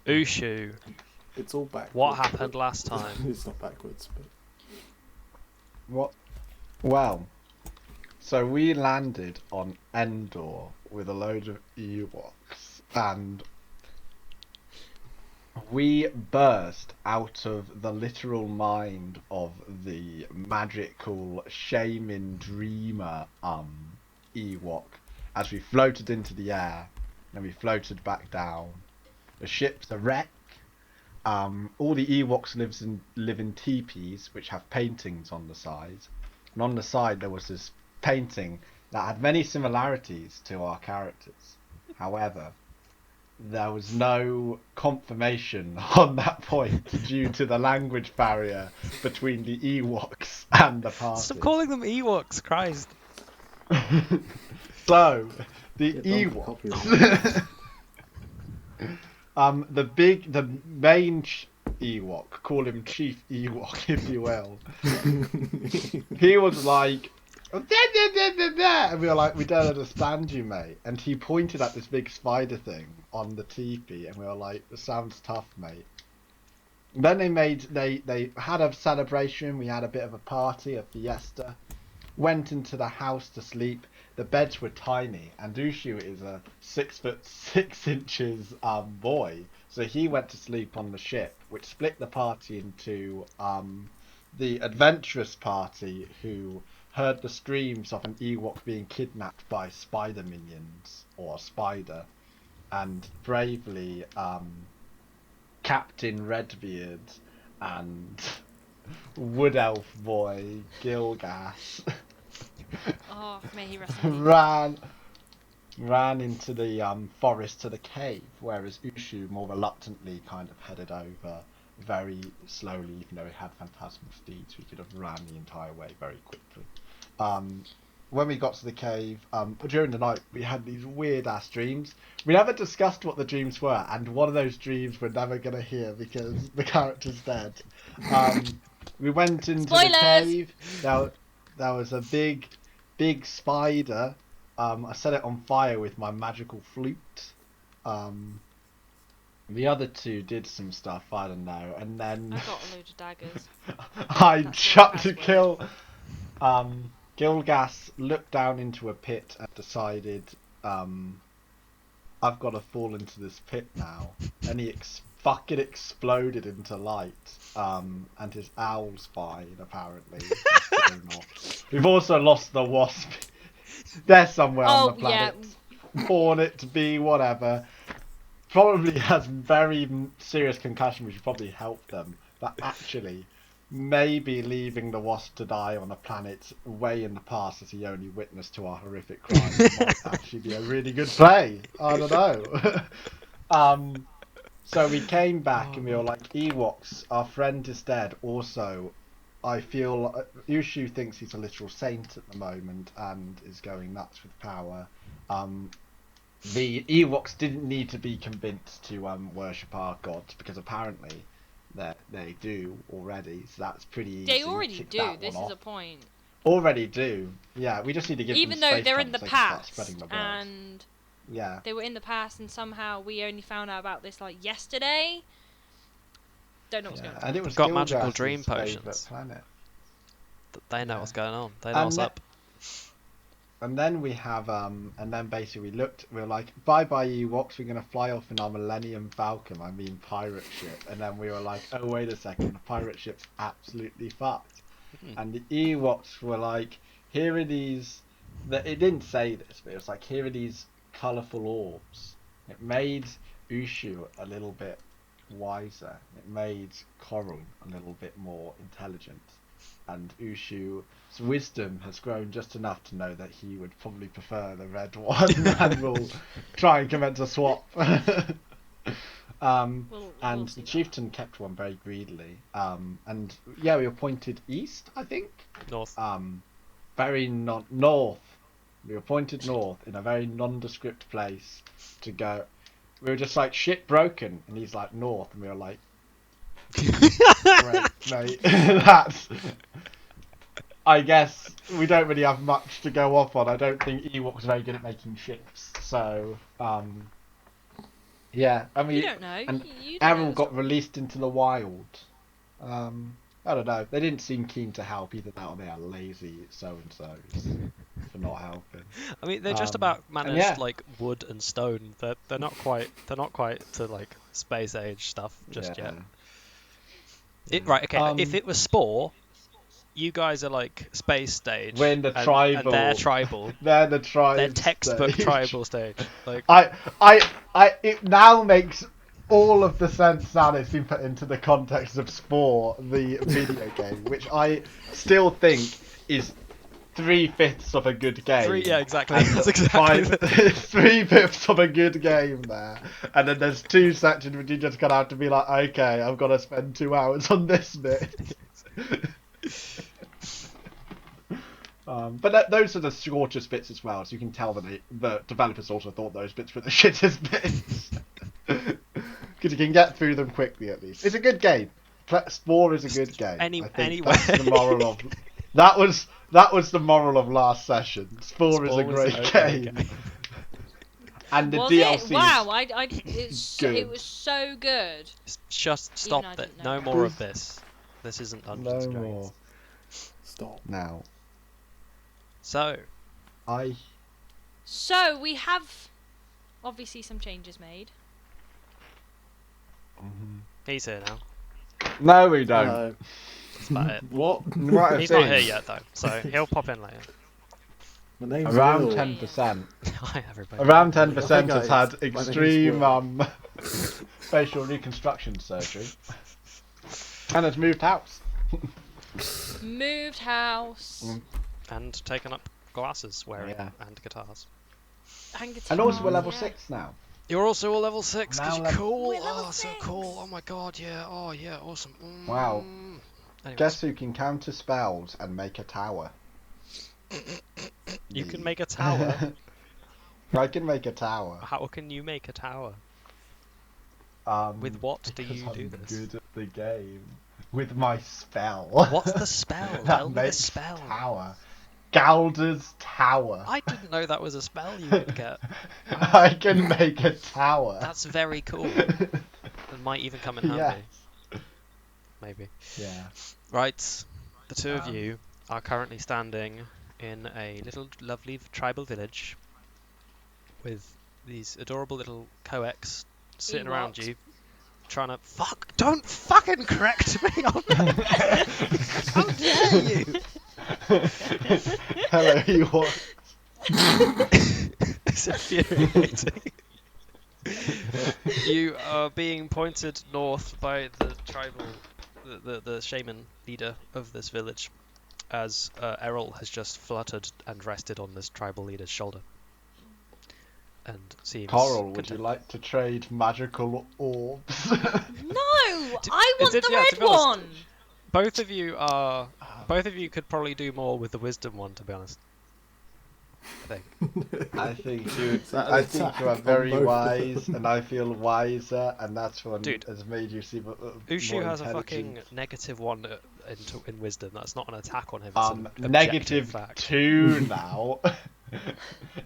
Ushu, It's all backwards. what happened last time? It's not backwards, but What? Well, so we landed on Endor with a load of Ewoks, and we burst out of the literal mind of the magical Shaman Dreamer Ewok as we floated into the air and we floated back down. The ship's a wreck. All the Ewoks live in teepees which have paintings on the side. And on the side there was this painting that had many similarities to our characters. However, there was no confirmation on that point due to the language barrier between the Ewoks and the party. Stop calling them Ewoks, Christ. So, the get done for Ewoks. The main Ewok, call him Chief Ewok, if you will. He was like, and we were like, we don't understand you, mate. And he pointed at this big spider thing on the teepee, and we were like, it sounds tough, mate. And then they had a celebration. We had a bit of a party, a fiesta. Went into the house to sleep. The beds were tiny, and Uchu is a 6'6" boy, so he went to sleep on the ship, which split the party into the adventurous party who heard the screams of an Ewok being kidnapped by spider minions, or a spider, and bravely Captain Redbeard and Wood Elf boy Gilgas Oh, may he rest in peace. ran into the forest to the cave, whereas Uchu more reluctantly kind of headed over very slowly, even though he had phantasmal speed, so he could have ran the entire way very quickly. When we got to the cave, during the night, we had these weird ass dreams. We never discussed what the dreams were, and one of those dreams we're never gonna hear because the character's dead. We went into Spoilers! the cave. There was a big spider. I set it on fire with my magical flute. The other two did some stuff, I don't know, and then I got a load of daggers. I That's shot to not kill. Gilgas looked down into a pit and decided, I've got to fall into this pit now, and he fucking exploded into light. And his owl's fine apparently. We've also lost the wasp. They're somewhere on the planet. Yeah. Born it to be whatever. Probably has very serious concussion. We should probably help them, but actually, maybe leaving the wasp to die on a planet way in the past as the only witness to our horrific crimes might actually be a really good play. I don't know. So we came back and we were like, Ewoks, our friend is dead. Also, I feel Uchu thinks he's a literal saint at the moment and is going nuts with power. The Ewoks didn't need to be convinced to worship our gods because apparently they do already. So that's pretty easy. They already do. This is a point. Already do. Yeah, we just need to give Even them though space they're time in the so they can start past, spreading the word. and yeah, they were in the past, and somehow we only found out about this like yesterday. Don't know what's going on. And it was Got magical Gilgas's dream favourite potions. planet. They know Yeah. what's going on. They know what's up. And then we have, and then basically we were like, bye bye Ewoks, we're going to fly off in our Millennium Falcon, I mean pirate ship. And then we were like, oh wait a second, the pirate ship's absolutely fucked. And the Ewoks were like, here are these, it didn't say this, but it was like, here are these colourful orbs. It made Uchu a little bit wiser. It made Coral a little bit more intelligent. And Uchu's wisdom has grown just enough to know that he would probably prefer the red one and will try and commence a swap. And the chieftain kept one very greedily. And yeah, we were pointed east, I think. North. North. We were pointed north in a very nondescript place to go. We were just like, shit broken. And he's like, north. And we were like, great, mate. That's... I guess we don't really have much to go off on. I don't think Ewok's very good at making ships. So, Yeah, I mean, You don't know. and You don't know Errol the got story. released into the wild. I don't know. They didn't seem keen to help either. That or they are lazy so-and-sos for not helping. I mean, they just about And managed yeah, like wood and stone. They're not quite to like space age stuff just yet. Right, okay. If it was Spore, you guys are like space stage, we're in the and they're tribal. tribal. They're the They're tribe textbook stage. tribal stage. Like, It now makes all of the sense now that it's been put into the context of Spore, the video game, which I still think is 3/5 of a good game. yeah, exactly. And That's exactly. 3/5 of a good game there. And then there's 2 sections which you just gotta have to be like, okay, I've got to spend 2 hours on this bit. Those are the shortest bits as well, so you can tell that the developers also thought those bits were the shittest bits. Because you can get through them quickly at least. It's a good game. Spore is a good game. I think Anyway. that's the moral of... That was the moral of last session. Spore is a great game. And the Was DLC. it? Wow, it was so good. Just Even stop I it. didn't know No that. more of this. This isn't Dungeons and No Dragons. more. Stop. Now. So, So we have obviously some changes made. he's here now. No, we don't. No. That's about it. What? Right, He's not here yet though, so he'll pop in later. My name's Around Will. 10%. Hi everybody. Around Hi, 10% has guys. had My name's extreme Will. facial reconstruction surgery. And has moved house. Moved house. And taken up glasses wearing Yeah. and guitars. And guitars, And also we're level yeah. 6 now. You're also all level 6 because Now you're level- cool. We're level Oh, so 6. cool. Oh my god, yeah. Oh yeah, awesome. Wow. Anyways, Guess who can counter spells and make a tower? you can Me. make a tower. I can make a tower. How can you make a tower? With what do because you do I'm this? good at the game. With my spell. What's the spell? that Tell me the makes spell. Tower. Galder's Tower. I didn't know that was a spell you could get. I can make a tower. That's very cool. It might even come in handy. Maybe. Yeah. Right, the two of you are currently standing in a little lovely tribal village with these adorable little coex sitting around Ewoks. you, trying to don't fucking correct me on that. How dare you? Hello, Ewok. It's infuriating. You are being pointed north by the tribal, the shaman leader of this village, as Errol has just fluttered and rested on this tribal leader's shoulder. And seems Coral, would content. you like to trade magical orbs? No, I want the to red be honest, one. Both of you could probably do more with the wisdom one, to be honest. I think. I think you. that an I think attack you are on very both of wise, them? and I feel wiser, and that's what Dude, has made you seem Uchu more has a intelligent. fucking -1 in wisdom. That's not an attack on him. It's an objective Negative fact. 2 now.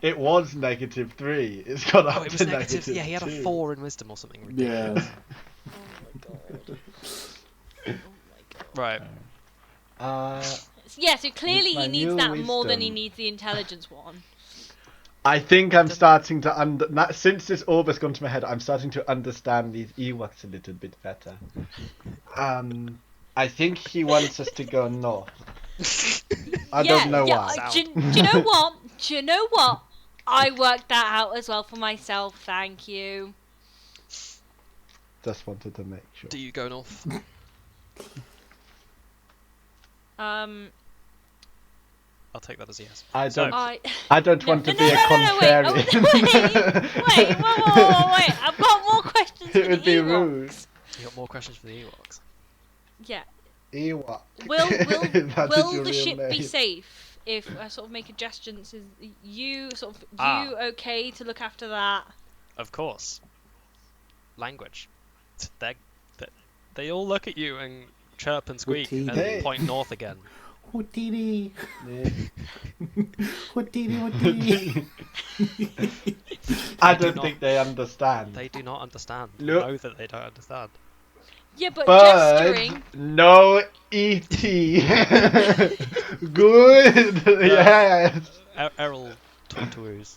It was -3. It's gone up Oh, it was to negative. Yeah, he had a 2. 4 in wisdom or something ridiculous. Yeah. Oh my god. Right. Yeah, so clearly With my he needs new that more than he wisdom. needs the intelligence one. I think I'm starting to since this orb has gone to my head, I'm starting to understand these Ewoks a little bit better. I think he wants us to go north. I don't know why. Do you know what? Do you know what? I worked that out as well for myself. Thank you. Just wanted to make sure. Do you go north? I'll take that as a yes. I So- don't. I I don't want to be a Wait, contrarian. wait! I've got more questions for It would the be Ewoks. rude. You got more questions for the Ewoks? Yeah. Ewok. Will That is will your the real ship be name. safe if I sort of make a gesture and says you Ah. you okay to look after that? Of course. Language. They all look at you and chirp and squeak Wiki. and Hey. point north again. Houdini. Yeah. Houdini, Houdini. I They do don't not- think they understand. They do not understand. Look. Know that they don't understand. Yeah, but Birds, gesturing. no E.T. Good. Yes. Errol Twintoos.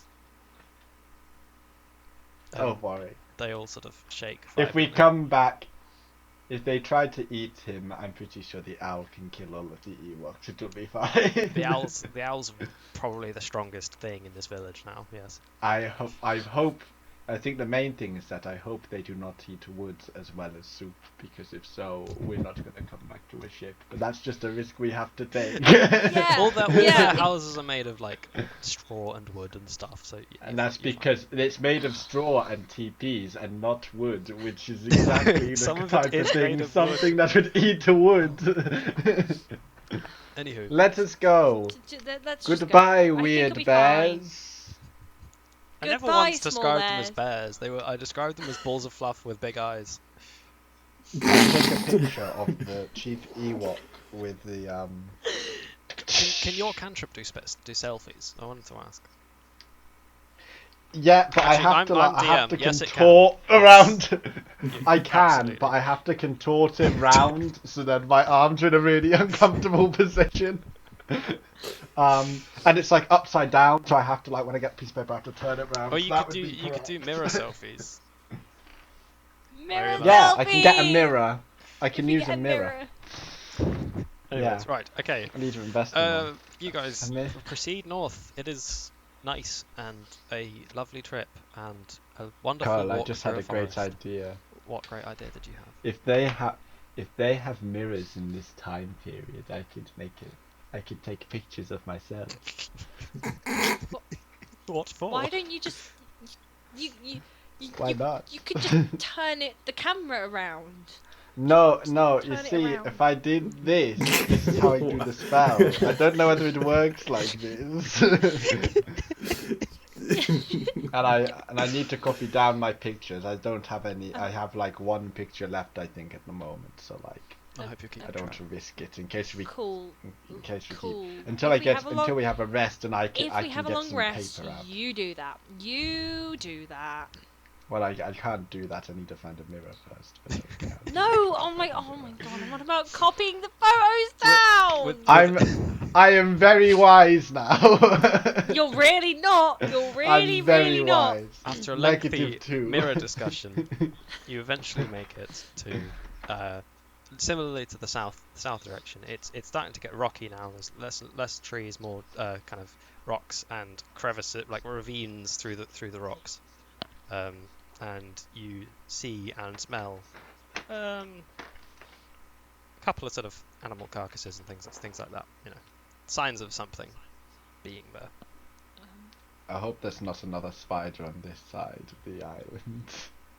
Don't worry. They all sort of shake. If we violently. come back, if they try to eat him, I'm pretty sure the owl can kill all of the Ewoks. It'll be fine. The owls are probably the strongest thing in this village now. Yes. I hope. I think the main thing is that I hope they do not eat wood as well as soup, because if so, we're not going to come back to a ship. But that's just a risk we have to take. Yeah. All their Yeah. houses are made of like straw and wood and stuff. So And that's you're fine. because it's made of straw and TPs and not wood, which is exactly Some the of it type of is thing, made of something that would eat a wood. Anywho, Let us go. Let's just go. Goodbye, I think it'll weird be fine. bears. I never Goodbye, once small described them as bears. bears. I described them as balls of fluff with big eyes. I'll take a picture of the chief Ewok with the Can your cantrip do selfies? I wanted to ask. Yeah, but Actually, I have to DM. Yes, it can. contort around. I You- can, absolutely. but I have to contort it round so that my arms are in a really uncomfortable position. And it's like upside down, so I have to, like, when I get a piece of paper, I have to turn it round. Or so you that could would do be correct. mirror selfies. Mirror Yeah, selfie. I can get a mirror. I can If you use get a mirror. Anyways, Yeah. right, okay. I need to invest in one. You guys A mir- proceed north. It is nice and a lovely trip and a wonderful Carl, I walk just through had a great forest. idea. What great idea did you have? If they have mirrors in this time period, I could take pictures of myself. What for? Why don't you just you Why not? You could just turn the camera around. No, you Turn it see, around. if I did this is how I do the spell. I don't know whether it works like this. and I need to copy down my pictures. I don't have any. I have like one picture left, I think, at the moment. So like, I hope you keep I don't want to risk it in case we Cool. keep Until until we have a rest and I can If I we can have a get long some rest, paper out. you do that. You do that. Well, I can't do that. I need to find a mirror first. But okay, I'll do No! that. Oh my god! I'm on about copying the photos down. with- I am very wise now. You're really not. You're really, I'm very really not. wise. After a Negative lengthy 2. mirror discussion, you eventually make it to, similarly to the south direction. It's starting to get rocky now. There's less trees, more kind of rocks and crevices, like ravines through the rocks. And you see and smell a couple of sort of animal carcasses and things like that. You know, signs of something being there. I hope there's not another spider on this side of the island.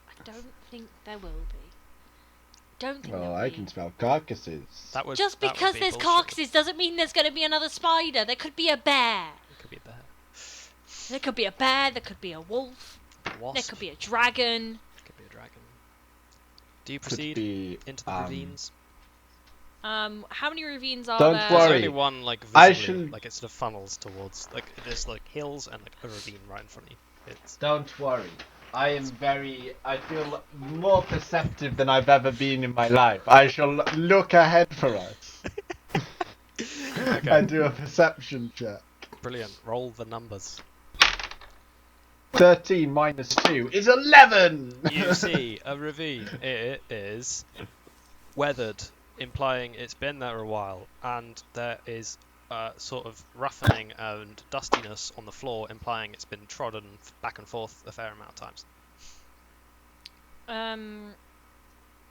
I don't think there will be. Don't think Well, there will I be. can smell carcasses. Just that would because be there's bullshit. carcasses doesn't mean there's going to be another spider. There could be a bear. It could be a bear. There could be a bear. There could be a wolf. Wasp. There could be a dragon. Could be a dragon. Do you Could proceed be. into the ravines? How many ravines are Don't there? There's worry. only one like I visibly, shall- like it sort of funnels towards like there's like hills and like a ravine right in front of you. It's Don't worry. I feel more perceptive than I've ever been in my life. I shall look ahead for us. okay. I do a perception check. Brilliant. Roll the numbers. 13 minus 2 is 11! You see a ravine. It is weathered, implying it's been there a while, and there is sort of roughening and dustiness on the floor, implying it's been trodden back and forth a fair amount of times.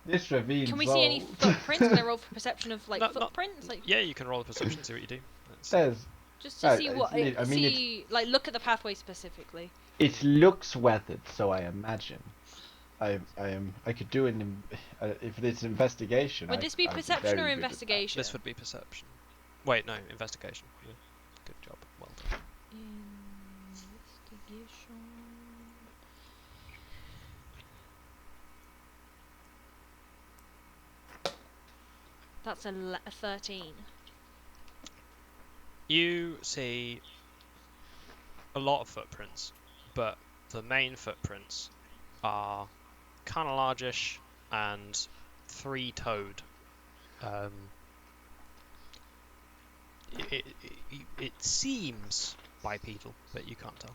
This ravine's Can we see any old. footprints? Can I roll for perception of like No, not- footprints? Like Yeah, you can roll a perception, see what you do. There's, just to Oh, see it's what neat. I mean, see like look at the pathway specifically. it looks weathered, so I imagine. I could do an if it's investigation. Would this be I'd perception very or good at that. investigation? This would be perception. Wait, no, investigation. Yeah. Good job. Well done. Investigation. That's a 13. You see a lot of footprints, but the main footprints are kind of largish and three-toed. It seems bipedal, but you can't tell.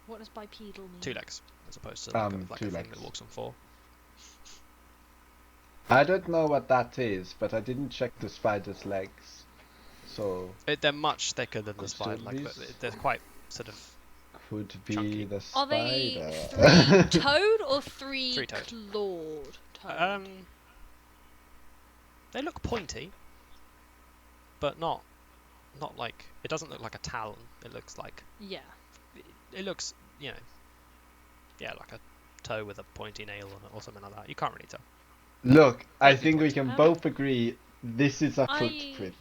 What does bipedal mean? 2 legs, as opposed to like, a 2 thing legs. that walks on 4. I don't know what that is, but I didn't check the spider's legs. So They're much thicker than the Could spider. still Like be they're quite sort of. could be Chunky. the Are spider. they three-toed or Three-toed. three-clawed? They look pointy, but not like it doesn't look like a talon. It looks like Yeah. it looks, you know, yeah, like a toe with a pointy nail on it or something like that. You can't really tell. Look, I Maybe think we pointy. can both agree this is a I- footprint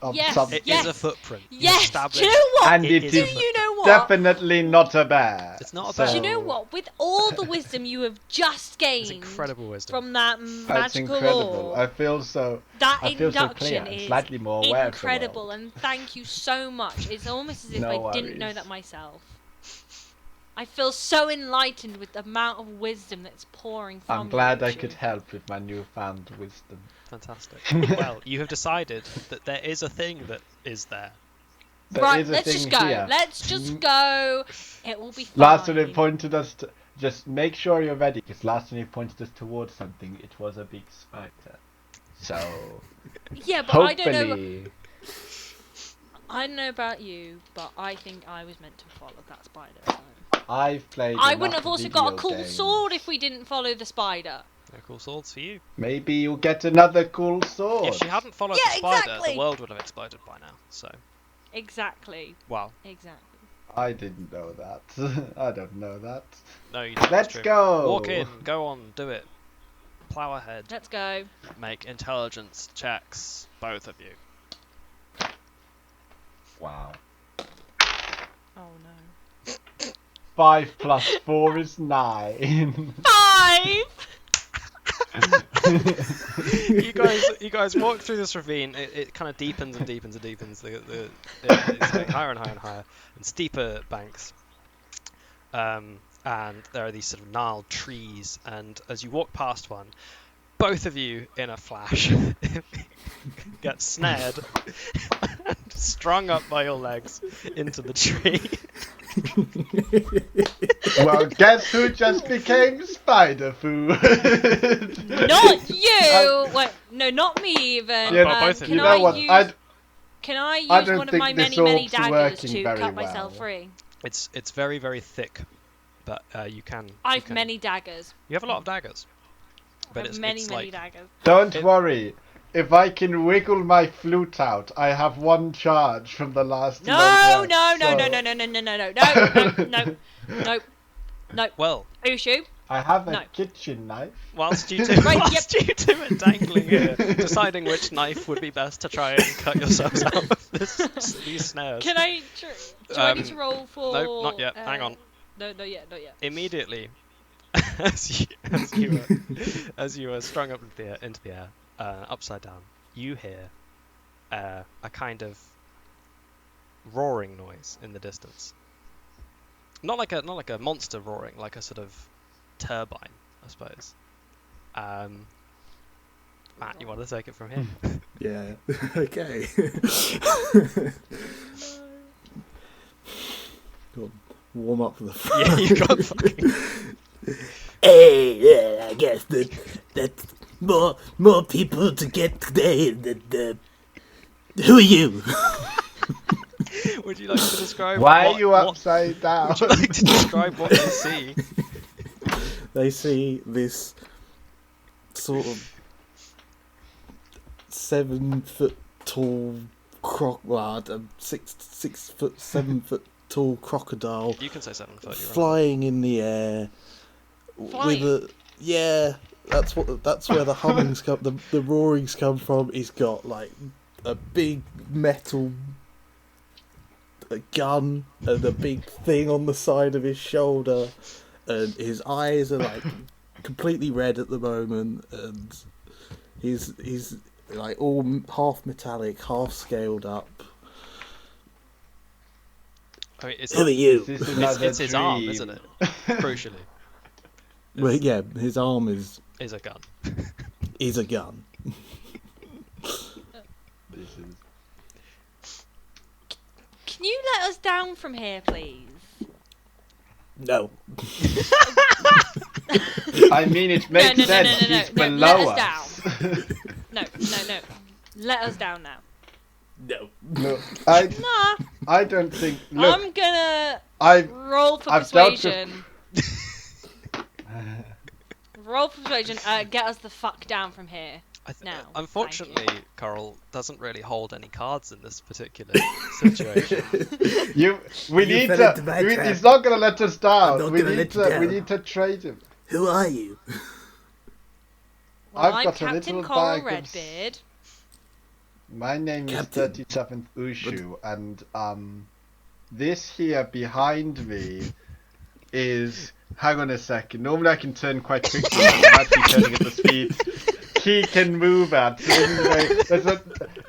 of Yes, something. It yes. is a footprint. You Yes. established- Do you know what? And It it is Do a is you know what? definitely not a bear. It's not a So- bear. Do you know what? With all the wisdom you have just It's gained incredible wisdom. from that That's magical incredible. lore, I feel so that I feel so clear induction and is slightly more aware incredible, of the world. and thank you so much. It's almost as if No I didn't know worries. that myself. I feel so enlightened with the amount of wisdom that's pouring from I'm glad you, I Uchu. could help with my newfound wisdom. Fantastic. Well, you have decided that there is a thing that is there. There Right, is a let's thing just go. here. Let's just go. It will be fine. Last time he pointed us to... Just make sure you're ready, because last time he pointed us towards something, it was a big spider. So... Yeah, but I don't know. hopefully... I don't know about you, but I think I was meant to follow that spider. So. I've played I enough wouldn't have also got a video cool games. sword if we didn't follow the spider. No cool swords for you. Maybe you'll get another cool sword. If she hadn't followed Yeah, the spider, exactly. the world would have exploded by now. So, Exactly. wow. Exactly. I didn't know that. I don't know that. No, you don't. Let's it's true. go! Walk in, go on, do it. Plow ahead. Let's go. Make intelligence checks, both of you. Wow. Oh no. 5 plus 4 is 9. 5! you guys walk through this ravine. It kind of deepens and deepens and deepens. It's getting higher and higher and higher, and steeper banks. And there are these sort of gnarled trees. And as you walk past one, both of you in a flash get snared and strung up by your legs into the tree. Well, guess who just became spider food? Not you! Wait, no, not me even. Yeah, Well, both of can you. You know what? Can I use I don't one of think my this many orb's daggers working to very cut myself well. free? It's very, very thick, but you can. I've you can. many daggers. You have a lot of daggers. I But have it's many like, daggers. Don't It- worry. If I can wiggle my flute out, I have 1 charge from the last No, long no, rest, no, so- no, no, no, no, no, no, no, no, no, no, no. well, Ushu, I have a No. kitchen knife. whilst you two, Right, whilst you two are dangling here, deciding which knife would be best to try and cut yourselves out of these snares. can I? Do I need to roll for? Nope, not yet. Hang on. No, not yet, not yet. Immediately, as you are strung up into the air, upside down, you hear a kind of roaring noise in the distance. Not like a monster roaring, like a sort of turbine, I suppose. Matt, you want to take it from here? Yeah. Okay. Go on, warm up for the. Yeah, you got fucking. Hey, yeah, I guess that's more people to get today. Who are you? Would you like to describe? Why what, are you what- upside down? Would you like to describe what you see? They see this sort of 7 foot tall six foot, 7 foot tall crocodile You can say 7 foot. You're right. flying in the air Flying? with a that's where the hummings come, the roarings come from. He's got like a big metal gun and a big thing on the side of his shoulder, and his eyes are like completely red at the moment, and he's like all half metallic, half scaled up. I mean, it's Who are you? Is this it's, another it's his arm, dream? isn't it? Crucially, Well, yeah, his arm is a gun. a gun. This is... Can you let us down from here, please? No. I mean, it makes sense. He's below let us. us down. No. Let us down now. No. No, Nah, I don't think. Look, I'm gonna I've roll for I've dealt with- persuasion. Roll for persuasion. Get us the fuck down from here. No, Unfortunately, Coral doesn't really hold any cards in this particular situation. we You need fell to. into my trap. He's not gonna let us I'm down. not We gonna need let you to. down. We need to trade him. Who are you? Well, I've I'm got a Captain little Coral bag of Redbeard. My name Captain. is 37th Uchu, and this here behind me is. Hang on a second. Normally I can turn quite quickly. But I'm actually turning at the speed he can move at. So this is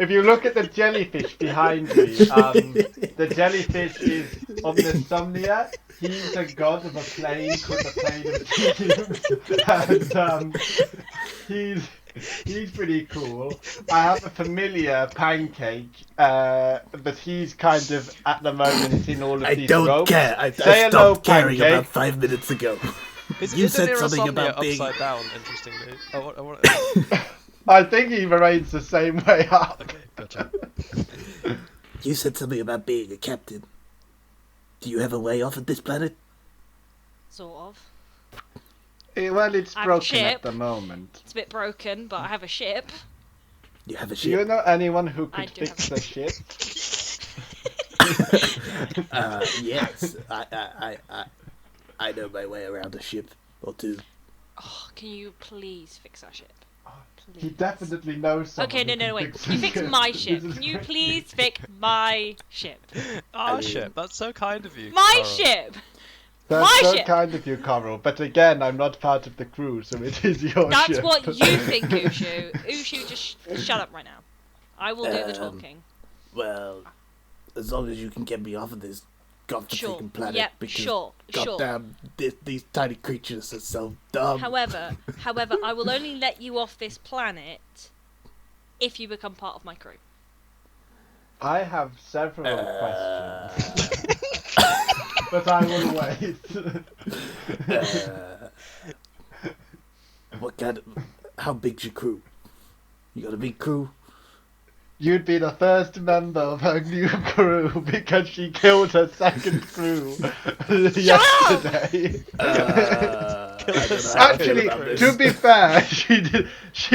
if you look at the jellyfish behind me, the jellyfish is Omnisomnia. He's a god of a plane called the Plane of Tears. And he's pretty cool. I have a familiar Pancake, but he's kind of at the moment in all of I these don't ropes. care. I Say hello, stopped caring Pancake. about 5 minutes ago. You Isn't said something Irosomnia about being... upside down. Interestingly, I think he remains the same way up. Okay, gotcha. You said something about being a captain. Do you have a way off at this planet? Sort of. Well, it's I have a broken ship. at the moment. It's a bit broken, but I have a ship. You have a Do you ship? know anyone who I could do have fix a the ship? Yes. I know my way around a ship or two. Oh, can you please fix our ship? Please. He definitely knows someone. Okay, who no, can wait. fix Can you the fix ship. my This ship? is Can you great. please fix my ship? Our mean- ship. That's so kind of you. My Coral. ship! That's My so ship! kind of you, Coral. But again, I'm not part of the crew, so it is your That's ship. what you think, Uchu. Uchu, just shut up right now. I will do the talking. Well, as long as you can get me off of this godforsaken Sure. planet. Yep, because sure. goddamn, these tiny creatures are so dumb. However, I will only let you off this planet if you become part of my crew. I have several questions. But I will wait. What kind of... How big's your crew? You got a big crew? You'd be the first member of her new crew because she killed her second crew yesterday. I don't know how I feel Actually, about this. to be fair, she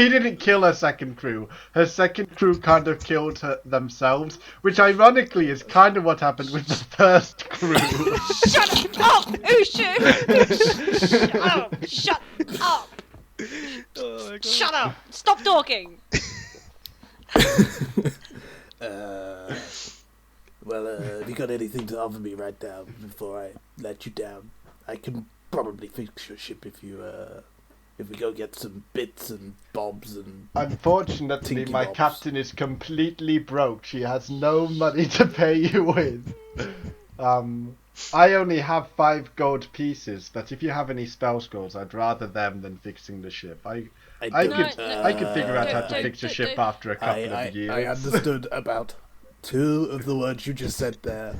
didn't kill her second crew. Her second crew kind of killed themselves, which ironically is kind of what happened with the first crew. Shut up, Uchu! Shut up! Oh my God. Shut up! Stop talking! Well, have you got anything to offer me right now before I let you down? I can probably fix your ship if you, if we go get some bits and bobs and... Unfortunately, Tinky my bobs. captain is completely broke. She has no money to pay you with. I only have 5 gold pieces, but if you have any spell scrolls, I'd rather them than fixing the ship. I don't- could figure out how to don't- fix your don't- ship after a couple of years. I understood about 2 of the words you just said there.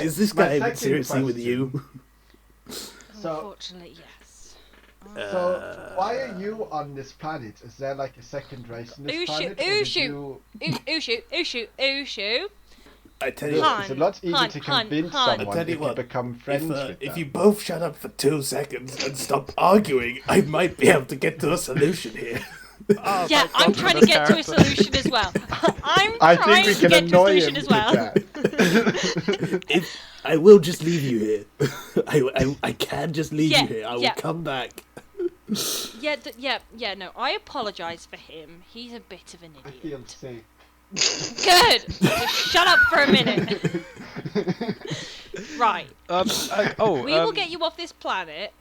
Is this my guy even second seriously with question. you? So, Unfortunately, yes. so why are you on this planet? Is there like a second race on this planet? Or did you... Uchu. I tell you Hun, what, It's a lot easier hun, to hun, convince hun. someone I tell you if you what, become friends with them. if you both shut up for 2 seconds and stop arguing, I might be able to get to a solution here. Oh, Yeah, thank I'm God trying for to this get to a character. solution as well. I'm I trying think we to can get to a annoy solution him as well. with that. I will just leave you here. I can just leave Yeah, you here. I will yeah. come back. No, I apologise for him. He's a bit of an I feel idiot. sick. Good. Just shut up for a minute. Right. We will get you off this planet.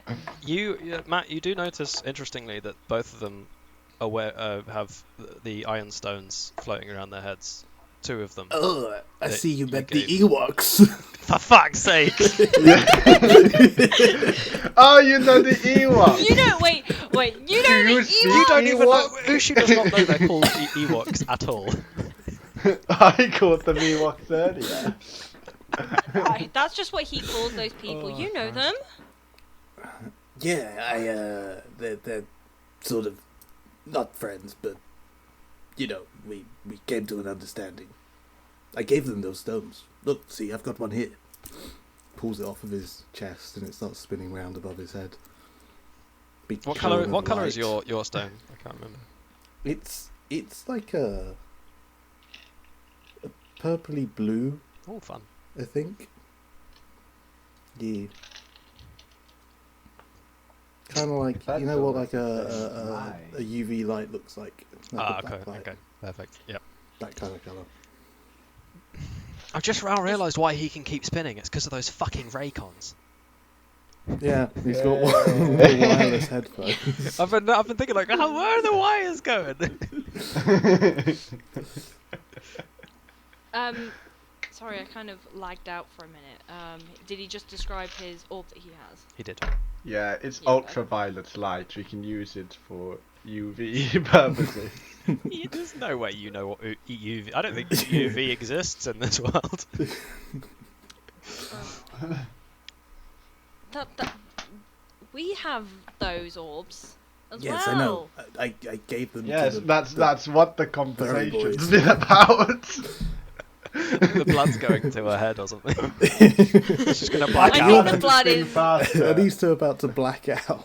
Matt, you do notice, interestingly, that both of them have the iron stones floating around their heads. Two of them. Oh, I that see you you met the gave. Ewoks. For fuck's sake! Oh, you know the Ewok. You know, wait. You know you the speak You Ewok. don't even know. Ewok? Uchu does not know they're called Ewoks at all. I called them Ewoks earlier. Right, that's just what he calls those people. You know them. Yeah, they're sort of not friends, but you know, we came to an understanding. I gave them those stones. Look, see, I've got one here. Pulls it off of his chest and it starts spinning round above his head. Big What shine colour? of Is light. your stone? I can't remember. It's like a purpley blue, Oh, fun. I think. Yeah. Kind of like, That's you know what, all like a right. UV light looks like. Like a Okay, backlight, okay, perfect. Yep. that kind of colour. I've just now realised why he can keep spinning. It's because of those fucking Raycons. Yeah, he's got Yeah. wireless headphones. I've been thinking like, where are the wires going? Sorry, I kind of lagged out for a minute. Did he just describe his orb that he has? He did. Yeah, it's Yeah. ultraviolet light. We can use it for UV purposes. There's no way you know what UV. I don't think UV exists in this world. That we have those orbs as Yes, well. I know. I gave them. Yes, to the, that's what the boys. conversation's been about. The blood's going to her head or something. It's just gonna black I out. think the blood Spin is- faster. Are these two about to black out?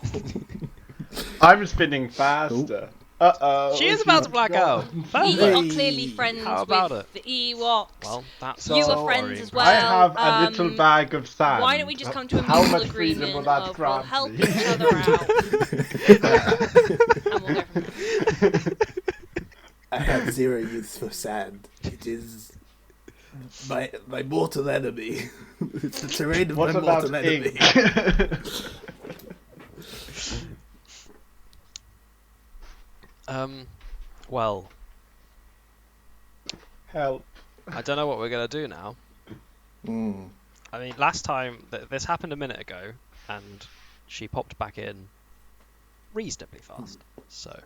I'm spinning faster. Uh-oh. She is about to black out. We Perfect. are Hey. clearly friends How about with it? the Ewoks. Well, that's So- You So are friends worrying. as well. I have a little bag of sand. Why don't we just come to a How mutual much freedom agreement will that of we'll grant help me? each other out, and we'll go from there. I have zero use for sand. It is my mortal enemy. It's the terrain of What my about mortal enemy. ink? Well, Help. I don't know what we're gonna do now. Mm. I mean, last time this happened a minute ago, and she popped back in reasonably fast. So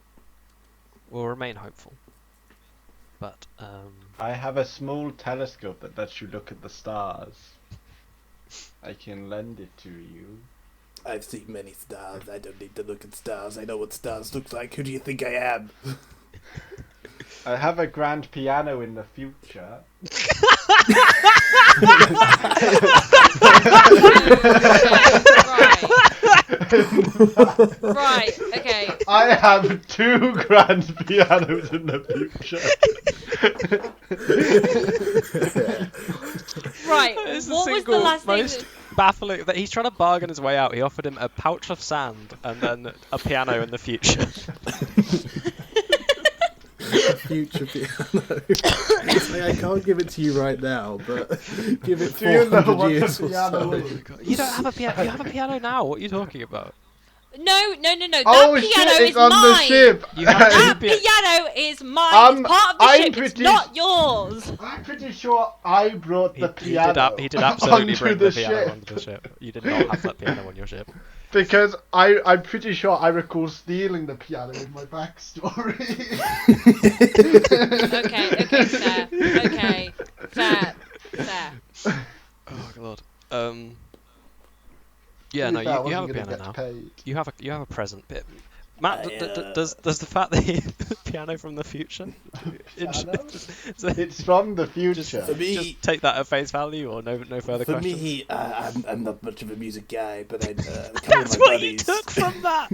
we'll remain hopeful. But I have a small telescope that lets you look at the stars. I can lend it to you. I've seen many stars. I don't need to look at stars. I know what stars look like. Who do you think I am? I have a grand piano in the future. Right, okay. I have 2 grand pianos in the future. Right, It's the what was the single last thing most that... baffling that he's trying to bargain his way out. He offered him a pouch of sand and then a piano in the future. Future piano. It's like, I can't give it to you right now, but give it Do you know 400 what the years or piano so. is? You don't have a piano. You have a piano now. What are you talking about? No. That Oh piano shit, is it's on mine. the ship! You have That two piano is mine. It's part of the I'm ship. It's pretty- not yours. I'm pretty sure I brought the He piano did absolutely onto bring the the piano ship. onto the ship. You did not have that piano on your ship. Because I'm pretty sure I recall stealing the piano in my backstory. Okay, fair. Oh god. Yeah, no, you have a piano now. Paid. You have a present bit. Matt, I, does the fact that the piano from the future? It's from the future. For me, Just take that at face value, or no further for questions. me, I'm not much of a music guy, but I That's what you took from that.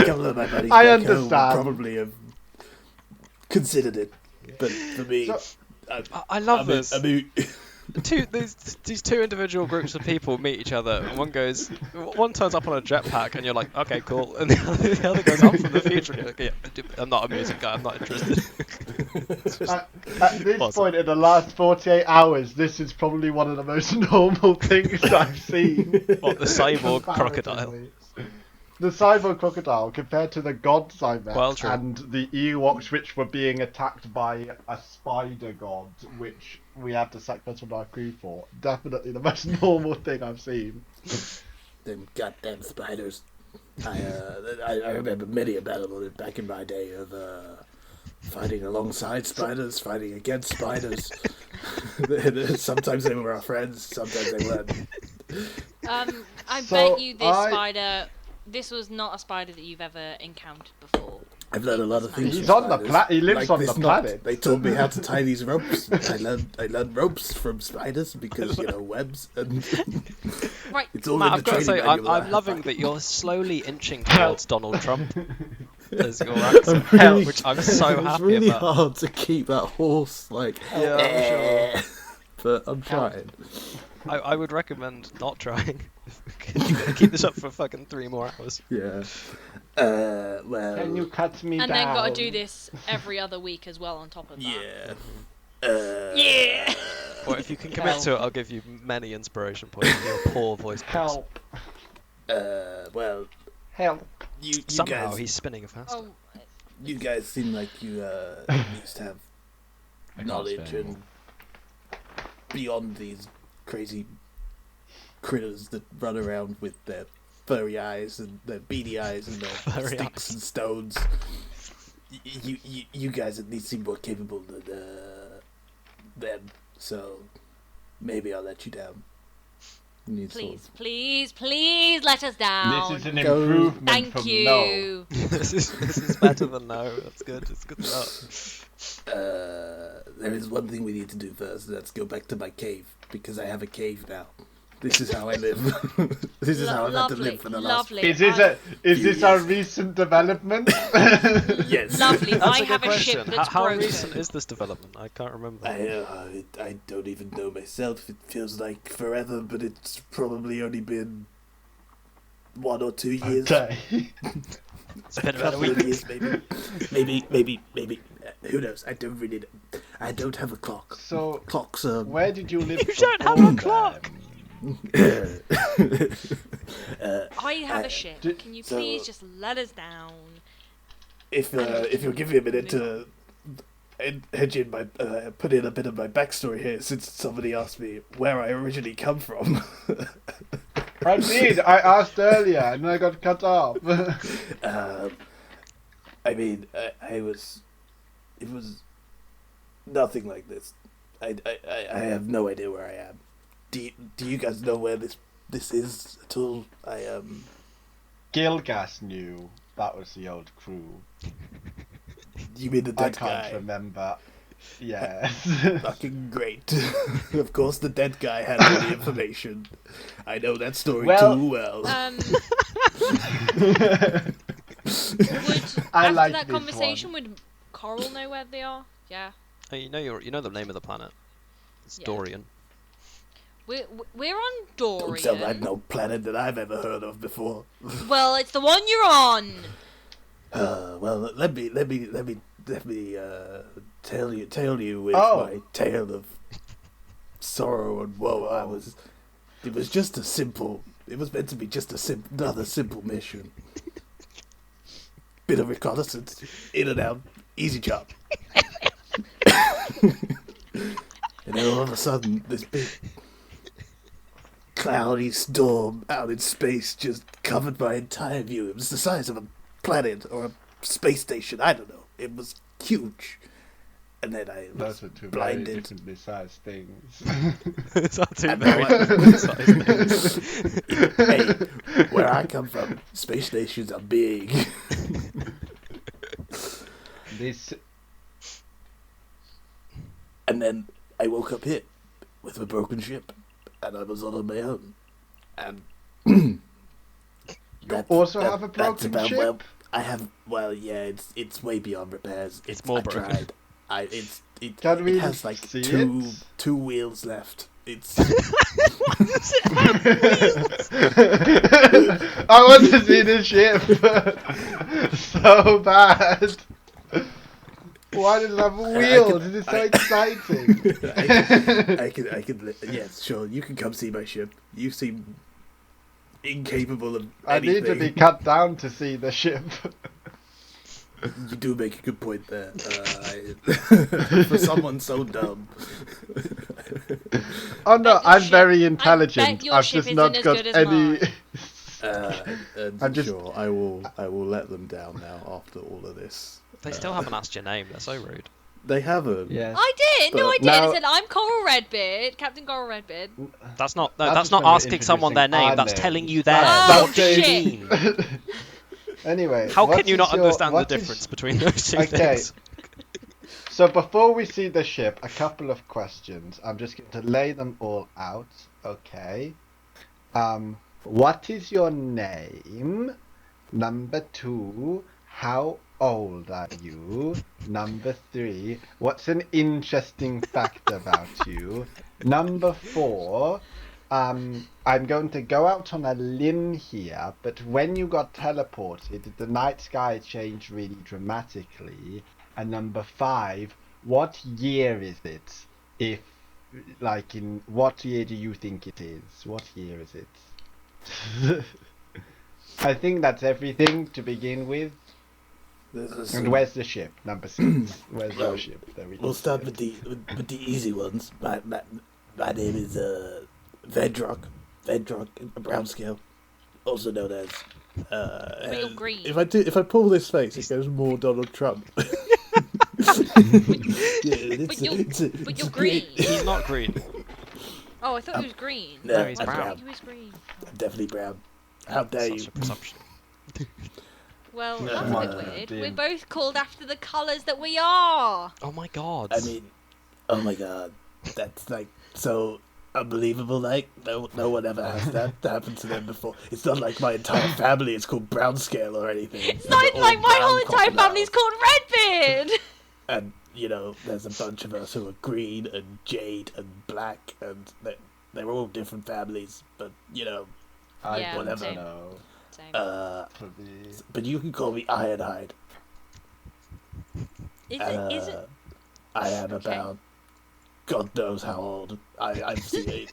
A couple of my buddies I back home understand. would probably have considered it, but for me, So- I love I'm this. these two individual groups of people meet each other, and one turns up on a jetpack, and you're like, okay, cool, and the other goes, I'm from the future, and you're like, yeah, I'm not a music guy, I'm not interested. At this point in the last 48 hours, this is probably one of the most normal things I've seen. What, the cyborg crocodile? Comparatively. The cyborg crocodile compared to the gods I met Well, true. and the Ewoks which were being attacked by a spider god, which we had to sacrifice from our crew for. Definitely the most normal thing I've seen. Them goddamn spiders. I remember many a battle back in my day of fighting alongside spiders, fighting against spiders. Sometimes they were our friends, sometimes they weren't. I So bet you this was not a spider that you've ever encountered before. I've learned a lot of things. He's from on the spiders. planet. He lives Like on the this planet. knot. They told me how to tie these ropes. I learned ropes from spiders because webs and Right. it's all Matt, in the I've got to training say, manual. I'm loving that you're slowly inching towards Donald Trump as your accent, really- which I'm so It's happy really about. hard to keep that horse like. Yeah, I'm sure. But I'm trying. I would recommend not trying. You're gonna keep this up for fucking 3 more hours. Yeah. Well. Can you cut me And down? then got to do this every other week as well on top of that. Yeah. Yeah. Or if you can commit to it, I'll give you many inspiration points for your poor voice box. Help. Well. Help. You Somehow guys. he's spinning faster. Oh, You guys seem like you used to have knowledge and beyond these crazy critters that run around with their furry eyes and their beady eyes and their Furry sticks eyes. and stones. You guys at least seem more capable than them, so maybe I'll let you down. please let us down. This is an Go. improvement Thank from you. this is better than no. That's good. It's good stuff. There is one thing we need to do first. Let's go back to my cave because I have a cave now. This is how I live. This is how I've had to live for the last. Lovely. Is this a recent development? Yes. Lovely. That's I a have good a question. ship that's How broken. recent is this development? I can't remember. I don't even know myself. It feels like forever, but it's probably only been 1 or 2 years. Okay. It's been about a Couple of week. years, maybe. Who knows? I don't really know. I don't have a clock. So, Clocks are. where did you live? You don't have before a clock. then? I have a ship. d- Can you so- please just let us down? If you'll give me a minute to put in a bit of my backstory here, since somebody asked me where I originally come from. I did. I asked earlier, and I got cut off. I mean, it was nothing like this. I have no idea where I am. Do you guys know where this is at all? Gilgas knew that was the old crew. You mean the I dead can't guy? remember. Yes. Fucking great. Of course, the dead guy had all the information. I know that story Well, too well. Would I after like that this conversation, would Coral know where they are? Yeah. Oh, you know the name of the planet. It's Yeah. Dorian. We're on Don't tell that Dorian. no planet that I've ever heard of before. Well, it's the one you're on. Well, let me tell you with Oh. my tale of sorrow and woe. It was just a simple. It was meant to be just another simple mission. Bit of reconnaissance, in and out, easy job. And then all of a sudden, this big cloudy storm out in space just covered my entire view. It was the size of a planet or a space station. I don't know. It was huge. And then I was Those are two very blinded. differently sized things. It's not too And very now different. Hey, where I come from, space stations are big. This And then I woke up here with a broken ship, and I was on my own. And also have a broken about, ship? Well, I have. Well, yeah, it's way beyond repairs. It's more I broken. tried. It Can we has like see two it? two wheels left. It's I want to see the ship so bad. Why does it have wheels? This is so exciting. I can. Yes, sure. You can come see my ship. You seem incapable of I need to be anything. cut down to see the ship. You do make a good point there. For someone so dumb. Oh no, Bet your I'm ship- very I intelligent. bet your I've ship just isn't not as got good as any. mine. And just- sure, I will let them down now after all of this. They still haven't asked your name. They're so rude. They haven't. Yes. I did. No, But I did. I now- said I'm Coral Redbeard, Captain Coral Redbeard. That's not. That's That's just not when we're asking someone their introducing name. our That's names. telling you theirs. That's What do you shit. mean? Anyway, How what can you is not your- understand the what is- difference between those two Okay. things? So before we see the ship, a couple of questions. I'm just going to lay them all out. Okay. What is your name? Number 2, how old are you? Number 3, what's an interesting fact about you? Number 4, I'm going to go out on a limb here, but when you got teleported, the night sky changed really dramatically. And number 5, what year is it? If, like, in what year do you think it is? What year is it? I think that's everything to begin with. And where's the ship? Number 6. Where's Well, our ship? There we We'll can start see with the easy ones. My name is Vedrock Brown Scale, also known as. But you're and green. If I pull this face, it goes more Donald Trump. But you're green. He's not green. Oh, I thought he was green. No, he's I brown. thought he was green. I'm definitely brown. How dare Such you? a presumption. Well, No, that's a bit uh, weird. dear. We're both called after the colours that we are. Oh my god. I mean, oh my god, that's like so unbelievable. Like no one ever has that happen to them before. It's not like my entire family is called Brown Scale or anything. It's not even like my whole entire family's called Redbeard. And you know, there's a bunch of us who are green and jade and black, and they're all different families. But you know, I Yeah, don't same. know. Same. Please. but you can call me Ironhide. Is it? I am Okay. about God knows how old. I've seen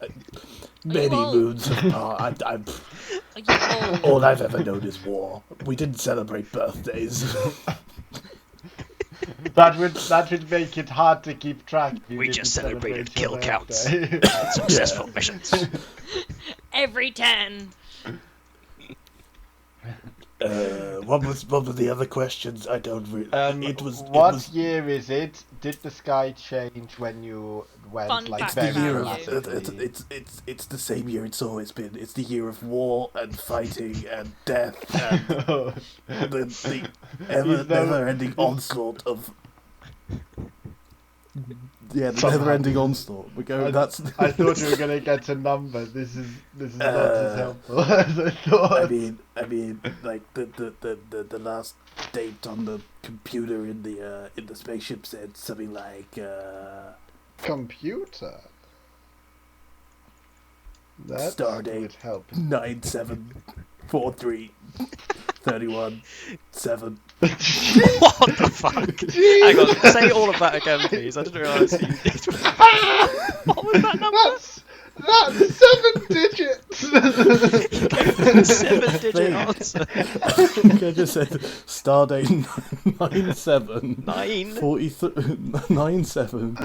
many old? moons apart. I'm Are you old? all I've ever known is war. We didn't celebrate birthdays. That would make it hard to keep track. if you We didn't just celebrated celebrate kill your counts. birthday. Successful missions. Every 10. What were the other questions? I don't really. What year is it? Did the sky change when you went Fun like fact The very year about of, you. rapidly? it's the same year it's always been. It's the year of war and fighting and death and the never-ending onslaught of. Yeah, the Somehow. never-ending onslaught. We go. That's. I thought you were gonna get a number. This is not as Uh, helpful as I thought. I mean, like the last date on the computer in the spaceship said something like. Computer. That Stardate. would help. 974331 What the fuck? Hang on, say all of that again, please. I didn't realise you did. What was that number? That's 7 digits. 7-digit answer. I think I just said Stardate 97 9. 97 977.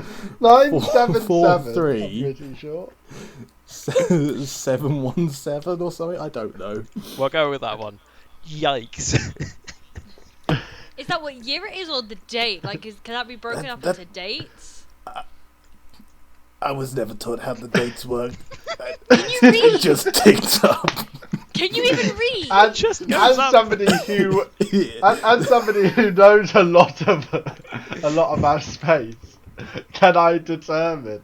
443. I'm pretty sure. 717 or something. I don't know. We'll go with that one. Yikes. Is that what year it is or the date? Like, can that be broken up That- into dates? I was never taught how the dates work. Can you read? It just ticked up. Can you even read? As, just goes as up. somebody who Yeah. as somebody who knows a lot about space, can I determine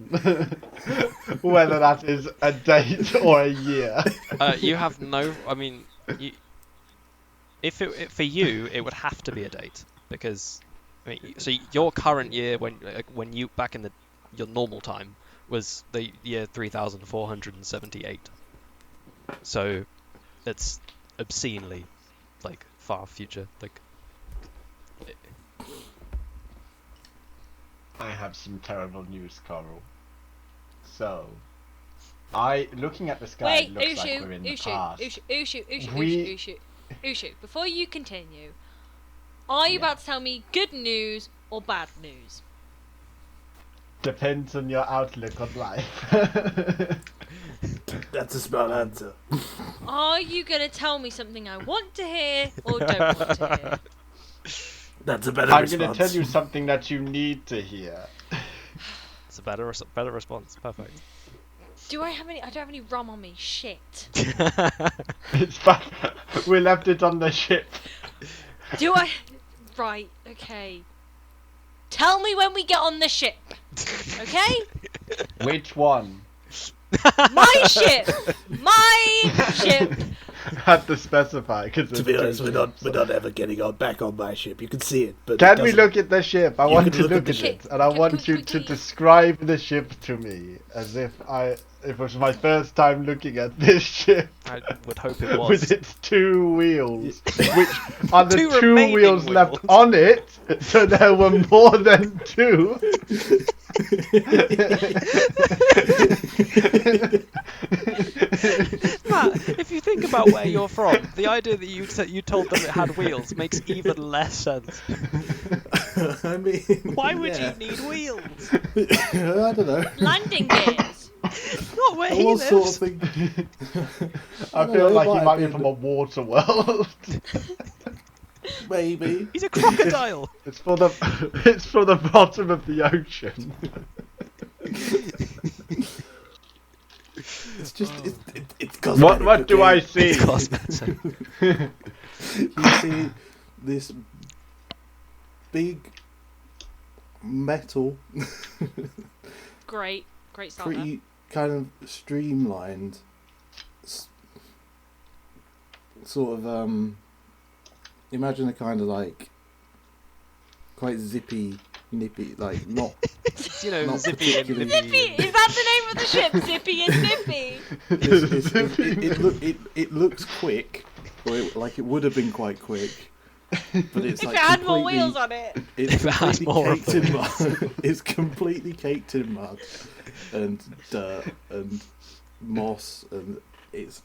whether that is a date or a year? You have no. I mean, if for you, it would have to be a date because, I mean, so your current year when you back in your normal time was the year 3478. So it's obscenely like far future. Like I have some terrible news, Coral. So, looking at the sky, Wait, it looks like we're in the past. Ushu, before you continue, are you about to tell me good news or bad news? Depends on your outlook on life. That's a smart answer. Are you going to tell me something I want to hear or don't want to hear? That's a better I'm response. going to tell you something that you need to hear. it's a better response. Perfect. Do I have any? I don't have any rum on me. Shit. It's fine. We left it on the ship. Do I? Right. Okay. Tell me when we get on the ship. Okay? Which one? My ship. My ship. Had to specify because To be honest, we're not ever getting back on my ship. You can see it, but Can we look at the ship? I You want can to look at look the at ship. it, and I want Can you we to please? describe the ship to me as if it was my first time looking at this ship I would hope it was. with its two wheels, which are the Two two remaining wheels left wheels. on it, so there were more than two. Matt, if you think about where you're from, the idea that you told them it had wheels makes even less sense. I mean, Why would yeah. you need wheels? I don't know. Landing gears. Not where he What lives. sort of thing? I don't feel know, like it he might might have be been from a water world. Maybe. He's a crocodile. It's for the bottom of the ocean. It's just it's cosmetic. What do I okay? see? It's cosmetic. You see this big metal, Great start there. pretty kind of streamlined, sort of imagine a kind of like quite zippy, nippy, like not You know, Not zippy and particularly- nippy. Zippy! Is that the name of the ship? Zippy and Nippy! it looks quick, or like it would have been quite quick, but it's If like it had more completely- wheels on it. It's If it has completely more of caked in the mud. It's completely caked in mud and dirt and moss, and it's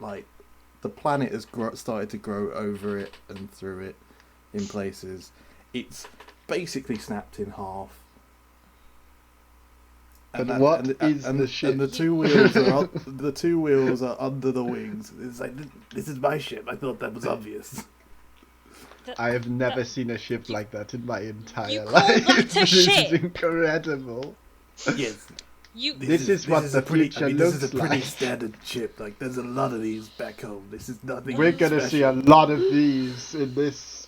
like the planet has started to grow over it and through it in places. It's basically snapped in half. But what is the ship? And the two wheels are the two wheels are under the wings. It's like this is my ship. I thought that was obvious. I have never seen a ship like that in my entire You call life. that a This ship? is incredible. Yes. You. This is what the future This is looks a pretty like. standard chip. Like there's a lot of these back home. This is nothing. We're gonna special. see a lot of these in this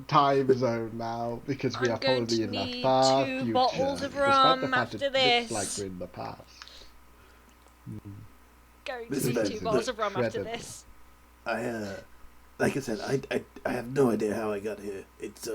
time zone now because we I'm are going probably to in the need far 2 future. bottles of despite rum the fact after it this. looks like we're in the past. Going This to is need the- 2 bottles of rum after incredible. this. Like I said, I have no idea how I got here. It's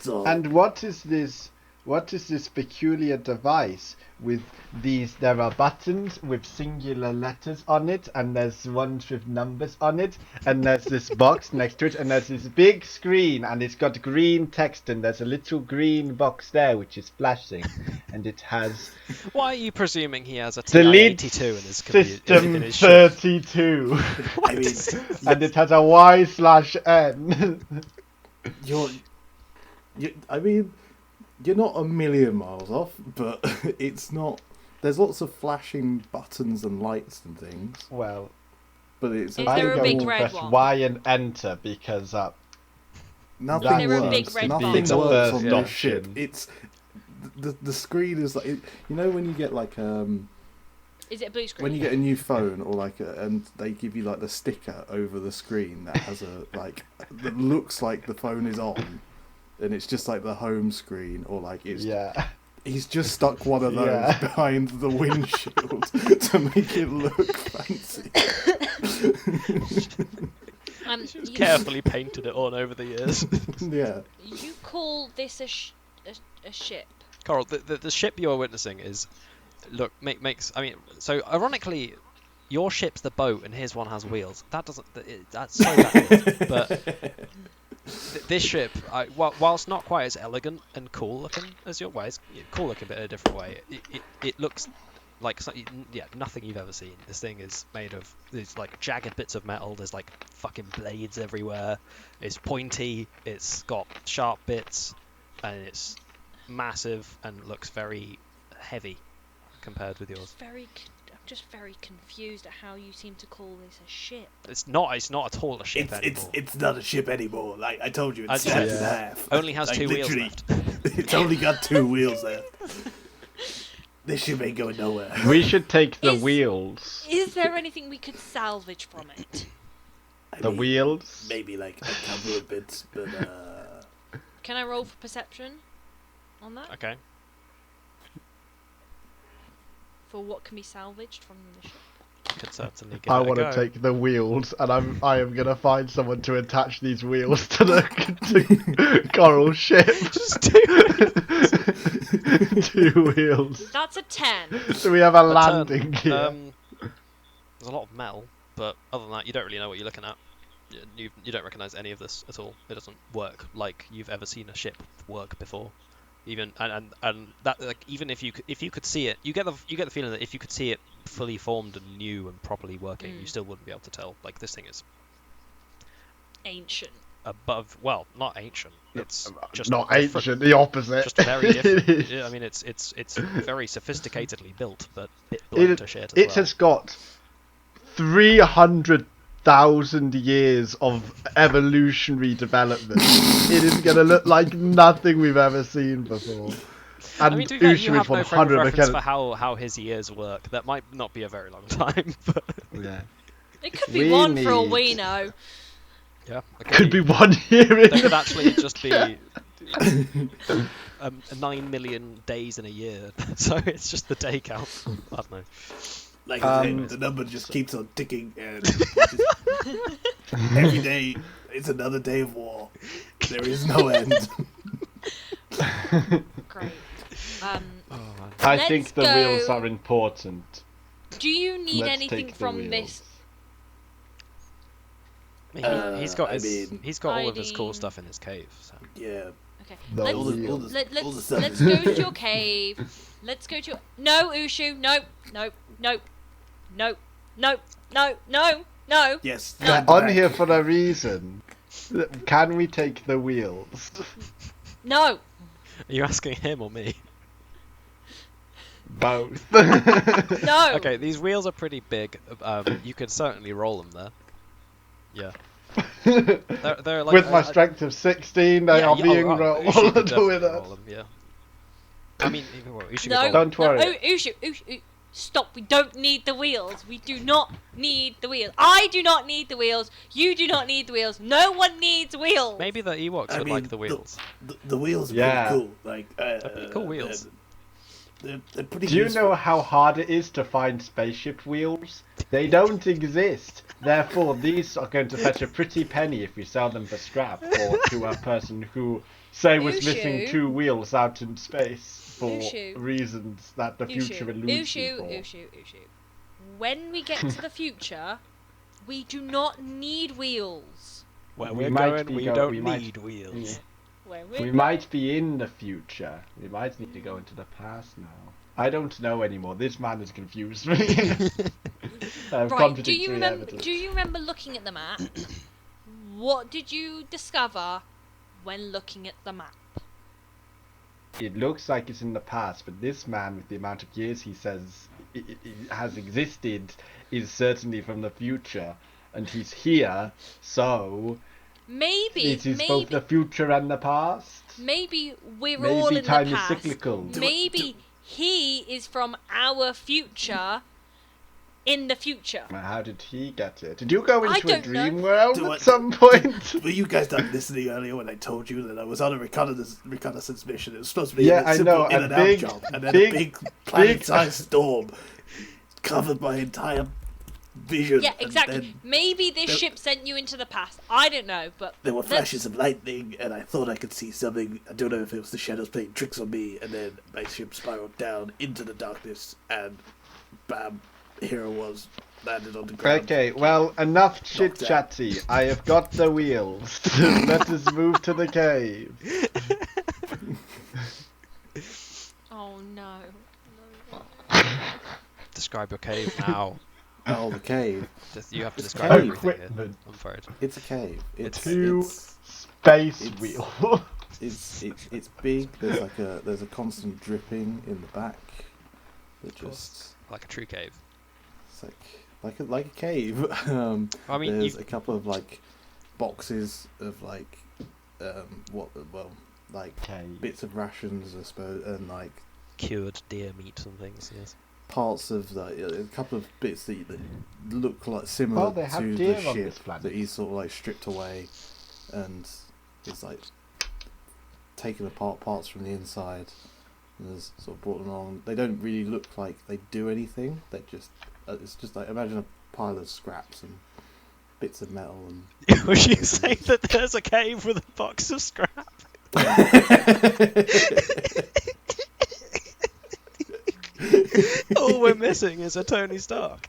all. And what is this? What is this peculiar device with these? There are buttons with singular letters on it, and there's ones with numbers on it, and there's this box next to it, and there's this big screen, and it's got green text, and there's a little green box there which is flashing, and it has Why are you presuming he has a Delete TI-82 in his computer? System In his ship? 32, I mean, and it has a Y/N. I mean, you're not a million miles off, but it's not. There's lots of flashing buttons and lights and things, Well, but it's. Is I'm there a going big to red press one? Y and enter because Nothing Is there a works. big red Nothing box? works First on this option. ship. It's the screen is like you know when you get like Is it a blue screen? when you get a new phone or like and they give you like the sticker over the screen that has a like that looks like the phone is on, and it's just like the home screen or like it's yeah. he's just stuck one of those Yeah. behind the windshield to make it look fancy. She's carefully painted it on over the years. Yeah. You call this a ship? Coral, the ship you're witnessing is look makes. I mean, so ironically, your ship's the boat and his one has wheels. That doesn't. That's so backwards. But this ship, whilst not quite as elegant and cool looking as your, well, it's cool looking, but in a different way. It looks like nothing you've ever seen. This thing is made of these like jagged bits of metal. There's like fucking blades everywhere. It's pointy. It's got sharp bits, and it's massive and looks very heavy compared with yours. I'm just very confused at how you seem to call this a ship. It's not at all a ship anymore. It's not a ship anymore. Like I told you, it's As you snapped said, in half. Only has Like, 2 wheels literally, left. It's only got 2 wheels left. This ship ain't going nowhere. We should take the Is- wheels. Is there anything we could salvage from it? The wheels. Maybe like a couple of bits, but Can I roll for perception on that? Okay. For what can be salvaged from the ship? Could certainly give I it a want to go. take the wheels, and I am gonna find someone to attach these wheels to the coral ship. Just 2 wheels. That's a 10. So we have a turn. landing gear. There's a lot of metal, but other than that, you don't really know what you're looking at. You don't recognise any of this at all. It doesn't work like you've ever seen a ship work before. Even and that, like, even if you could see it, you get the feeling that if you could see it fully formed and new and properly working, you still wouldn't be able to tell. Like, this thing is Ancient. above, well, not ancient. It's just Not different. ancient, the opposite. Just very different. It is. Yeah, I mean, it's very sophisticatedly built, but it blunt to shit as It well. has got 300,000 years of evolutionary development. It is going to look like nothing we've ever seen before. And I mean, to be fair, you Uchu have is no frame of 100 reference for mechanics. how his years work. That might not be a very long time, but Yeah. It could be We one for all need- we know. yeah, Could be 1 year in. There could actually just be 9 million days in a year, so it's just the day count. I don't know. like I said, the number just keeps on ticking, and every day it's another day of war. There is no end. Great. I Let's think the go- wheels are important. Do you need Let's anything take the from wheels. this? He's got I mean, he's got all of his cool hiding- stuff in his cave. So. Yeah. Okay. The Let's, wheels. all the stuff let's is- go to your cave. Let's go to your... No, Uchu. No. No. No. No. No. No. No. No. Yes. No. On here for a reason. Can we take the wheels? No. Are you asking him or me? Both. No. Okay, these wheels are pretty big. You could certainly roll them there. Yeah. They're like, With my strength of 16, they are being rolled. You should The definitely winner. roll them, yeah. I mean, you should No. roll them. Don't worry. No. Uchu. Stop. We don't need the wheels. We do not need the wheels. I do not need the wheels. You do not need the wheels. No one needs wheels. Maybe the Ewoks I would mean, like the wheels. The wheels are Yeah. pretty cool. Like, They're pretty cool wheels. They're pretty Do you useful. know how hard it is to find spaceship wheels? They don't exist. Therefore, these are going to fetch a pretty penny if we sell them for scrap, or to a person who, say, was missing Uchu. 2 wheels out in space for Uchu. reasons that the future eludes you for. Uchu. When we get to the future, we do not need wheels. Where We we're might going, be we go- don't we might- need wheels. When We might be in the future. We might need to go into the past now. I don't know anymore. This man has confused me. Right. Contradictory evidence. Do you remember looking at the map? What did you discover when looking at the map? It looks like it's in the past, but this man, with the amount of years he says it has existed, is certainly from the future, and he's here, so Maybe. it is both the future and the past. Maybe we're Maybe all in time the is past. cyclical. Maybe he is from our future in the future. How did he get it? Did you go I into a don't know. dream world Do at I- some point? Were you guys not listening earlier when I told you that I was on a reconnaissance mission? It was supposed to be Yeah, a I simple know, in a and big- out job, and then big- a big planet-sized storm covered my entire vision. Yeah, and exactly. then Maybe this there- ship sent you into the past. I don't know, but there were let's- flashes of lightning, and I thought I could see something. I don't know if it was the shadows playing tricks on me, and then my ship spiraled down into the darkness, and bam, here I was, landed on the ground. Okay, well, enough chit Knocked out. chatty. I have got the wheels. Let us move to the cave. Oh no. Describe your cave now. Oh, the cave. You have to It's describe cave. everything here. Equipment. I'm afraid. It's a cave. It's Two it's space It's- wheel. it's big. There's a constant dripping in the back. That just Like a true cave. it's like a cave. I mean, there's you a couple of like boxes of like Cave. bits of rations, I suppose, and like cured deer meat and things. Yes. parts of a couple of bits that look like similar Well, they have to deer the on ship this planet. that he's sort of like stripped away, and it's like taken apart parts from the inside and has sort of brought them on. They don't really look like they do anything. They just it's just like imagine a pile of scraps and bits of metal and. Would you say that there's a cave with a box of scrap? All we're missing is a Tony Stark.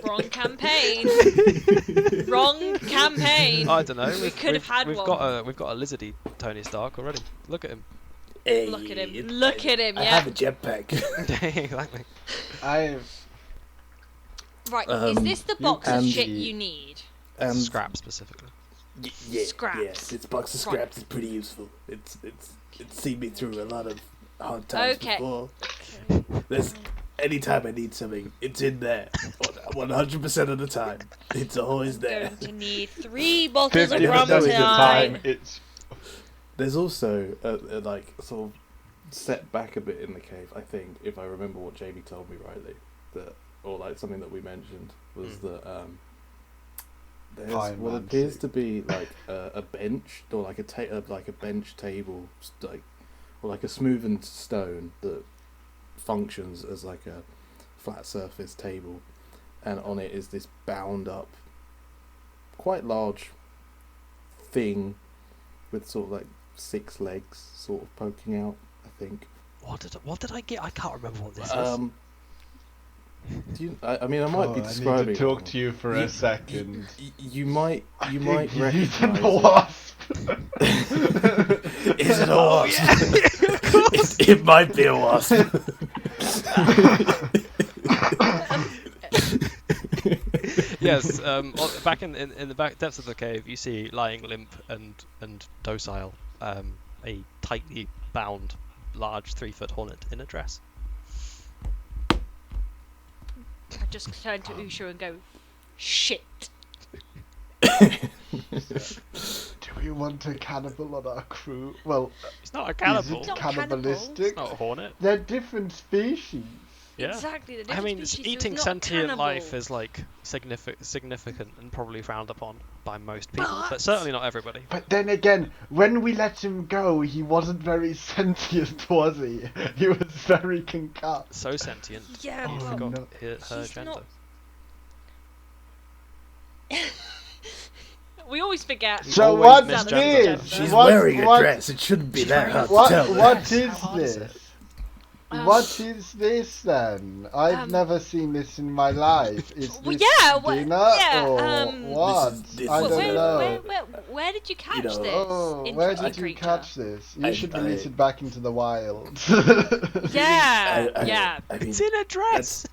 Wrong campaign. Wrong campaign. I don't know. We could have had we've one. We've got a lizardy Tony Stark already. Look at him. Hey, Look at him. Look at him, I yeah. have a jetpack. Exactly. I've Right, is this the box of and shit the- you need? And Scrap specifically. Yeah, Scraps. Yes, this box of Right. scraps is pretty useful. It's seen me through a lot of hard times Okay. before. There's anytime I need something, it's in there. 100% of the time, it's always there. Going to need 3 bottles of 50% rum of the time tonight. it's there's also a like sort of set back a bit in the cave. I think if I remember what Jamie told me rightly, that or like something that we mentioned was that there's Pine what Man appears suit. to be like a bench or like a bench table, like or like a smoothened stone that functions as like a flat surface table, and on it is this bound up, quite large thing with sort of like 6 legs sort of poking out. I think. What did I get? I can't remember what this is. Do you, I mean, I might be I need describing. to talk it to you for a second. You might You recognise need a it. wasp. Is it a wasp? it might be a wasp. Yes. Back in the back depths of the cave, you see lying limp and docile, a tightly bound, large 3-foot hornet in a dress. I just turn to Uchu and go, shit. Do we want a cannibal on our crew? Well, It's not a is cannibal. it Not cannibal. cannibalistic? It's not a hornet. They're different species. Yeah. Exactly. The I different mean, species, so eating it's not a sentient life cannibal. is like significant and probably frowned upon by most people, but certainly not everybody. But then again, when we let him go, he wasn't very sentient, was he? He was very concussed. So sentient. Yeah, You Oh, forgot no. her She's gender. not- We always forget. So always what misgender. is? She's what, wearing a what, dress. It shouldn't be that hard What, to tell. what Yes, is how hard is this? Um, What is this then? I've never seen this in my life. Is Well, this yeah, dinner yeah, or what? this I is, don't know. Where did you catch know- this? Oh, where interesting did you creature? catch this? You I- should I- release it back into the wild. Yeah, I yeah. mean, It's in a dress.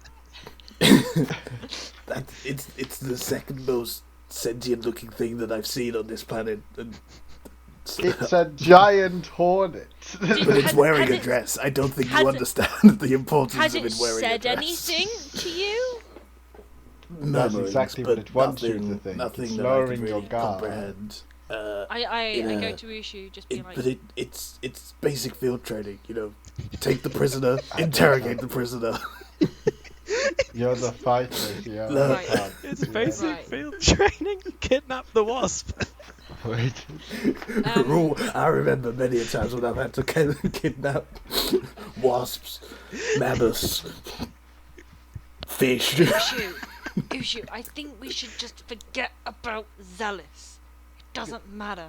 it's the second most sentient-looking thing that I've seen on this planet, and It's a giant hornet. but it's Has- wearing has a it- dress. I don't think has you it- understand the importance Has of it it wearing a said dress. anything to you? That's Murmurings, exactly what but it wants you nothing, to think. Nothing It's that I lowering can your really guard. comprehend. I In go a- to Uchu, just being like, But it's basic field training. You know, take the prisoner, interrogate the prisoner. You're the fighter here. No. Right. Can't It's do basic Right. field training. Kidnap the wasp. that. Wait. I remember many a times when I've had to kidnap wasps, mammoths, fish. Uchu, I think we should just forget about Zealous. It doesn't matter.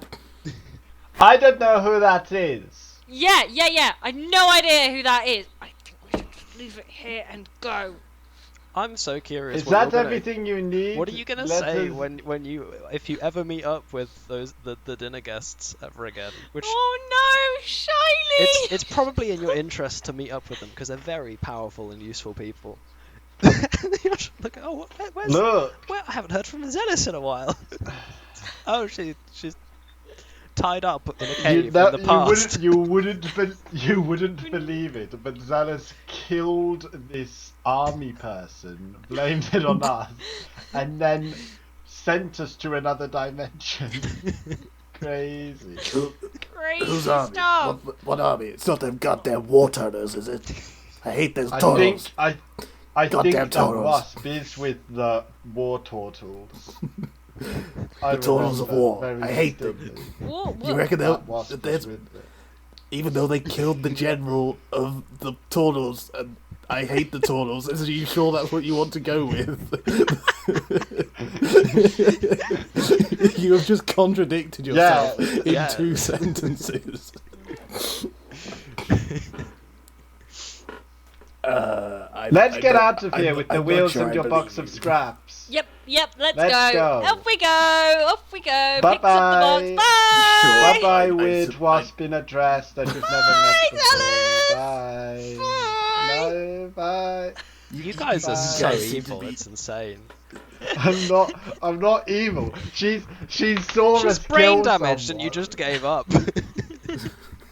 I don't know who that is. Yeah. I have no idea who that is. I think we should just leave it here and go. I'm so curious. Is what that you're gonna- everything you need? What are you gonna Let say us- if you ever meet up with the dinner guests ever again? Which Oh no, Shiley! it's probably in your interest to meet up with them because they're very powerful and useful people. You're just like, oh, where's Look, Well, I haven't heard from Zealous in a while. Oh, she's tied up in a cave in the past. you wouldn't believe it, but Zealous killed this army person, blamed it on us, and then sent us to another dimension. Crazy. Crazy Who's army? stuff. What army? It's not them goddamn war turtles, is it? I hate those I turtles. think I Goddamn think the turtles. wasp is with the war turtles. The turtles of war. I hate them. What? You reckon That wasp that's is with it. even though they killed the general of the turtles, and I hate the turtles. Are you sure that's what you want to go with? You have just contradicted yourself in Yeah. 2 sentences. Let's get out of here with the wheels and your box of scraps. Yep, let's Let's go. Off we go. Picks up the Bye-bye. box. Bye. Bye bye, I weird sup- wasp in a dress that you've never Bye, met before. Bye. Bye. You guys are Bye. so You guys seem evil. to be- It's insane. I'm not evil. She saw us She's brain kill damaged, and you someone. just gave up.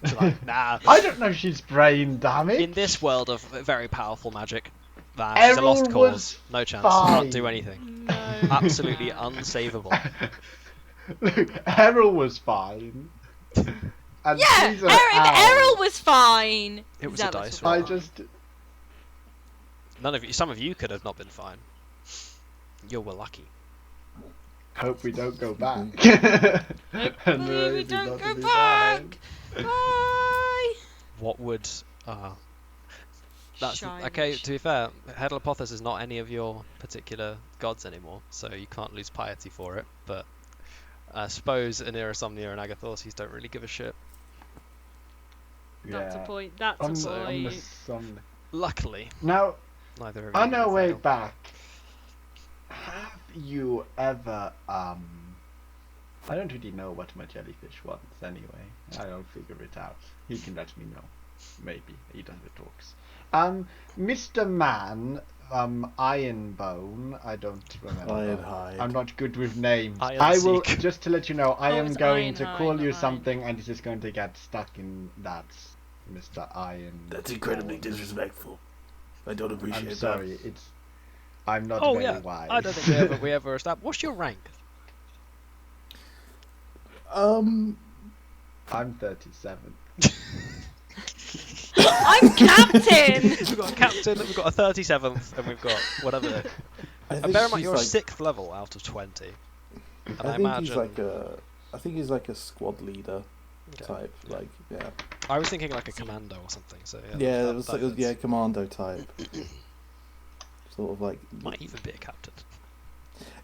She's like, nah. I don't know if she's brain damaged. In this world of very powerful magic, she's a Errol lost was cause. No chance. fine. Can't do anything. No. Absolutely unsavable. Look, Errol was fine. And Yeah, she's an if owl. Errol was fine. It was a Zealous dice was roll. I fine. just None of you. Some of you could have not been fine. You were lucky. hope we don't go back. Hopefully And we maybe don't not go to be back. Bye. What would? That's Shine. okay. To be fair, Hedalopothus is not any of your particular gods anymore, so you can't lose piety for it. But I suppose Anirosomnia and Agathorses don't really give a shit. That's a Yeah. point. That's On a the, on the, point. on the... Luckily, Now, neither of you. on are our gonna way fail. back, have you ever I don't really know what my jellyfish wants anyway. I'll figure it out. He can let me know. Maybe. He does the talks. Mr. Man, Ironbone, I don't remember. Ironhide. I'm not good with names. Iron I will, Seek. just to let you know, I Oh, am it's going to Ironhide, call you not something and it's just going to get stuck in that, Mr. Iron. That's incredibly disrespectful. I don't appreciate I'm sorry, I'm not Oh very yeah, wise. I don't think we ever established. What's your rank? I'm 37. I'm captain. We've got a captain, we've got a 37th, and we've got whatever. I And think bear in mind, she's you're like, a 6th level out of 20. And I I think imagine. he's like a squad leader Okay. type. Like yeah, I was thinking like a commando or something. So yeah. yeah, that- it was that like, fits. yeah, commando type. Sort of like Might even be a captain.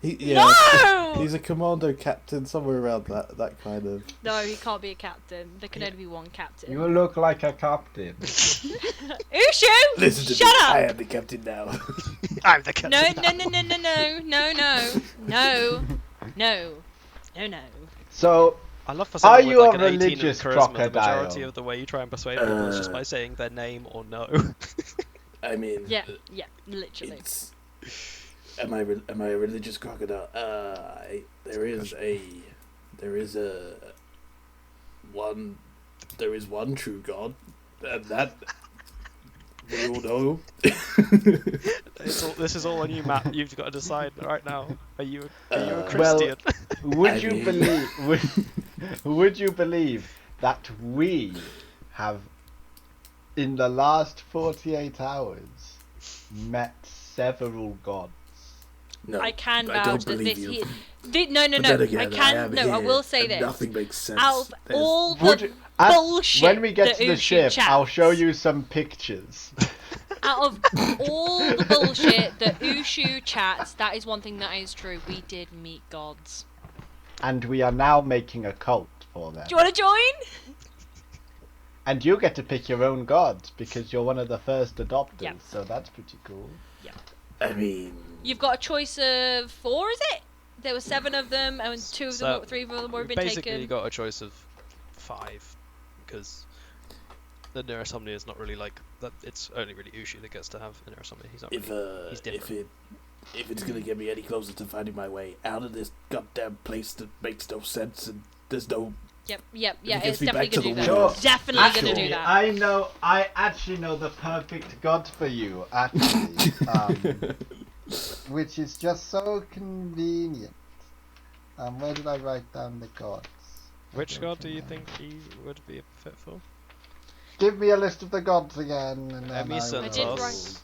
No! he's a commando captain somewhere around that kind of. No, he can't be a captain. There can only be one captain. You look like a captain. Ushu! Listen to Shut me. up! I am the captain now. I'm the captain. No. So, I love for Are someone you with like a an 18 in religious charisma, the majority crocodile? of the way you try and persuade people is just by saying their name or no. I mean, Yeah, literally. it's. Am I a religious crocodile? There is one true God, and that we all know. This is all on you, Matt. You've got to decide right now. Are you a Well, Christian? would I you mean- believe? Would you believe that we have, in the last 48 hours, met several gods? No, I can I vouch don't that believe this you. here. No. But then again, I can. am No, I here, will say and this. Nothing makes sense. Out of There's- all Would the you- bullshit when we get that to the Uchu ship, I'll show chats. you some pictures. Out of all the bullshit that Uchu chats, that is one thing that is true. We did meet gods. And we are now making a cult for them. Do you want to join? And you get to pick your own gods because you're one of the first adopters. Yep. So that's pretty cool. I mean, You've got a choice of 4, is it? There were 7 of them, and 2 of them, 3 of them were been basically taken. you got a choice of 5 because the Neurosomnia is not really like that. It's only really Uchu that gets to have the Neurosomnia. He's not really. He's different. if it's gonna get me any closer to finding my way out of this goddamn place that makes no sense and there's no. Yep, it it's gets me definitely back to gonna do the that. Sure. wheel. Definitely gonna do that. I actually know the perfect god for you, actually. Which is just so convenient. Where did I write down the gods? Which god do you think he would be fit for? Give me a list of the gods again. And then I will- Emisentos,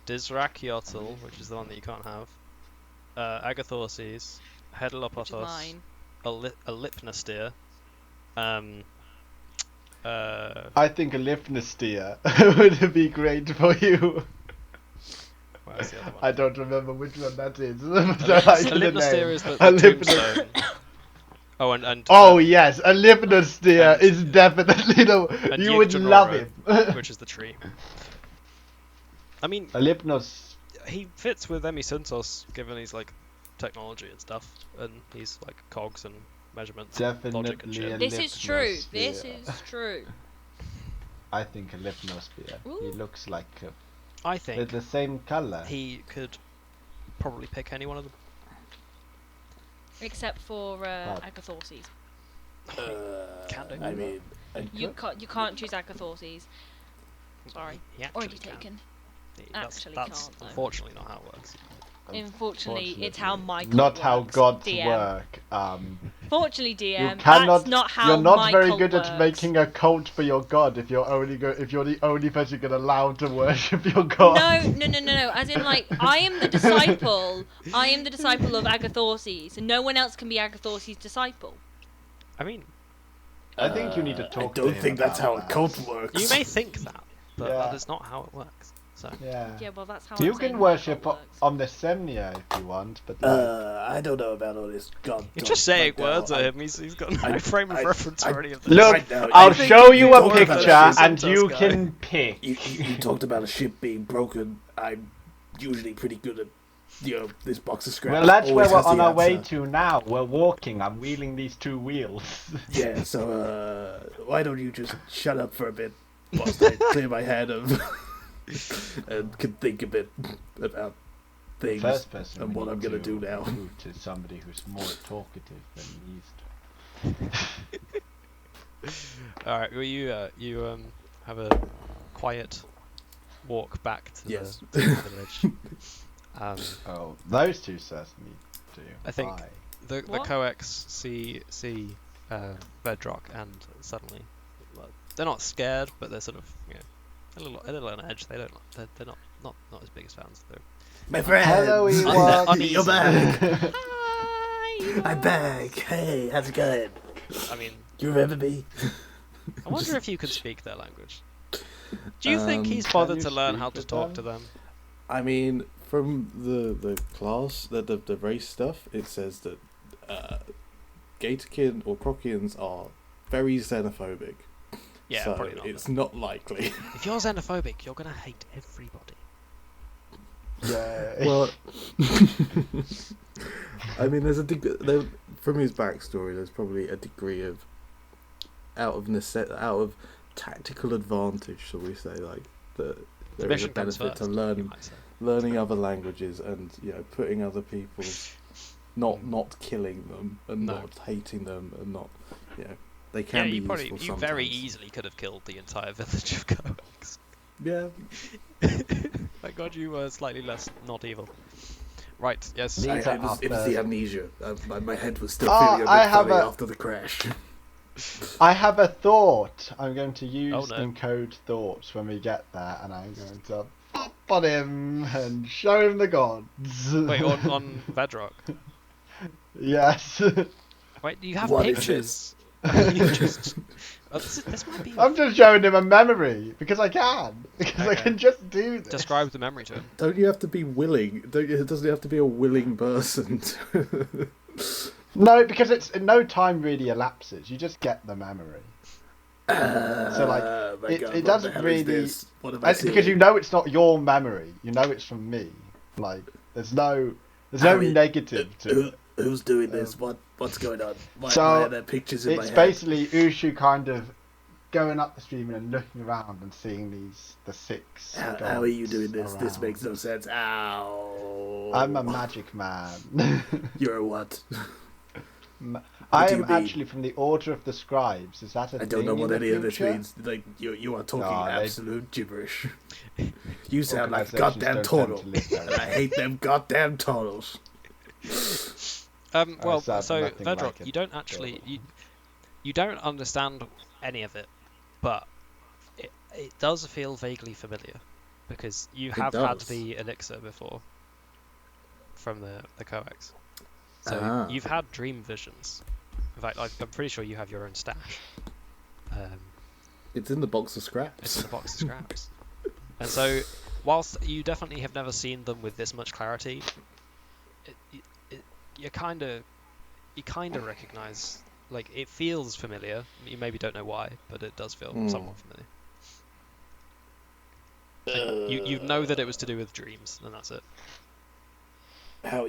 Dizrachiotl, which is the one that you can't have, Agathorses, Which is Hetelopotos, mine. Lipnasteer, I think a Lipnasteer would be great for you. where's the other one? I don't remember which one that is. But I like the Lipnasteer name. is the A Lipna- tombstone. Oh, and Oh yes, a Lipnasteer and- is definitely the. and You would love Yggdrasil, him. which is the tree. I mean, A Lipnos. he fits with Emisentos, given he's like technology and stuff, and he's like cogs and measurements, and logic and Definitely shit. a This is true. Lipnosphere. This is true. I think a Lipnosphere. He Ooh. looks like I they're think the same color. he could probably pick any one of them. Except for Agathorses. Can do. I mean, You can't choose Agathorses. Sorry. He actually Already can. taken. That's Actually that's can't, though. unfortunately not how it works. Unfortunately, it's how my cult Not how works, gods DM. work. Fortunately, You DM, cannot. that's not how You're not my very cult good works. at making a cult for your god if you're the only person you're allowed to worship your god. No. As in, like, I am the disciple. I am the disciple of Agathorses, and no one else can be Agathorses' disciple. I mean, I think you need to I talk to don't him think that's about how a that. cult works. you may think that, but Yeah. that is not how it works. So Yeah. Yeah, well, that's how You I'm saying can my worship cult works. Omnisemnia if you want, but I don't know about all this god. you're talk just saying right now. words at him. He's got no I- frame of I- reference I- for any of this. look, Right now, I'll I think show you you a talked about picture this and guy. you can pick. You talked about a ship being broken. I'm usually pretty good at, this box of scraps. Well, that's where always we're has on the our way answer. to now. We're walking. I'm wheeling these 2 wheels. Yeah, so why don't you just shut up for a bit whilst I clear my head of and can think a bit about things First person and we what I'm need gonna to do now. recruit is somebody who's more talkative than used. All right, will you have a quiet walk back to Yes. the village? Oh, those 2 certainly do. I think- Aye. The What? coex see Bedrock, and suddenly, well, they're not scared, but they're sort of a little on edge. They're not as big as fans. They're My friend, Hello, Ewok. uneasy. you're back. Hi. I'm back. Hey, how's it going? I mean, You remember me? I wonder if you can speak their language. Do you think he's Can bothered you to learn speak how to with talk them? to them? I mean, from the class, the race stuff, it says that Gatorkin or Crocians are very xenophobic. Yeah, so probably not. it's not likely. If you're xenophobic, you're gonna hate everybody. Yeah. Well, I mean, from his backstory, there's probably a degree of out of tactical advantage, shall we say, like there is a Mission comes benefit to first, you might say. learning other languages and putting other people, not killing them and No. not hating them and not they can be you probably useful you very sometimes. easily could have killed the entire village of coex. Yeah. Thank God you were slightly less not evil. Right, yes. Me- It was the amnesia. My head was still Oh, feeling a bit I have funny a- after the crash. I have a thought. I'm going to use Oh, no. encode thoughts when we get there, and I'm going to pop on him and show him the gods. Wait, on Bedrock. Yes. Wait, you have What is pictures. This might be. I'm just showing him a memory because I can. Because I Okay. can just do this. Describe the memory to him. Don't you have to be willing? Doesn't it have to be a willing person? No, because it's no time really elapses. You just get the memory. So like, my it God, it what doesn't the hell really. is this? What am I It's because seeing? you know it's not your memory. You know it's from me. Like there's no Harry, negative to it. Who's doing this? What's going on? Why So, are there pictures in my It's head? basically Uchu kind of going up the stream and looking around and seeing the six. How are you doing this? gods This around. makes no sense. Ow! I'm a magic man. You're a what? I do am you mean? actually from the Order of the Scribes. Is that a I don't know thing what in the any of this future? means. Like you are talking No, they- absolute gibberish. You sound like a Organisations goddamn don't turtle, tend to live very and I hate them goddamn turtles. Well, sound so nothing Verdrock, like it. you don't actually you don't understand any of it, but it does feel vaguely familiar because you have had does. the elixir before from the coax. So Ah. you've had dream visions. In fact, I'm pretty sure you have your own stash. It's in the box of It's scraps. in the box of scraps. And so, whilst you definitely have never seen them with this much clarity, you kind of recognise, like, it feels familiar. You maybe don't know why, but it does feel somewhat familiar. And you know that it was to do with dreams, and that's it. How are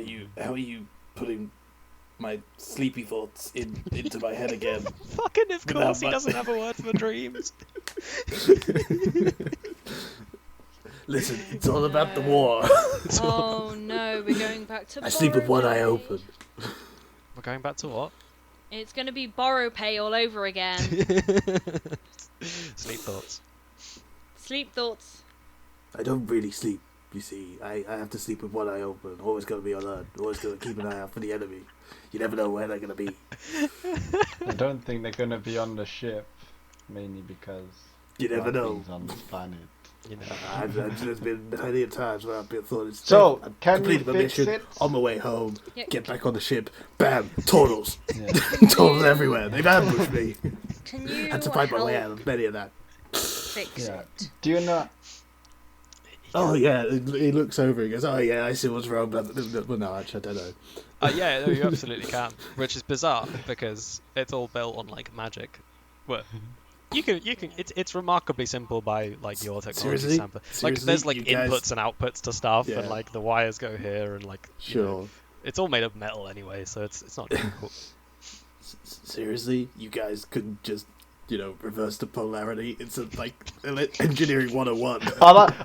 you putting my sleepy thoughts into my head again? Fucking of Without course, he my- doesn't have a word for dreams. Listen, it's all about the No. war. Oh no, we're going back to I sleep with one eye Borrow open. Pay. We're going back to what? It's gonna be borrow pay all over again. Sleep thoughts. Sleep thoughts. I don't really sleep. You see, I have to sleep with one eye open. Always gotta be alert. Always gotta keep an eye out for the enemy. You never know where they're gonna be. I don't think they're going to be on the ship, mainly because You never know. nothing's on this planet. You know. There's been plenty of times where I've been thought it's So, I've can you completed my fix mission it? on my way home. Yeah. Get back on the ship. Bam! Turtles. Yeah. Turtles everywhere. They've ambushed me. Can you Had to fight my way out help of many of that. fix Yeah. it? Do you know? Oh yeah, he looks over and goes, "Oh yeah, I see what's wrong." But well, no, actually, I don't know. Yeah, no, you absolutely can. Which is bizarre because it's all built on like magic. Well, you can. It's remarkably simple by like your technology Seriously? standpoint. Like Seriously? there's like You guys- inputs and outputs to stuff, Yeah. and like the wires go here, and like you know, Sure. it's all made of metal anyway, so it's not difficult. Seriously, you guys couldn't just, reverse the polarity? It's like engineering 101.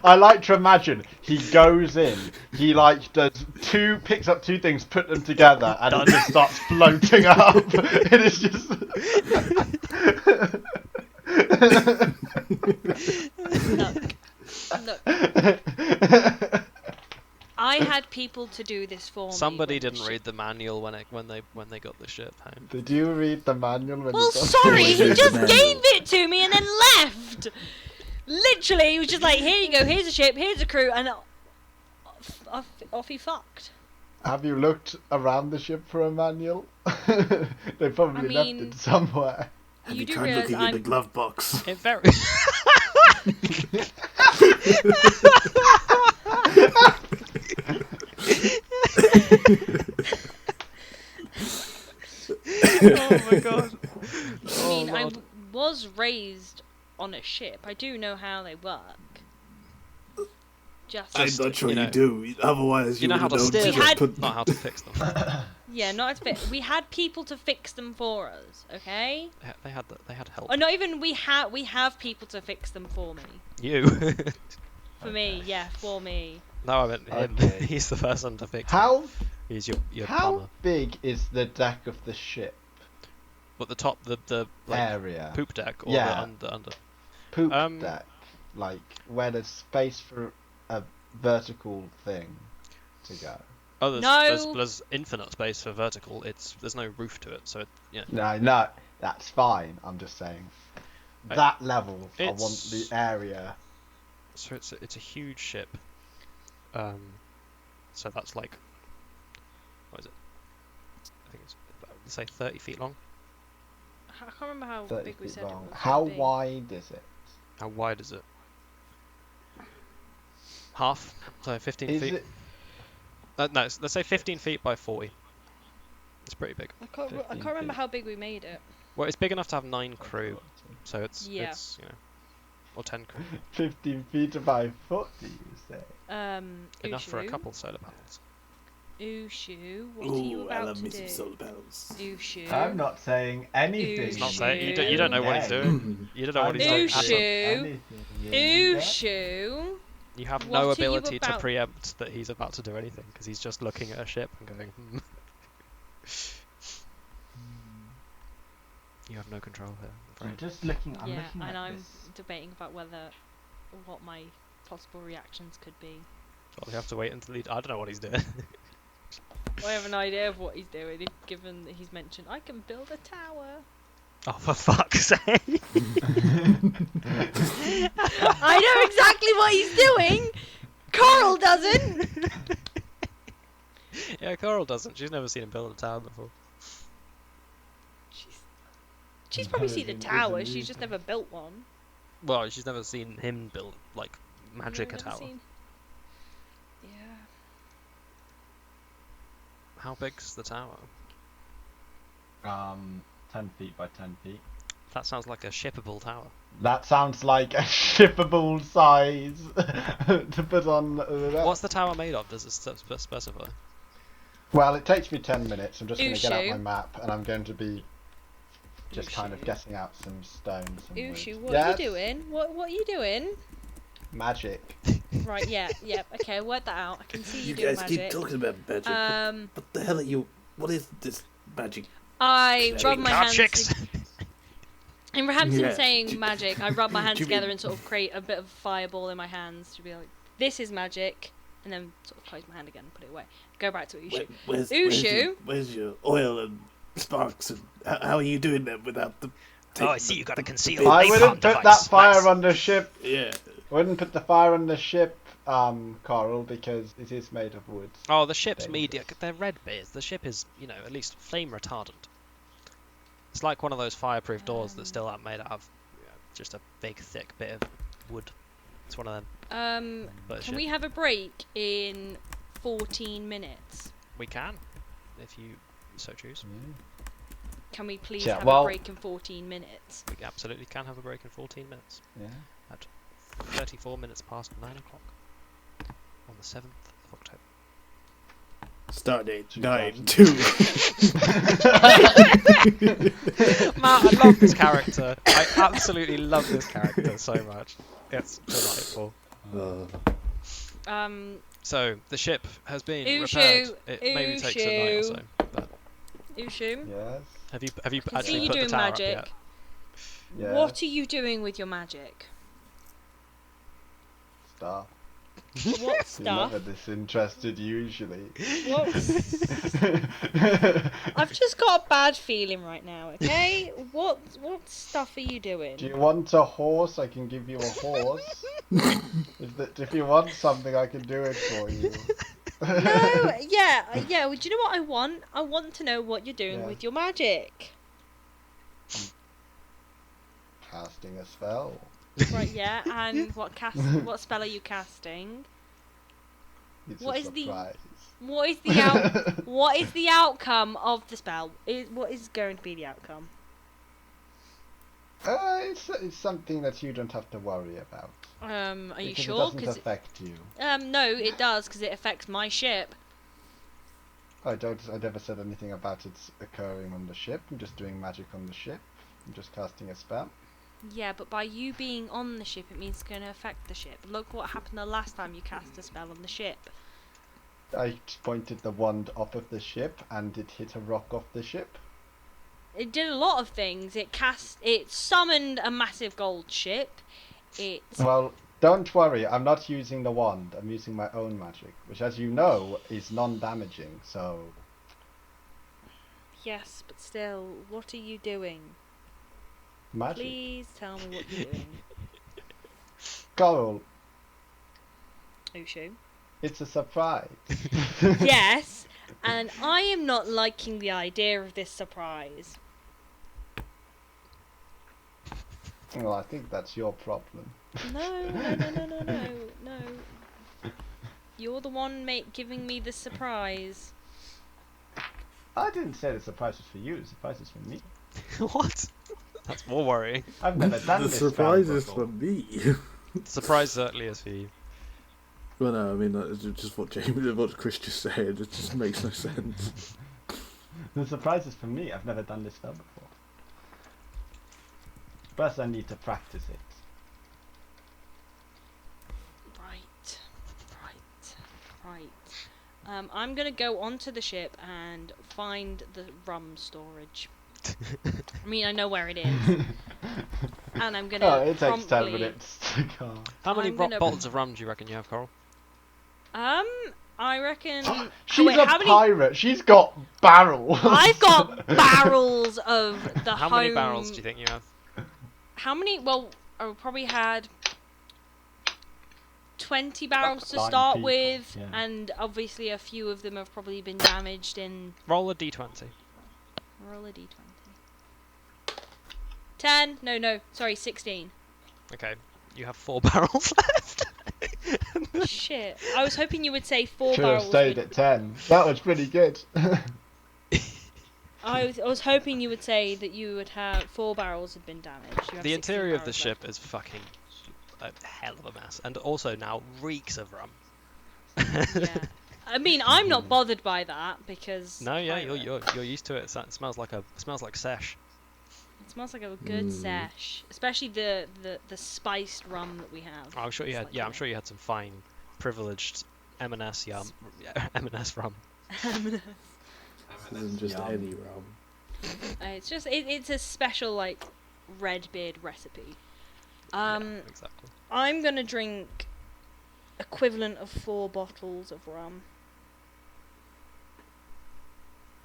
I like to imagine he goes in, he like picks up two things, put them together, and it just starts floating up. It is just. Look, I had people to do this for me. Somebody when the didn't ship- read the manual when they got the ship home. Did you read the manual when Well, you got sorry, Always he read the just manual. gave it to me and then left. Literally, he was just like, "Here you go. Here's a ship. Here's a crew," and off he fucked. Have you looked around the ship for a manual? They probably left mean- it somewhere. Have You you do tried realise looking in the I'm- glove box? It very. Oh my god. I mean, I Lord. was raised on a ship. I do know how they work. Just I'm Just, not sure you you know- do. Otherwise, You know how to would've known steer We them, had- put- not how to fix them. yeah, not as bit. We had people to fix them for us. Okay. They had help. Or not even we have people to fix them for me. You. For me, yeah, for me. No, I meant him. Okay. He's the person to fix them. How He's your how plumber. big is the deck of the ship But the top, the like area? poop deck or Yeah. the under. Poop Um, deck, like where there's space for a vertical thing to go. Oh, there's, No. there's infinite space for vertical. There's no roof to it, so yeah. No, that's fine. I'm just saying I- that level. I want it's- the area. So it's a huge ship. So that's like, what is it? I think it's about, say 30 feet long. I can't remember how 30 big we feet said it long. was. How gonna be. wide is it? How wide is it? Half, so 15 Is feet. it No, let's say 15 feet by 40. It's pretty big. I can't 15 remember feet. how big we made it. Well, it's big enough to have 9 crew, so it's Yeah. it's or 10 crew. 15 feet by 40, you say? Enough for a Uchu, couple solar panels. Ushu, what are you Ooh, I about love to me do? some solar panels. Ushu. I'm not saying anything. He's Not saying you don't know what he's doing. You don't know what he's doing. at all. Ushu. Ushu. Ushu. You have What no are you ability to about- preempt that he's about to do anything because he's just looking at a ship and going. You have no control here. I'm I'm afraid. just looking. I'm Yeah, looking and at I'm this. debating about what my possible reactions could be. Well, you have to wait until I don't know what he's doing. I have an idea of what he's doing, given that he's mentioned I can build a tower. Oh, for fuck's sake! I know exactly what he's doing. Coral doesn't. Yeah, Coral doesn't. She's never seen him build a tower before. She's probably No, seen a isn't tower. he? She's just never built one. Well, she's never seen him build like magic No, a never tower. seen- Yeah. How big's the tower? 10 feet by 10 feet. That sounds like a shippable tower. That sounds like a shippable size to put on. What's the tower made of? Does it specify? Well, it takes me 10 minutes. I'm just going to get out Ushu. my map and I'm going to be just kind of Ushu. guessing out some stones. And Ushu, words. what Yes? are you doing? What are you doing? Magic. Right, yeah, okay, work that out. I can see you, You doing guys magic. keep talking about magic. What the hell are you? What is this magic? I rub my Card hands. chicks. In Rahamson Yeah. saying magic, I rub my hands Do you together mean- and sort of create a bit of fireball in my hands to be like, this is magic, and then sort of close my hand again and put it away. Go back to Ushu. Where's your oil and sparks? And how are you doing that without the? Oh, I see you got a concealed big- I napalm wouldn't put device. that fire Nice. on the ship. Yeah. Wouldn't put the fire on the ship, Coral, because it is made of wood. Oh, the ship's Dangerous. media. They're red beers. The ship is, at least flame retardant. It's like one of those fireproof doors that's still made out of just a big, thick bit of wood. It's one of them. But Can ship. we have a break in 14 minutes? We can, if you so choose. Can we please Yeah, have well- a break in 14 minutes? We absolutely can have a break in 14 minutes. Yeah. 34 minutes past 9 o'clock on the 7th of October. Stardate 2000. 9-2. Matt, I love this character. I absolutely love this character so much. It's delightful. So the ship has been Ushu, repaired. It maybe takes a night or so. But Ushu, Yes. have you I can see actually you put the doing tower magic. up yet? Yes. What are you doing with your magic? Stuff. What You're stuff? never disinterested usually. What? I've just got a bad feeling right now. Okay, what stuff are you doing? Do you want a horse? I can give you a horse. If you want something, I can do it for you. No, yeah. Well, do you know what I want? I want to know what you're doing Yeah. with your magic. Casting a spell. Right, yeah. And what spell are you casting? It's What a is the- surprise. What is the outcome of the spell? What is going to be the outcome? It's something that you don't have to worry about. Are you Because sure? it doesn't Because affect you. no, it does because it affects my ship. I never said anything about it occurring on the ship. I'm just doing magic on the ship. I'm just casting a spell. Yeah, but by you being on the ship, it means it's going to affect the ship. Look what happened the last time you cast a spell on the ship. I pointed the wand off of the ship and it hit a rock off the ship. It did a lot of things. It summoned a massive gold ship. It Well, don't worry, I'm not using the wand. I'm using my own magic, which, as you know, is non-damaging. So, yes, but still, what are you doing? magic. Please tell me what you're doing. Coral, Ushu. it's a surprise. Yes, and I am not liking the idea of this surprise. Well, I think that's your problem. No. You're the one giving me the surprise. I didn't say the surprise was for you. The surprise is for me. What? That's more worrying. I've never done The this. surprise spell is before. for me. The surprise certainly is for you. Well, no, I mean that's just what Chris just said. It just makes no sense. The surprise is for me. I've never done this spell before. First, I need to practice it. Right. I'm gonna go onto the ship and find the rum storage. I mean, I know where it is, and I'm gonna. Oh, it takes 10 promptly- minutes to go. How many I'm gonna- bottles of rum do you reckon you have, Coral? I reckon. She's wait, a how many- pirate. She's got barrels. I've got barrels of the How many barrels do you think you have? How many? Well, I probably had 20 barrels to 9 start people, with, yeah. and obviously a few of them have probably been damaged in. Roll a d20. Roll a d20. 10. No. Sorry, 16. Okay, you have 4 barrels left. Shit. I was hoping you would say 4 Should have barrels. stayed at 10. That was pretty good. I was hoping you would say that you would have 4 barrels had been damaged. You have The 16 interior of the barrels ship left. is fucking a hell of a mess, and also now reeks of rum. Yeah. I mean, I'm not bothered by that because. No, yeah, pirate. you're used to it. It smells like sesh. It smells like a good sesh, especially the spiced rum that we have. I'm sure you It's had. like Yeah, I'm sure you had some fine, privileged M&S M&S rum. Than just Yum. any rum. It's just it's a special like Redbeard recipe. Yeah, exactly. I'm gonna drink equivalent of 4 bottles of rum.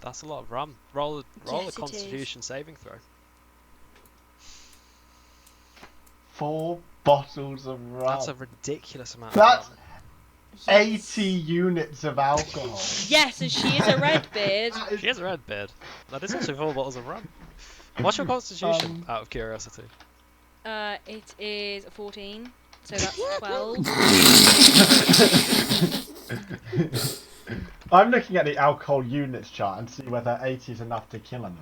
That's a lot of rum. Roll Yes, a it is. Constitution saving throw. 4 bottles of rum. That's a ridiculous amount. That's of rum. 80 units of alcohol. Yes, and she is a Redbeard. That is- She has a red beard. That is also 4 bottles of rum. What's your Constitution? Out of curiosity. It is a 14, so that's 12. I'm looking at the alcohol units chart and see whether 80 is enough to kill a man.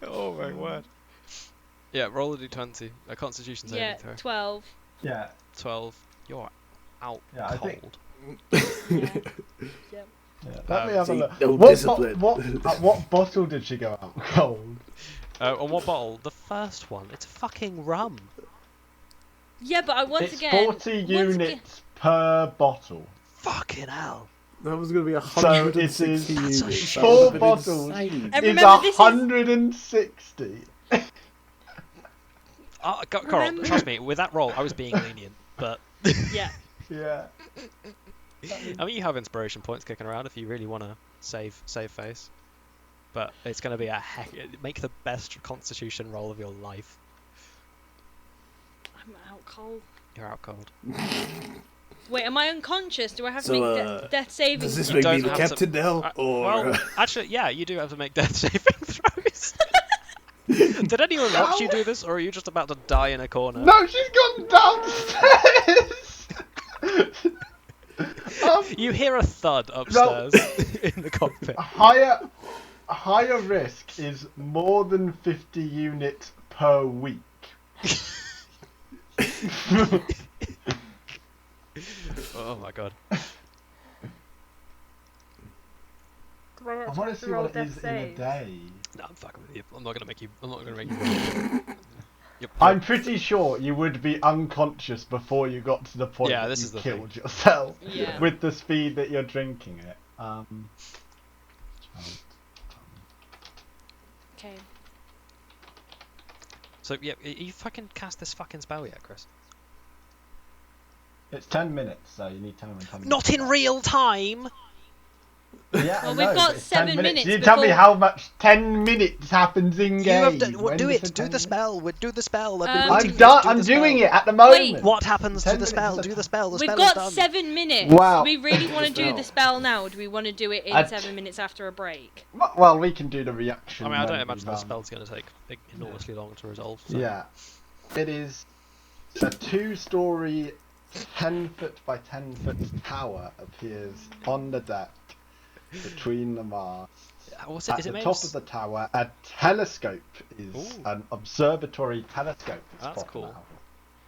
Oh my word. Yeah, roll a d20. A Constitution saving Yeah, throw. 12. Yeah, 12. You're out Yeah, I think- cold. Yeah. yeah. Let me have a See, look. no What, discipline. what bottle did she go out cold? On what bottle? The first one. It's fucking rum. Yeah, but It's 40 units per bottle. Fucking hell. That was going to be So it 160 is units. That's a That shit. would have Four been bottles. insane. And It's remember, this is- 160. Carl, Remember- trust me, with that roll, I was being lenient. But, Yeah. Yeah. I mean, you have inspiration points kicking around if you really want to save face. But it's going to be make the best Constitution roll of your life. I'm out cold. You're out cold. Wait, am I unconscious? Do I have to So, make death saving? Does this You make don't me the have to- captain now? Or Well, actually, yeah, you do have to make death saving throws. Did anyone watch you do this, or are you just about to die in a corner? No, she's gone downstairs. You hear a thud upstairs in the cockpit. Higher risk is more than 50 units per week. Oh my god. I want to see what it is in a day. No, I'm fucking with you. I'm not gonna make you. You're I'm pretty sure you would be unconscious before you got to the point Yeah, that this you is the killed yourself Yeah. with the speed that you're drinking it. Okay. So yeah, you fucking cast this fucking spell yet, Chris? It's 10 minutes, so you need time and time. Not in real time. Yeah, Well, I we've know, got but it's 10 7 minutes You tell me before- how much 10 minutes happens in You have game. to When do does it. Do 10 the minutes- spell. Do the spell. I've been Um, waiting I'm for you to done. do I'm the doing spell. it at the moment. Wait. What happens to 10 the minutes spell? is a Do the spell. The We've spell is got done. 7 minutes. Wow. Do we really want to do spell. the spell now, or do we want to do it in 7 minutes after a break? Well, we can do the reaction. I mean, I don't when imagine we've, the spell's going to take enormously long to resolve. So. Yeah. It is a 2-story, 10-foot by 10-foot tower appears on the deck between the masts. What's it? At Is it the made top of of the tower, a telescope is Ooh. an observatory telescope. That's spot cool. now.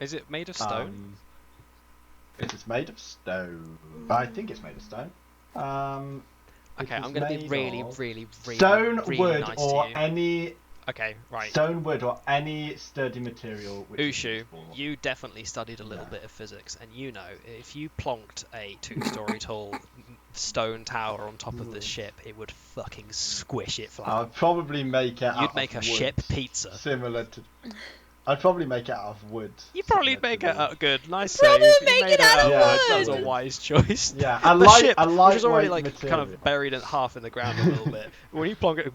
Is it made of stone? It is made of stone. I think it's made of stone. Okay, it I'm is going to be made really, of really, really, stone, really wood, nice or to you. any Okay, right. stone, wood, or any sturdy material. Which is Uchu, useful. you definitely studied a little Yeah. bit of physics, and you know if you plonked a 2-story tall stone tower on top of this ship, it would fucking squish it flat. I'd probably make it. You'd out make a of ship wood, pizza. similar to. I'd probably make it out of wood. You probably similar make to it out good. Nice Probably save. You make made it out of wood. That was a wood. wise choice. Yeah, The a ship, a which was already lightweight like material. kind of buried in half in the ground a little bit. When you plonk it,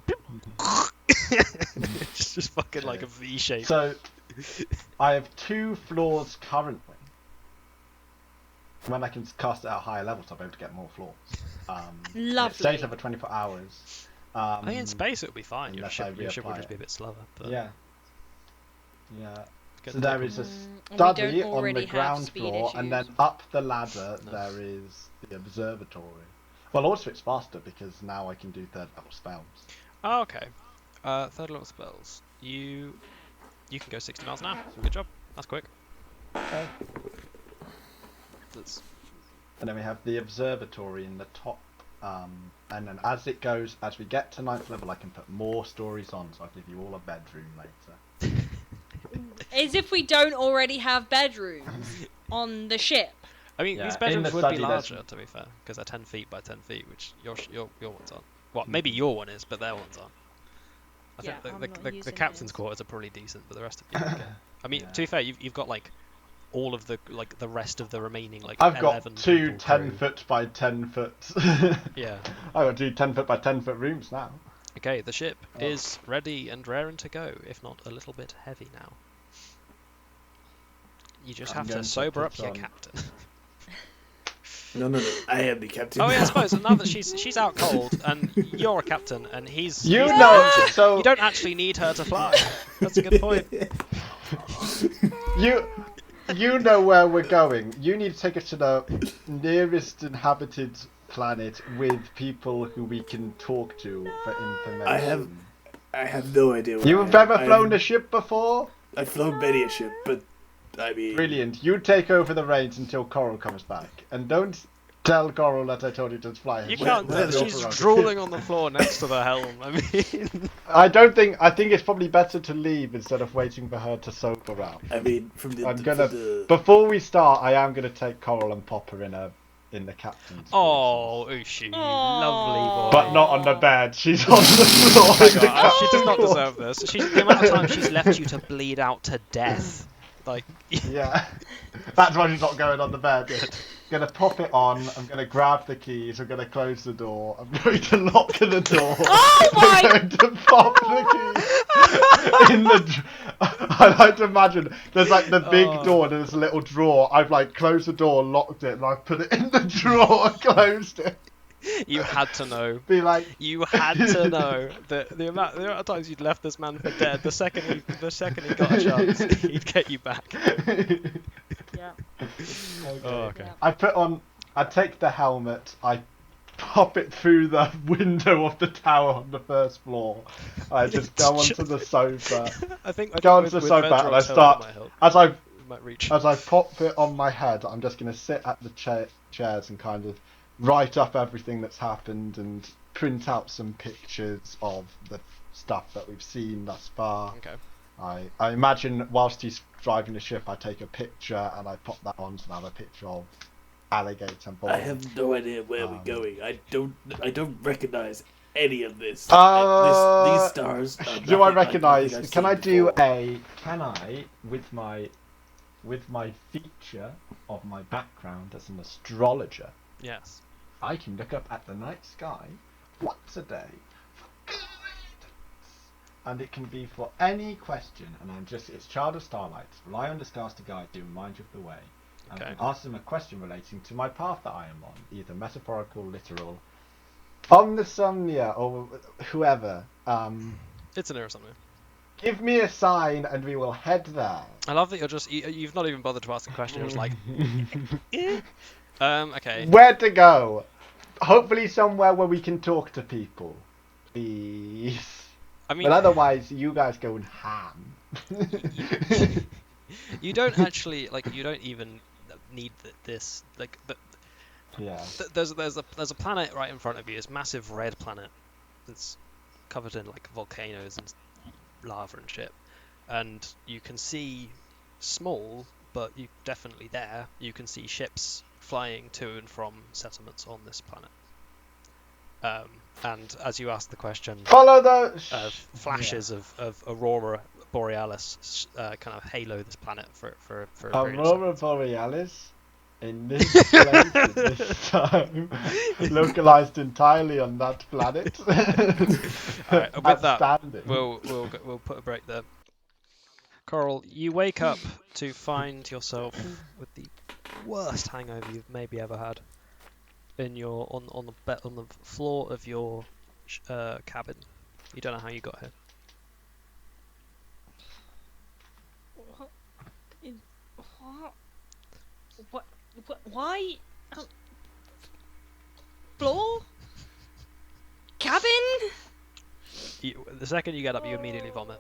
it's just fucking like a V shape. So, I have 2 floors currently. When I can cast it at higher levels, I'll be able to get more floors. It Lovely. stays over 24 hours. I mean, in space it would be fine. Your unless I ship would reapply just be a it. bit slower. But Yeah. Yeah. Good So there take. is a and we study don't on already the have ground speed floor, and then issues. up the ladder No. there is the observatory. Well, also it's faster because now I can do 3rd level spells. Oh, okay. 3rd level spells. You can go 60 miles an hour. Good job. That's quick. Okay. That's And then we have the observatory in the top. And then as we get to 9th level, I can put more stories on, so I'll give you all a bedroom later. As if we don't already have bedrooms on the ship. I mean, Yeah, these in bedrooms the would be study there's- larger, to be fair, because they're 10 feet by 10 feet, which your ones aren't. Well, maybe your one is, but their ones aren't. I Yeah, think I'm the, not the using captain's his. quarters are probably decent, but the rest of you. Okay. I mean, Yeah. to be fair, you've got like all of the the rest of the remaining like I've 11 got 2 people 10 crew. foot by 10 foot. Yeah. I've got 2 10 foot by 10 foot rooms now. Okay, the ship Oh. is ready and raring to go, if not a little bit heavy now. You just I'm have going to to sober put up your on- captain. No. I am the captain. Oh yeah, I now. suppose. And now that she's out cold and you're a captain and he's You the know, engine, so you don't actually need her to fly. That's a good point. you know where we're going. You need to take us to the nearest inhabited planet with people who we can talk to for information. I have no idea. Where You've ever flown a ship before? I've flown many a ship, but I mean, Brilliant. You take over the reins until Coral comes back, and don't tell Coral that I told you to fly. You Well, can't. well, She's prerogative. drooling on the floor next to the helm. I mean, I think it's probably better to leave instead of waiting for her to sober up. I mean, from the, I'm from gonna the before we start. I am gonna take Coral and pop her in the captain's. oh, Uchu, you lovely boy. But not on the bed. She's on the floor. Hang in the on, she does not captain's deserve this. The amount of time she's left you to bleed out to death. Like, Yeah, that's why she's not going on the bed. Gonna pop it on. I'm gonna grab the keys. I'm gonna close the door. I'm going to lock the door. Oh my- I'm going to pop the keys in the. I like to imagine there's like the big Oh. door and there's a little drawer. I've like closed the door, locked it, and I've put it in the drawer and closed it. you had to know. Be like, You had to know that the amount of times you'd left this man for dead. The second he got a chance, he'd get you back. Yeah. Oh, okay. Yeah. I take the helmet, I pop it through the window of the tower on the first floor. I just go onto the sofa. I think Go onto with the sofa and I Vedrog's help, start, it might help. as Might reach. I pop it on my head, I'm just going to sit at the chairs and kind of write up everything that's happened and print out some pictures of the stuff that we've seen thus far. Okay. I imagine whilst he's driving the ship, I take a picture and I pop that on, so I have a picture of alligator boy. I have no idea where we're going. I don't recognize any of this. These stars. Are Do I nothing like recognise? anything I've Can I seen do before. Can I with my feature of my background as an astrologer? Yes. I can look up at the night sky once a day for guidance. And it can be for any question. And it's Child of Starlight. Rely on the stars to guide you and remind you of the way. And Okay. I can ask them a question relating to my path that I am on, either metaphorical, literal, omnisomnia, or whoever. It's an error something. Give me a sign and we will head there. I love that you've not even bothered to ask a question. You're just like, okay. Where to go? Hopefully somewhere where we can talk to people. Please. I mean, But otherwise, you guys go ham. you don't actually you don't even need this. Yeah. There's a planet right in front of you. This massive red planet. It's covered in volcanoes and lava and shit. And you can see small, but you definitely there. You can see ships flying to and from settlements on this planet. And as you ask the question, Follow the flashes of aurora borealis kind of halo this planet for a period of Aurora seconds. Borealis in this place at this time, localized entirely on that planet. Alright, with that, Outstanding. we'll put a break there. Coral, you wake up to find yourself with the worst hangover you've maybe ever had. On the floor of your cabin. You don't know how you got here. What? Why? Floor? Cabin? The second you get up, you immediately vomit.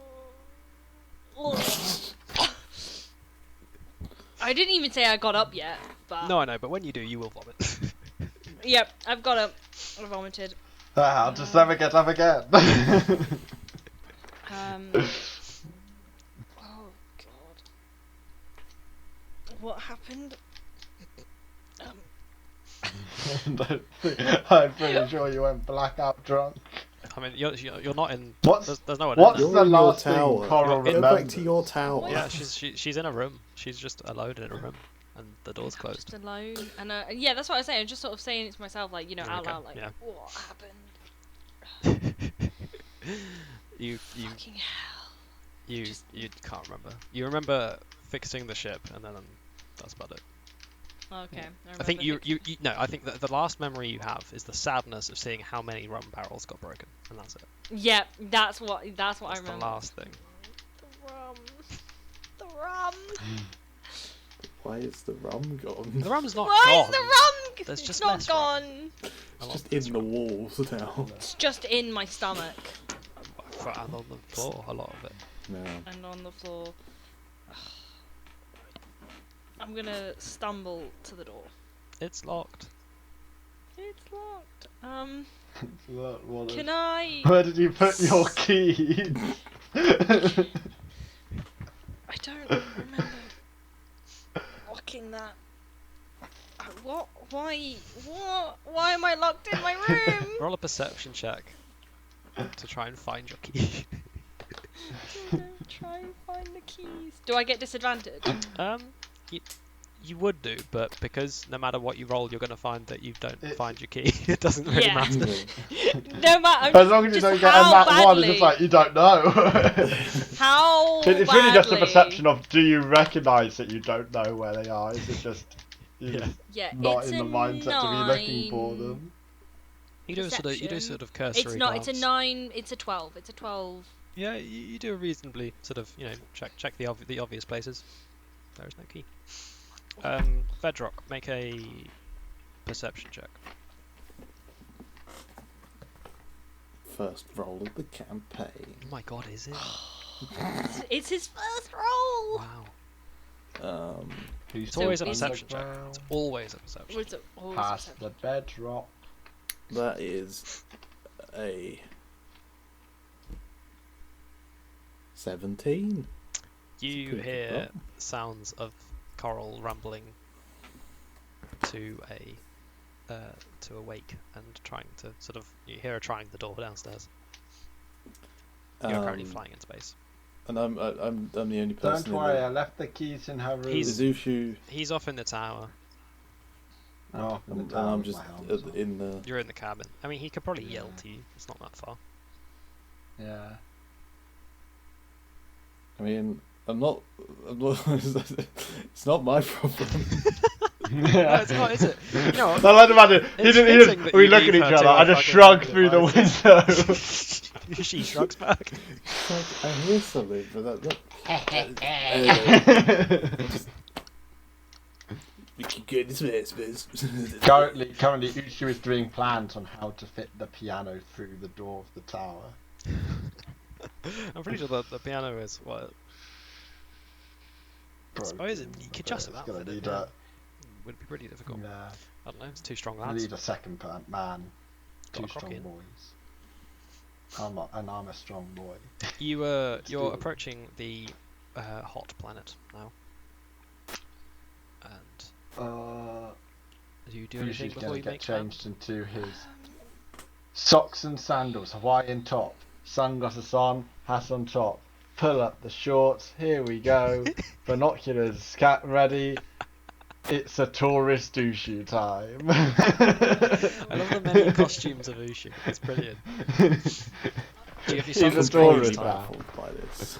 I didn't even say I got up yet, but... No, I know, but when you do, you will vomit. Yep, I've got up. I vomited. I'll just never get up again. Oh god. What happened? I'm pretty sure you went blackout drunk. I mean, you're not in. What's There's no one. what's in the You're in your last thing tower. Coral Go Go remembers? back to your tower. What? Yeah, she's in a room. She's just alone in a room, and the door's closed. Just alone. And yeah, that's what I was saying. I'm just sort of saying it to myself, out Okay, loud, yeah. what happened? you Fucking hell. you just- you can't remember. You remember fixing the ship, and then that's about it. Okay. I think you no. I think that the last memory you have is the sadness of seeing how many rum barrels got broken, and that's it. Yeah, that's what I That's remember. the last thing. The rum. The rum. Why is the rum gone? The rum's not Why gone. is the rum? There's It's just not less rum. gone. It's just in the walls now. It's just in my stomach And on the floor, a lot of it. No. and on the floor. I'm gonna stumble to the door. It's locked. It's locked. What Can I? Where did you put your keys? I don't remember locking that. What? Why? What? Why am I locked in my room? Roll a perception check to try and find your key. Don't try and find the keys. Do I get disadvantage? You would do, but because no matter what you roll, you're going to find that you don't It- find your key. It doesn't really Yeah. matter. No matter. As long as you don't get a nat one, it's just like you don't know. How It's really just a badly? perception of do you recognise that you don't know where they are? Is it just you're Yeah. Yeah, not it's in the a mindset to be looking for 9. them? You do Perception. sort of cursory It's not. It's a glance. 9. It's a 12. It's a 12. Yeah, you do a reasonably sort of check the obvious places. There is no key. Bedrock, make a perception check. First roll of the campaign. Oh my god, is it? It's his first roll. Wow. Who's It's always a still perception check. underground? It's always a perception. What's it? Oh, it's Past perception. the bedrock. That is a 17. You Pretty hear good. sounds of Coral rumbling to awake and trying to sort of. You hear her trying the door downstairs. You're currently flying in space. And I'm the only person. Don't in worry, the- I left the keys in her room. He's- Is Uchu? He's off in the tower. Oh, in the And town I'm with just my helmet on. in the. You're in the cabin. I mean, he could probably yell Yeah. to you. It's not that far. Yeah. I mean, I'm not. It's not my problem. No, it's not, is it? You know what? I like to imagine. It's He fitting didn't. that We you look leave at each her other. to I her just fucking shrug through the advisors. window. She shrugs back. It's like I hear something, but that. We can go this way, I suppose. currently, Uchu is doing plans on how to fit the piano through the door of the tower. I'm pretty sure the piano is what. I suppose you could just about fit it. Yeah. Would be pretty difficult. Yeah. I don't know. It's two strong We lads. need a second man. Got a Two strong crocky in. boys. I'm a strong boy. You're do it. approaching the hot planet now. And do you do anything Uchu's before gonna you get make camp? changed into his socks and sandals, Hawaiian top, sunglasses on, hat on top. Pull up the shorts. Here we go. Binoculars, cat ready. It's a tourist Uchu time. I love the many costumes of Uchu. It's brilliant. Do you have your He's a sunscreen tourist this time? now. Baffled by this.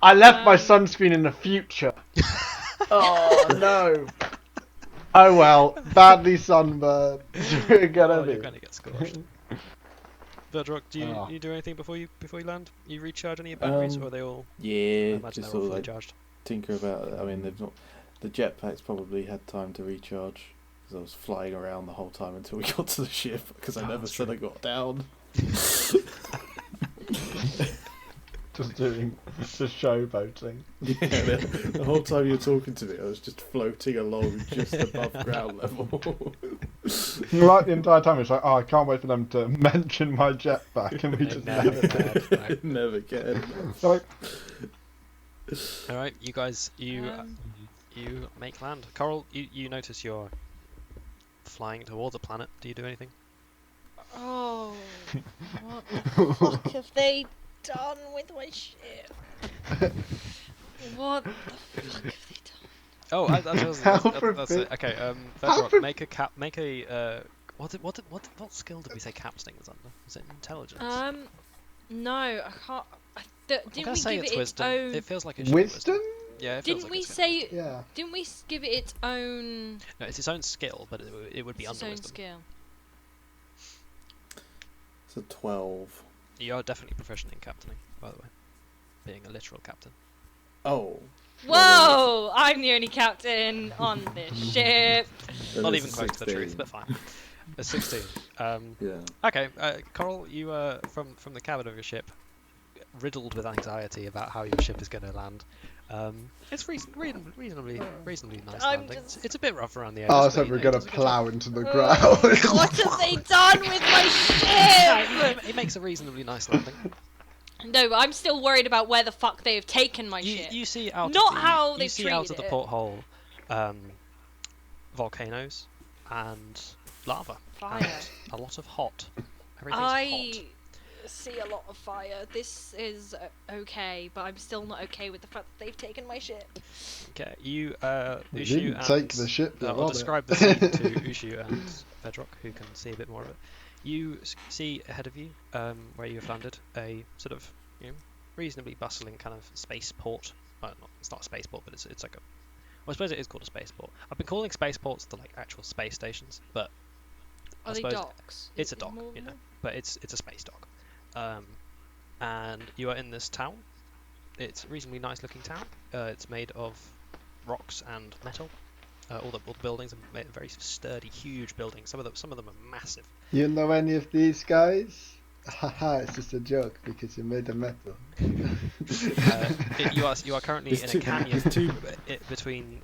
I left my sunscreen in the future. Oh no. Oh well, badly sunburned. We're gonna Oh, be. you're gonna get scorched. Verdrock, do Oh. you do anything before you land? You recharge any of your batteries, or are they all? I Yeah, imagine just they're all sort of fully like charged. tinker about it. I mean, they've not. The jetpacks probably had time to recharge because I was flying around the whole time until we got to the ship because I Oh, never that's said true. I got down. Just showboating. Yeah, the whole time you were talking to me, I was just floating along just above ground level. Like the entire time, it's like, oh, I can't wait for them to mention my jetpack, and we They just never never cared, no. Never can. They're like, All right, you guys, you make land. Coral, you notice you're flying towards a planet. Do you do anything? Oh, what the fuck have they done with my ship? What the fuck have they done? Oh, that's How it. forbid- Okay, how Vedrock, for- make a what skill did we say captaining was under? Was it intelligence? No, I can't. I'm Didn't gonna we say give it's it its wisdom. own? It feels like it should be wisdom. wisdom? Yeah, it feels Didn't like we it's gonna be say? Yeah. Didn't we give it its own? wisdom. No, it's its own skill, but it would be Its under own wisdom. skill. It's a 12. You are definitely proficient in captaining, by the way, being a literal captain. Oh. Whoa! I'm the only captain on this ship. Then Not it's even close to the truth, 16. but fine. A 16. Yeah. Okay, Coral, you from the cabin of your ship, riddled with anxiety about how your ship is going to land. It's reasonably nice I'm landing. just- It's a bit rough around the edges. Oh, but, so you we're know, gonna it does a good plough job. into the Oh, ground. what have they done with my ship? It makes a reasonably nice landing. No, but I'm still worried about where the fuck they have taken my ship. You see out Not of the, how you they've see out of treated the it. porthole, volcanoes and lava Fire. and a lot of hot. Everything's I hot. see a lot of fire. This is okay, but I'm still not okay with the fact that they've taken my ship. Okay, you We Uchu didn't and take the ship. I'll on it. describe the scene to Uchu and Vedrock, who can see a bit more of it. You see ahead of you, where you have landed, a sort of reasonably bustling kind of spaceport. Well, it's not a spaceport, but it's like a. Well, I suppose it is called a spaceport. I've been calling spaceports the like actual space stations, but I Are they suppose docks? it's a Is dock, more you know, than but it's a space dock. And you are in this town. It's a reasonably nice looking town. It's made of rocks and metal. All the buildings are made very sturdy, huge buildings. Some of them are massive. You know any of these guys? Haha, it's just a joke because you made of metal. You are currently There's in a two- canyon there's two- between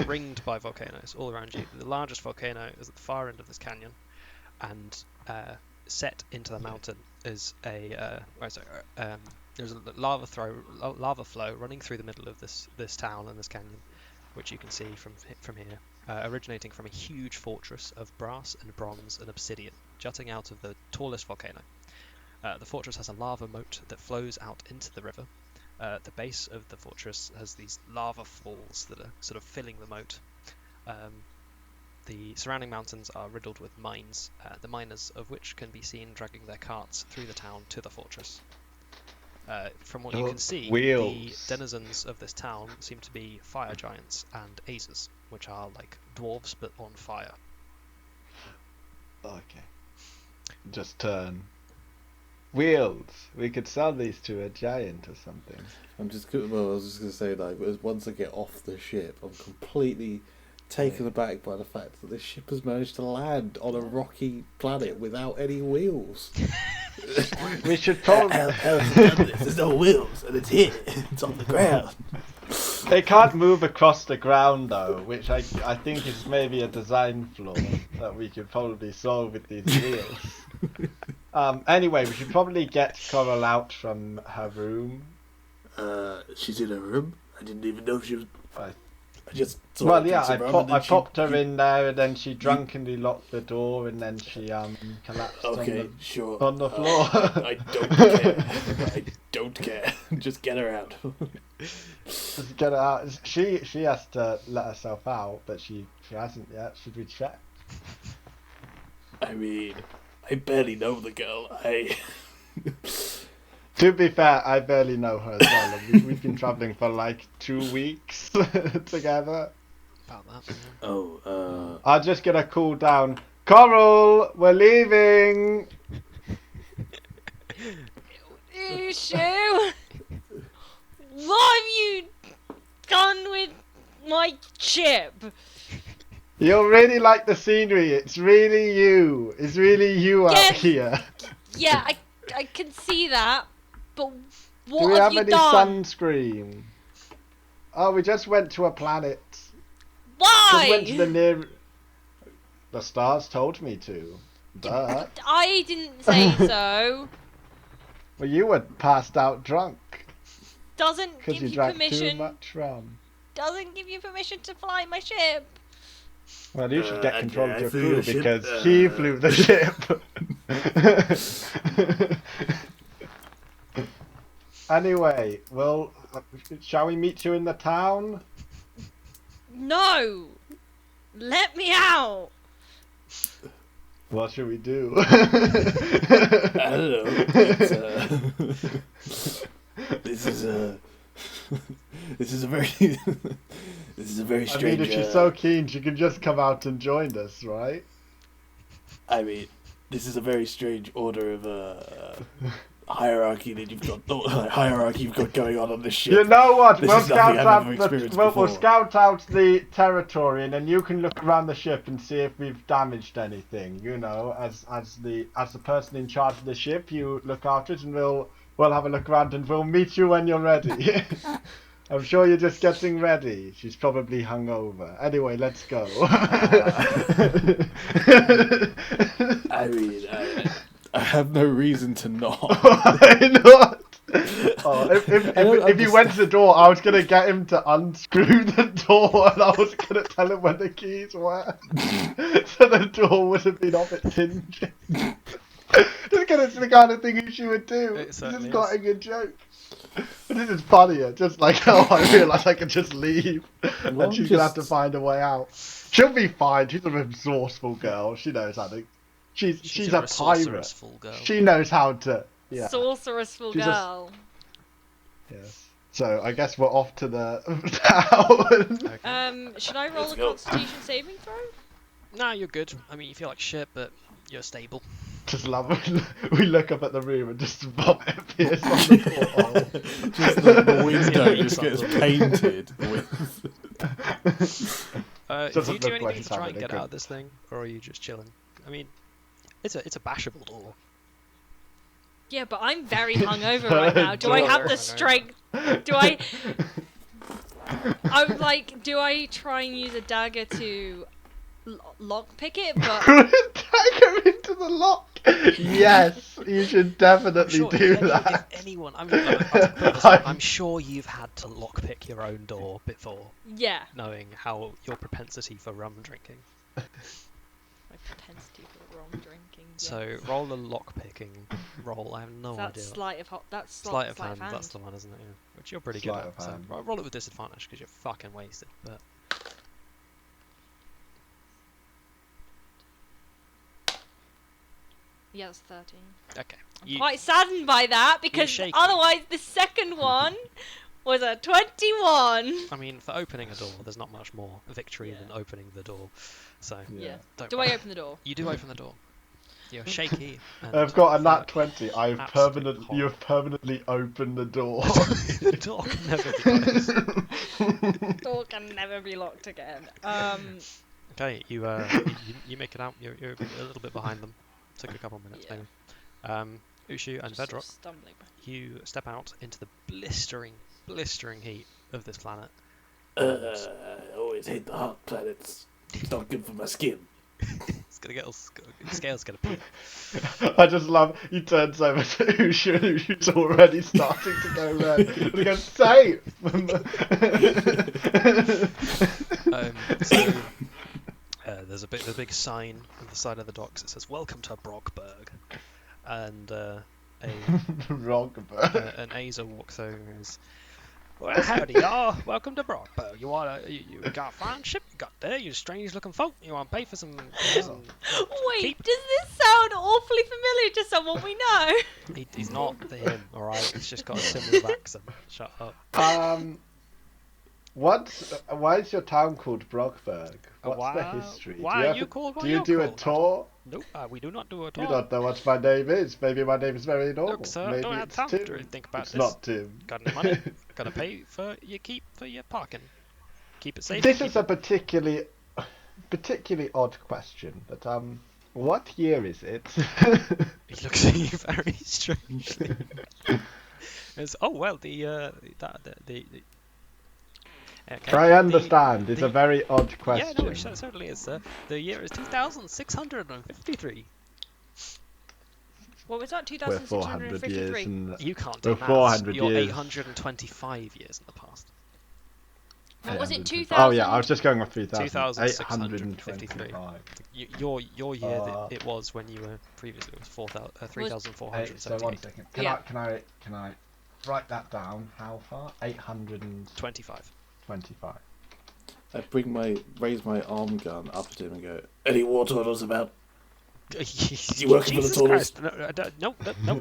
ringed by volcanoes all around you. The largest volcano is at the far end of this canyon, and set into the mountain is there's a lava flow running through the middle of this town and this canyon, which you can see from here, originating from a huge fortress of brass and bronze and obsidian, jutting out of the tallest volcano. The fortress has a lava moat that flows out into the river. The base of the fortress has these lava falls that are sort of filling the moat. the surrounding mountains are riddled with mines, the miners of which can be seen dragging their carts through the town to the fortress. From what you can see, the denizens of this town seem to be fire giants and azes, which are like dwarves but on fire. Okay. Just turn. Wheels. We could sell these to a giant or something. I was just gonna say, like, once I get off the ship, I'm completely taken aback by the fact that this ship has managed to land on a rocky planet without any wheels. We should probably. How has it done this? There's no wheels, and it's here. It's on the ground. They can't move across the ground though, which I think is maybe a design flaw that we could probably solve with these wheels. Anyway, we should probably get Coral out from her room. She's in her room. I didn't even know she was. I just saw Well, her yeah, drink some rum and I then popped her in there, and then she drunkenly locked the door, and then she collapsed sure. on the floor. I don't care. I don't care. Just get her out. Just get her out. She has to let herself out, but she hasn't yet. Should we check? I mean, I barely know the girl. To be fair, I barely know her as well. We've been travelling for like 2 weeks together. About that. Oh, I'm just gonna cool down. Coral, we're leaving. Uchu! What have you done with my ship? You'll really like the scenery. It's really you. It's really you out Yes. here. Yeah, I can see that, but Do what we have have you any done? sunscreen? Oh, we just went to a planet. Why? Just went to the near. The stars told me to. Duh. I didn't say so. Well, you were passed out drunk Doesn't because give you you drank too permission. much rum. Doesn't give you permission to fly my ship. Well, you should get control I of your flew crew your ship, because he flew the ship. Anyway, well, shall we meet you in the town? No, let me out. What should we do? I don't know. This is a very I strange. mean, if she's so keen, she can just come out and join us, right? I mean, this is a very strange order of hierarchy that you've got. Hierarchy you've got going on this ship. You know what? This We'll is nothing scout I've out ever experienced we'll before. scout out the territory, and then you can look around the ship and see if we've damaged anything. You know, as the person in charge of the ship, you look after it, and we'll have a look around, and we'll meet you when you're ready. I'm sure you're just getting ready. She's probably hungover. Anyway, let's go. I mean, I have no reason to not. Why not? Oh, I don't if he went to the door, I was gonna get him to unscrew the door, and I was gonna tell him where the keys were, so the door would have been off its hinges. Just because it's the kind of thing she would do. It This certainly is not is. a good joke. But this is funnier. Just like, oh, I realise I can just leave, Well, and she's gonna have to find a way out. She'll be fine. She's a resourceful girl. She knows how to. She's a pirate. resourceful girl. She knows how to. Yeah. Sorceressful She's a- girl. Yes. So I guess we're off to the town. Okay. Should I roll Let's a go. Constitution saving throw? Nah, you're good. I mean, you feel like shit, but you're stable. Just love it. We look up at the room and just vomit appears on the porthole. Just the window Yeah, just gets something. painted with. Do Doesn't you do look like anything it's to try having and a get good- out of this thing, or are you just chilling? I mean, it's a bashable door. Yeah, but I'm very hungover right now. Do I have the strength? Do I? I'm like, do I try and use a dagger to lockpick it? But Dagger into the lock. Yes, you should I'm definitely sure do if that. anyone, I mean, look, I'll put it this way, I'm sure you've had to lockpick your own door before, yeah, knowing how your propensity for rum drinking. my propensity for wrong drinking. Yes. So roll a lockpicking roll. I have no that's idea. sleight of that's Sleight of hand. That's the one, isn't it? Yeah. Which you're pretty Sleight good of at. So hand. roll it with disadvantage because you're fucking wasted. But Yeah, it's 13. Okay. I'm quite saddened by that because shaky. otherwise the second one was a 21. I mean, for opening a door, there's not much more victory Yeah. than opening the door. So, Yeah. don't Do worry. I open the door? You do open the door. You're shaky. And I've got a nat fuck. 20. Absolute You have permanently opened the door. The door can never be closed. Door can never be locked again. Okay, you make it out. You're a little bit behind them. Took a couple minutes Yeah. maybe. Ushu and Just sort of Bedrock, stumbling. you step out into the blistering heat of this planet. I always hate the hot planets. It's not good for my skin. It's gonna get all scales gonna peak. I just love he turns over to Ushu and Ushu's already starting to go red. And he goes, "Save!" So there's a big sign on the side of the docks that says "Welcome to Brockburg," and Rogberg. an Aza walks over and goes, "Well, howdy, y'all. Welcome to Brockburg. You got a fine ship you got there. You strange looking folk. You want to pay for some Wait, keep?" does this sound awfully familiar to someone we know? He's not him, alright? He's just got a similar accent. Shut up. Why is your town called Brockburg? What's the history? Why are you called what Do you you're do a called? tour? Nope, we do not do a tour. You don't know what my name is. Maybe my name is very normal. Look, sir, Maybe don't have it's time Tim. to think about It's this. not Tim. Got any money? Gotta pay for your keep for your parking. Keep it safe. This keep is a particularly odd question. But what year is it? He looks at you very strangely. Oh well, okay. I understand. It's a very odd question. Yeah, no, it certainly is, sir. The year is 2653. What was that? We're 400 years 2653? and You can't do We're maths. 400 You're years. 825 years in the past. What was it? 800. 2000? Oh yeah, I was just going with 3,000. 2,653. 825. Your year that it was when you were previously was 3,478. So 1 second. Can I write that down? How far? 825. 25. I raise my arm gun up at him and go, Any war turtles about? You working for the turtles? No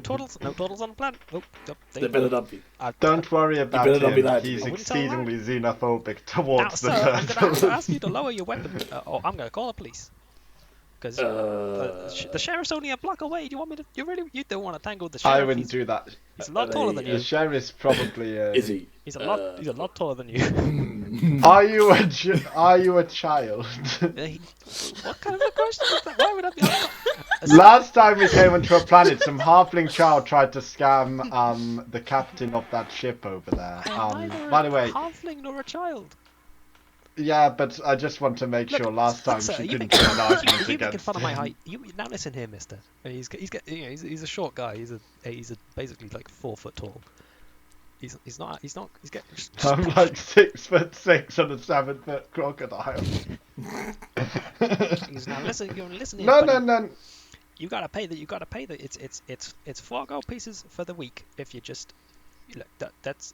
turtles. No turtles on the planet. Nope. They better not be. Don't worry about better not be him. lying to He's me. I wouldn't tell a lie. exceedingly xenophobic Now, towards sir, the I'm going to have turtles. to ask you to lower your weapon, or I'm going to call the police. Because the sheriff's only a block away. Do you want me to? You don't want to tangle with the sheriff. I wouldn't do that. He's a lot taller than The you. sheriff's probably. Is he? He's a lot taller than you. Are you a child? What kind of a question is that? Why would I be? Last time we came onto a planet, some halfling child tried to scam the captain of that ship over there. By the way, a halfling nor a child. yeah, but I just want to make sure. Last time Sir, she you didn't making do an argument you making against fun of my him. height. Now listen here, Mister. He's a short guy. He's basically like 4 foot tall. He's getting. I'm like 6'6" on a 7-foot crocodile. Now listen. You're listening. No, buddy. no. You gotta pay that. It's 4 gold pieces for the week if you just. Look,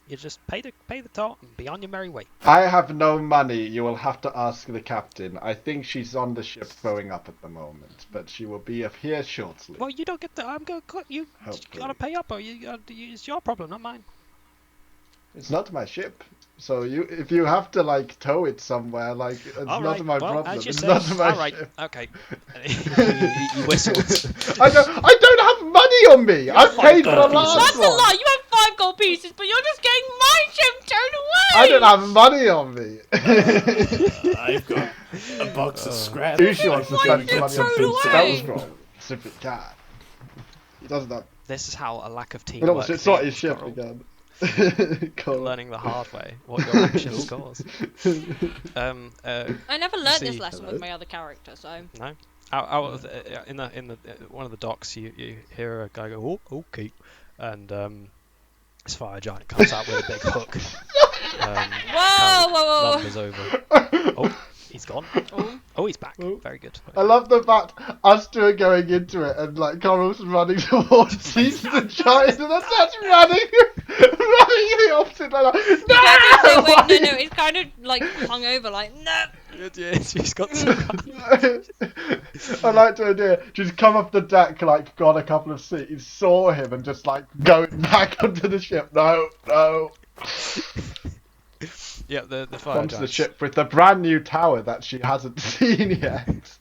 you just pay the toll and be on your merry way. I have no money. You will have to ask the captain. I think she's on the ship throwing up at the moment, but she will be up here shortly. Well, you don't get the. I'm gonna you Hopefully. gotta pay up, or it's your problem, not mine. It's not my ship, so if you have to like tow it somewhere, like it's All not right, my well, problem. as you It's say. not my All right, ship. okay. He whistles. I don't have money on me. I paid for the gold last That's a one. lie. You have 5 gold pieces, but you're just getting my ship towed away. I don't have money on me. I've got a box of scraps. Uchu wants to Why spend did you money throw on it some away? spell scrolls if it can. He doesn't have. This is how a lack of But teamwork. also, it's not his fails, ship Coral. again. You're Cool. learning the hard way what your actions cause. I never learnt this see- lesson Hello? with my other character, so. No. Out of in the one of the docks, you hear a guy go, "Oh, okay," and this fire giant comes out with a big hook. Whoa. Lumbers over. Oh, he's gone. Oh, he's back. Oh. Very good. I love the fact us two are going into it and like Coral's running towards he's the giant and that's running in the opposite way. Like, You guys no! say, wait, no, it's kind of like hung over, like, no, Yeah, she's got some. I like the idea. Just come off the deck, like got a couple of seats, saw him, and just like going back onto the ship. No. Yeah, the fire Onto the giants. ship with the brand new tower that she hasn't seen yet.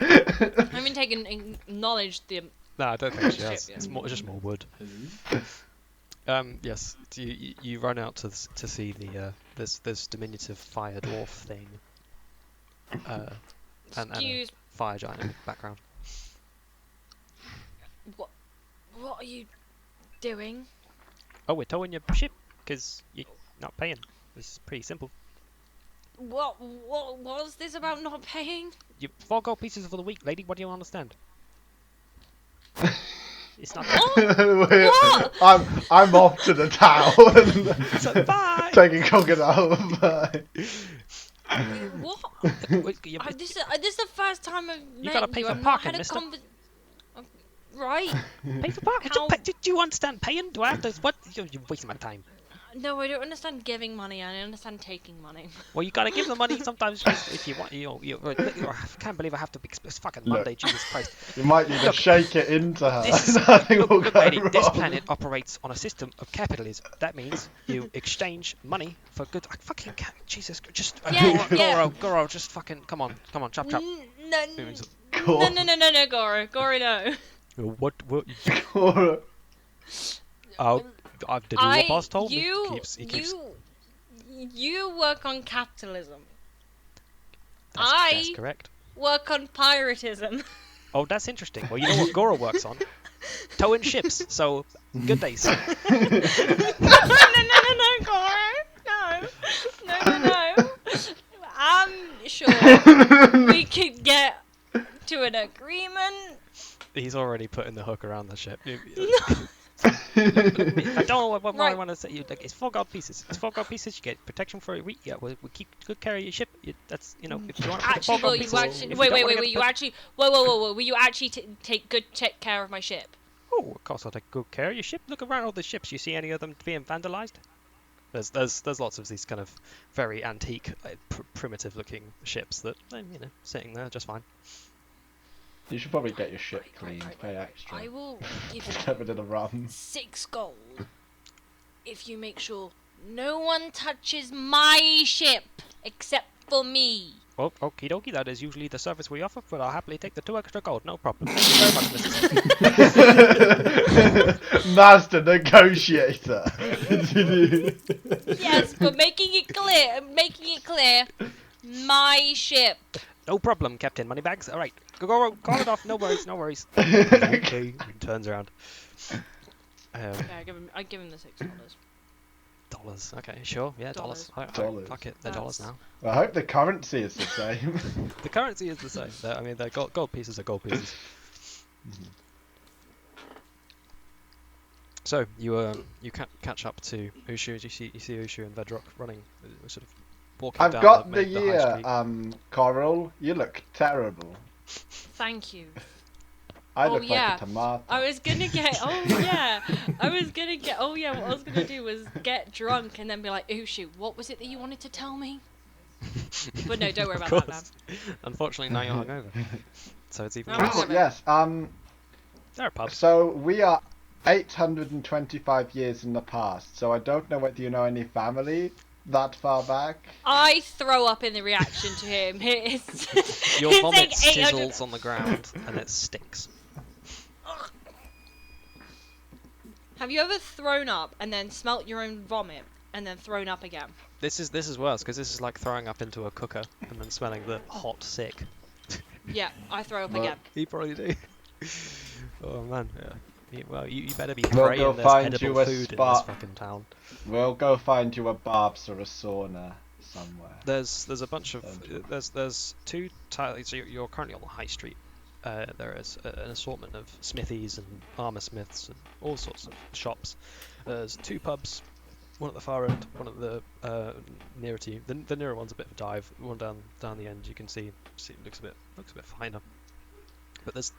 I haven't acknowledged the. No, I don't think she Ship, has. yeah. It's just more wood. Yes, you run out to see the this diminutive fire dwarf thing, and a Excuse. fire giant in the background. What are you doing? Oh, we're towing your ship because you're not paying. This is pretty simple. What was this about not paying? You 4 gold pieces for the week, lady. What do you understand? It's not. What? I'm off to the town. So bye. Taking crocodile. Bye. What? You This is the first time I've met gotta pay for I've not parking, had a mister. Right? pay for parking. How- Do you understand paying? Do I have to? What? You're wasting my time. No, I don't understand giving money. I understand taking money. Well, you gotta give the money sometimes if you want. I can't believe I have to be. It's fucking Monday, Jesus Christ. You might need to Look, shake it into her. This is, Nothing will look, go lady, this wrong. planet operates on a system of capitalism. That means you exchange money for good. I fucking can't. Jesus, just Yeah. Goro, just fucking come on, chop. No, Cool. no, Goro, no. What? Goro. Oh, did what boss told me? You, He keeps. you work on capitalism. That's correct. Work on piratism. Oh, that's interesting. Well, you know what Goro works on? Towing ships. So, good days. No, Goro. No. I'm sure we could get to an agreement. He's already putting the hook around the ship. I don't know what more I Right. want to say. Like, it's 4 gold pieces. It's 4 gold pieces. You get protection for a week. Yeah, we keep good care of your ship. That's if you want to put Actually, 4 gold will you pieces. actually? If Wait. don't wanna Will get you the- actually? Whoa. Will you actually take good care of my ship? Oh, of course I'll take good care of your ship. Look around all the ships. You see any of them being vandalized? There's lots of these kind of very antique, primitive looking ships that sitting there just fine. You should probably get your ship cleaned. Pay extra. I will give Get rid of the rum. 6 gold if you make sure no one touches my ship except for me. Well, okie dokie, that is usually the service we offer, but I'll happily take the 2 extra gold, no problem. Thank you very much, Mrs. Master negotiator. Yes, but making it clear, my ship. No problem, Captain Moneybags. Alright, go, call it off, no worries. Okay, and turns around. Yeah, I give him the $6. Dollars, okay, sure, yeah, dollars. Dollars. Fuck it, they're dollars now. I hope the currency is the same. The currency is the same. They're gold pieces are gold pieces. So you catch up to Uchu. You see Uchu and Vedrok running, sort of walking I've down got the the high year, street. Coral. You look terrible. Thank you. I Oh, look yeah. like a tomato. I was gonna get. Oh yeah. What I was gonna do was get drunk and then be like, "Oh shoot, what was it that you wanted to tell me?" But no, don't worry Of about that now. course. Unfortunately, now you're hungover, so it's even No, worse. Oh, yes. There are pubs. So we are 825 years in the past. So I don't know whether you know any family that far back. I throw up in the reaction to him. It's, Your it's vomit like 800 sizzles on the ground and it stinks. Have you ever thrown up and then smelt your own vomit and then thrown up again? This is worse because this is like throwing up into a cooker and then smelling the hot sick. Yeah, I throw up Well, again. You probably do. Oh man, yeah. Well, you better be We'll praying go there's find edible you a food in this spot. fucking town. We'll go find you a Barb's or a sauna somewhere. There's a bunch of there's 2 tiles. So you're currently on the high street. There is an assortment of smithies and armor smiths and all sorts of shops. There's 2 pubs, one at the far end, one at the nearer to you. The nearer one's a bit of a dive. One down the end you can see looks a bit finer. But this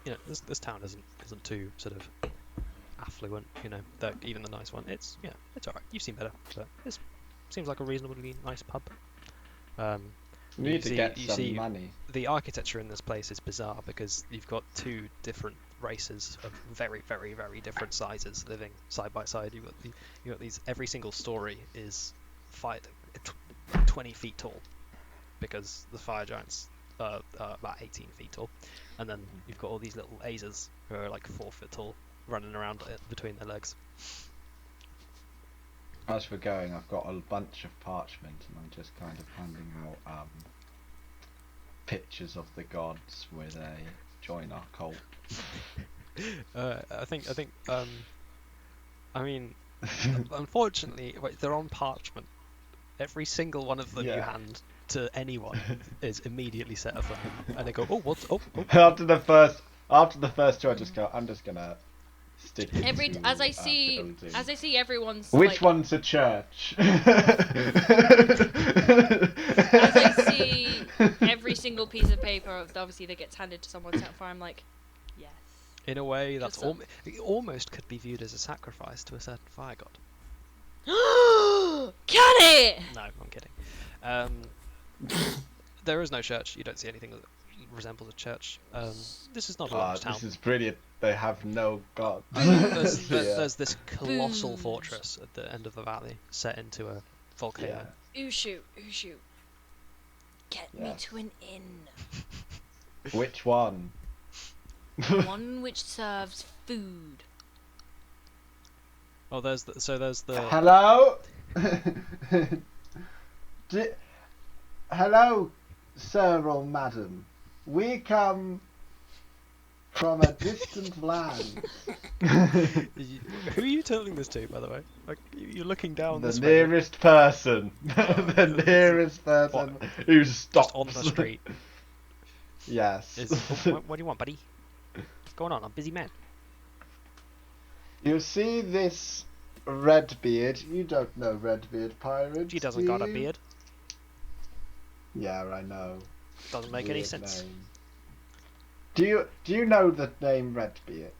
town isn't too sort of affluent. Even the nice one. It's alright. You've seen better, but this seems like a reasonably nice pub. We need to get you some see money. the architecture in this place is bizarre because you've got two different races of very, very, very different sizes living side by side. You got these. Every single story is 20 feet tall because the fire giants are about 18 feet tall, and then you've got all these little Azers who are like 4 foot tall running around between their legs. As we're going, I've got a bunch of parchment, and I'm just kind of handing out pictures of the gods where they join our cult. I mean, unfortunately, they're on parchment. Every single one of them you hand to anyone is immediately set aflame, and they go, "Oh, what? Oh." After the first two, I'm just gonna stick it to, as I see building. everyone's Which like, one's a church? as I see every single piece of paper, obviously that gets handed to someone set on fire, I'm like, yes. In a way, that's Just it almost could be viewed as a sacrifice to a certain fire god. Can it? No, I'm kidding. There is no church. You don't see anything that resembles a church. This is not a large town. This is brilliant. They have no god. There's this colossal fortress at the end of the valley, set into a volcano. Uchu, get me to an inn. Which one? One which serves food. Oh, there's the. Hello. Hello, sir or madam. We come from a distant land. Who are you telling this to, by the way? Like, you're looking down. The nearest person. The nearest person who stops just on the street. Yes. What do you want, buddy? What's going on? I'm a busy man. You see this Redbeard? You don't know Redbeard pirates. He doesn't got a beard. Yeah, I know. Doesn't make any sense. Name. Do you know the name Redbeard?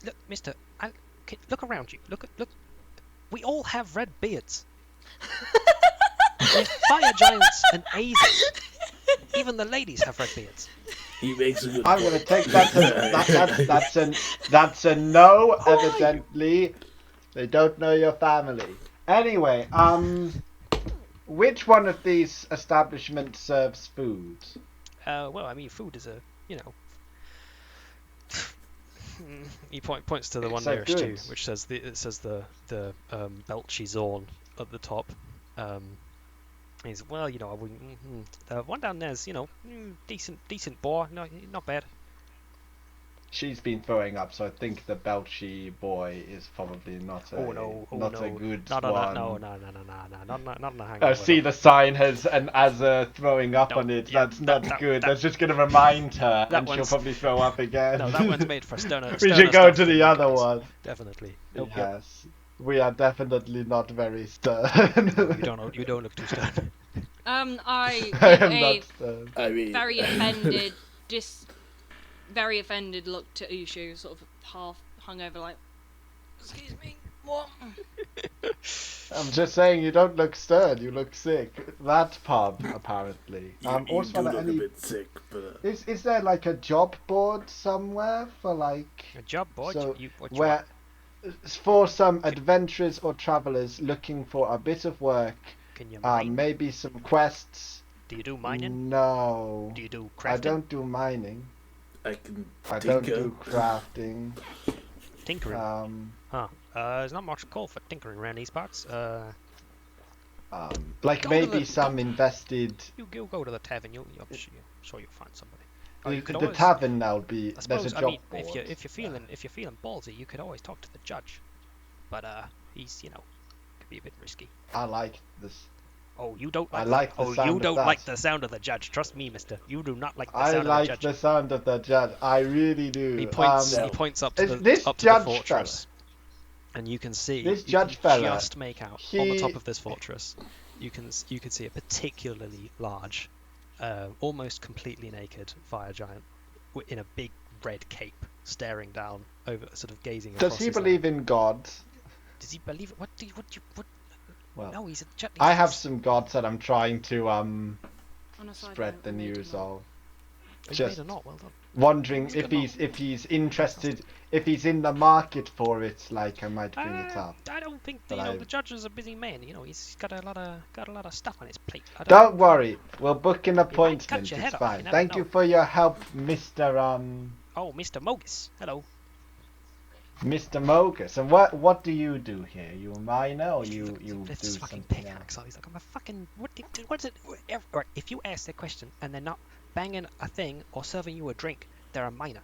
Look, Mister, look around you. Look. We all have red beards. We're fire giants and Azers. Even the ladies have red beards. He makes a good I'm point. gonna take that's a no. Evidently, they don't know your family. Anyway, which one of these establishments serves food? Well, I mean, food is he points to the one nearest you, which says the Belchy Zorn at the top. He's well, one down there's decent boar, no, not bad. She's been throwing up, so I think the Belchy boy is probably not a good one. No, not in a hangover. I see the sign has an Azza throwing up on it. That's not good. That's just going to remind her, and she'll probably throw up again. No, that one's made for stoner. We should go to the other one. Definitely. Yes. We are definitely not very stern. You don't look too stern. I am not stern. I mean, very offended look to Uchu, sort of half hungover, like, excuse me, what? I'm just saying, you don't look stern. You look sick. That pub, apparently. you do look a bit sick, but is there like a job board somewhere for like a job board? So for some adventurers or travelers looking for a bit of work? Can you mine? Maybe some quests. Do you do mining? No. Do you do crafting? I don't do mining. I don't do crafting. Tinkering. There's not much call for tinkering around these parts. Maybe some invested. You go to the tavern. I'm sure you'll find somebody. The tavern now be. There's a job board. If you're feeling ballsy, you could always talk to the judge. But he's could be a bit risky. I like this. Oh, you don't like. You don't like the sound of the judge. Trust me, Mister. You do not like the sound of the judge. I like the sound of the judge. I really do. He points up to the fortress, and you can see. This judge fella. Just make out on the top of this fortress. You can see a particularly large, almost completely naked fire giant in a big red cape, staring down over, sort of gazing. Does he believe in God? Does he believe? What? Well, No, he's a chutney. I have some gods that I'm trying to On a side spread note, the I made a news knot. of. You Just made a knot. Well done. wondering It's if good he's interested, if he's in the market for it. Like I might bring it up. I don't think But the judge is a busy man. You know, he's got a lot of stuff on his plate. Don't worry, we'll book an He might cut appointment. your It's head off, you fine. never Thank know. you for your help, Mr. Oh, Mr. Mogus. Hello. Mr. Mogus. And what do you do here? You a miner or you Lift do his fucking something else? pickaxe. He's like, I'm a fucking. What's it? Right, if you ask that question and they're not banging a thing or serving you a drink, they're a miner.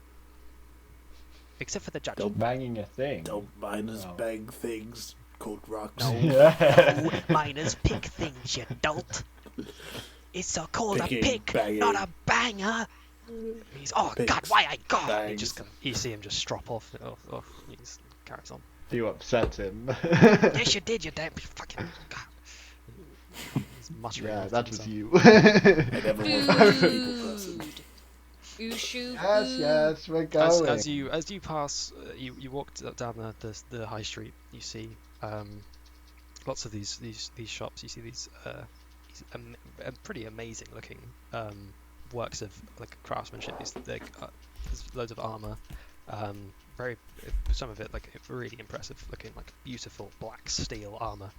Except for the judge. Banging a thing. Don't miners Oh. bang things called rocks? No, Yeah. no, miners pick things, you dolt. It's called Picking, a pick, banging. not a banger. He's, oh Picks, God, why I God? You bangs. just you see him just strop off. He just carries on. You upset him. Yes, you did, you damn fucking God. He's muttering Yeah, off to that was himself. you. I never was a people person. Food. Ushu. Yes, food. yes, we're going. As you pass, you walk down the high street. You see lots of these shops. You see these pretty amazing looking works of like craftsmanship. There's loads of armor. Some of it like really impressive looking, like beautiful black steel armor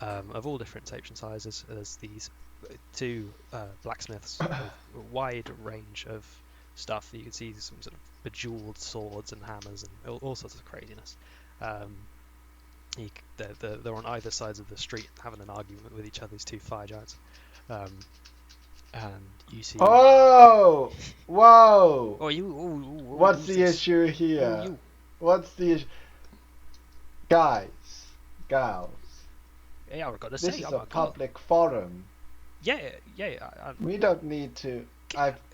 of all different shapes and sizes. There's these two blacksmiths with a wide range of stuff. You can see some sort of bejeweled swords and hammers and all sorts of craziness. They're on either sides of the street having an argument with each other, these two fire giants. And you see... Oh! Whoa! Oh, you... What's who's the this? issue here? You. What's the issue? Guys, gals, Yeah, I've got to this say, is I'm a a god. public forum. Yeah. We don't need to.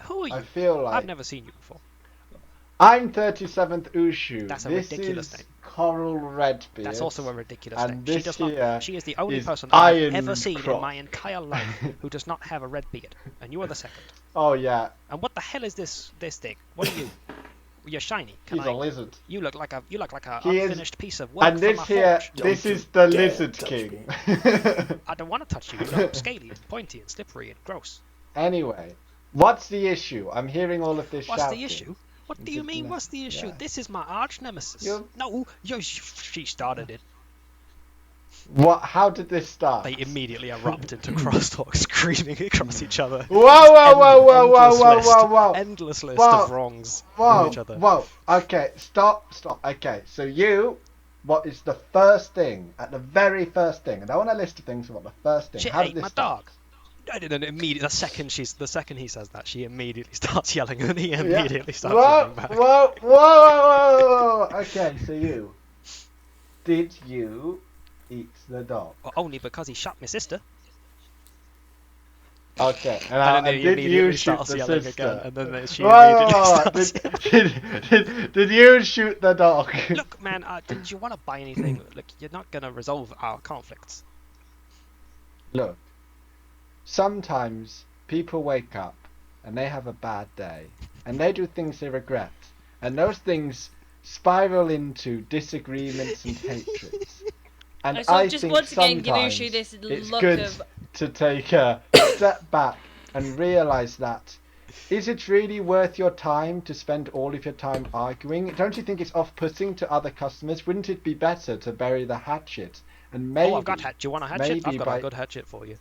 Who are you? I feel like I've never seen you before. I'm 37th Ushu. That's a this ridiculous is name. Coral Redbeard. That's also a ridiculous and name. this She does not. here She is the only is person I've Iron ever seen in Croc. my entire life who does not have a red beard, and you are the second. Oh yeah, And what the hell is this thing? What are you? You're shiny. he's a lizard. You look like a He is- unfinished piece of work And this from a here, forge. this Don't is you the dare Lizard touch King. I don't want to touch you. You look scaly and pointy and slippery and gross. Anyway, what's the issue? I'm hearing all of this What's shouting. the issue? What do Is you it mean? ne- What's the issue? yeah. This is my arch nemesis. You- No, she started it. What? How did this start? They immediately erupt into crosstalk, screaming across each other. Whoa, whoa, whoa, whoa, whoa, whoa, whoa, whoa. Endless list Whoa. of wrongs Whoa, with each other. whoa. Okay, stop. Okay, so what is the first thing, at the very first thing? And I want a list of things about the first thing. She How did ate this my start? dog. I didn't immediately. The second he says that, she immediately starts yelling, and he Yeah. immediately starts Whoa, yelling back. whoa, whoa, whoa, whoa, whoa. Okay, so did you eat the dog? Well, only because he shot my sister. Okay, And then he did you immediately shoot starts the yelling sister? again, and then she Whoa, immediately whoa, starts. did you shoot the dog? Look, man, did you want to buy anything? Look, you're not gonna resolve our conflicts. Look, sometimes people wake up and they have a bad day and they do things they regret, and those things spiral into disagreements and hatreds. And So I just think once again give sometimes Ushu this it's look good of to take a step back and realise that, is it really worth your time to spend all of your time arguing? Don't you think it's off-putting to other customers? Wouldn't it be better to bury the hatchet? And maybe, Oh, I've got do you want a hatchet? maybe I've got by- a good hatchet for you.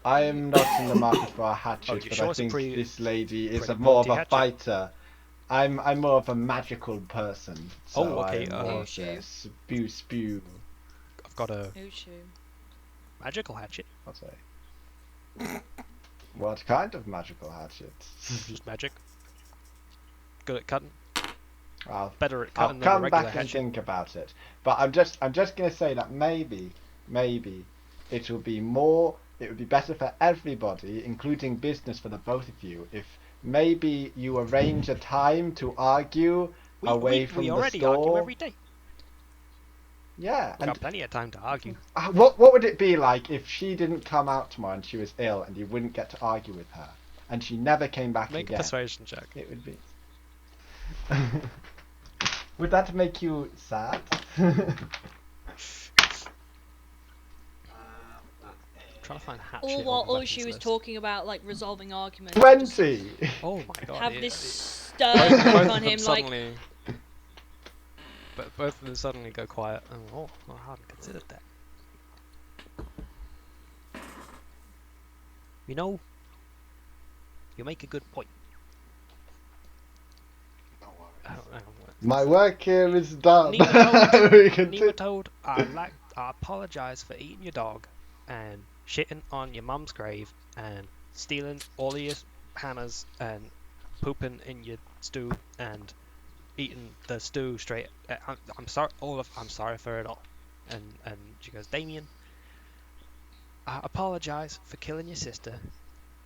I am not in the market for a hatchet, you but sure I it's a think pretty- this lady is pretty more of pointy a hatchet? fighter. I'm more of a magical person. So Oh, okay, I'm more of Ushu. a spew. I've got a Uchu. magical hatchet. I'll say. What kind of magical hatchet? Just magic. Good at cutting. I'll Better at I'll cutting than a come regular back and hatchet. think about it. But I'm just gonna say that maybe it would be better for everybody, including business for the both of you, if maybe you arrange a time to argue away from we the already store. argue every day. Yeah, We've got and plenty of time to argue. what would it be like if she didn't come out tomorrow and she was ill and you wouldn't get to argue with her and she never came back Make a again? persuasion check. It would be. Would that make you sad? trying to find hatchet. All on while the weapons Uchu was list. talking about like resolving arguments. 20. Oh my god. Have yeah, this yeah. stern Both look of on them him like. suddenly, but both of them suddenly go quiet. Oh, I hadn't considered that. You know, you make a good point. I don't know. My work here is done. Nematode, We continue. Nematode, I apologize for eating your dog and shitting on your mum's grave and stealing all of your hammers and pooping in your stew and eating the stew straight. I'm sorry, I'm sorry for it all. And she goes, Damien, I apologize for killing your sister.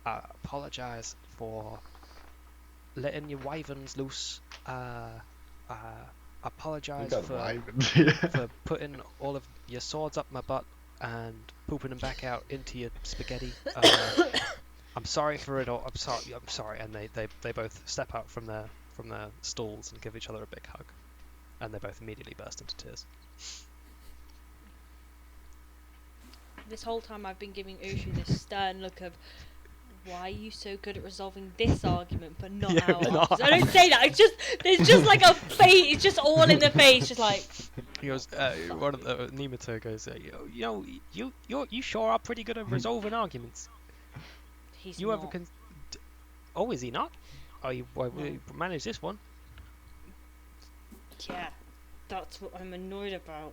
I apologize for letting your wyverns loose. Apologize for putting all of your swords up my butt and pooping them back out into your spaghetti. I'm sorry for it all. I'm sorry. And they both step out from their stalls and give each other a big hug, and they both immediately burst into tears. This whole time I've been giving Uchu this stern look of, why are you so good at resolving this argument but not Yeah, ours? not I don't say that. It's just there's just like a face. It's just all in the face, just like. He goes, one of the Nematode goes, you sure are pretty good at resolving arguments. He's You not. ever Oh, is he not? Oh, you managed this one. Yeah, that's what I'm annoyed about.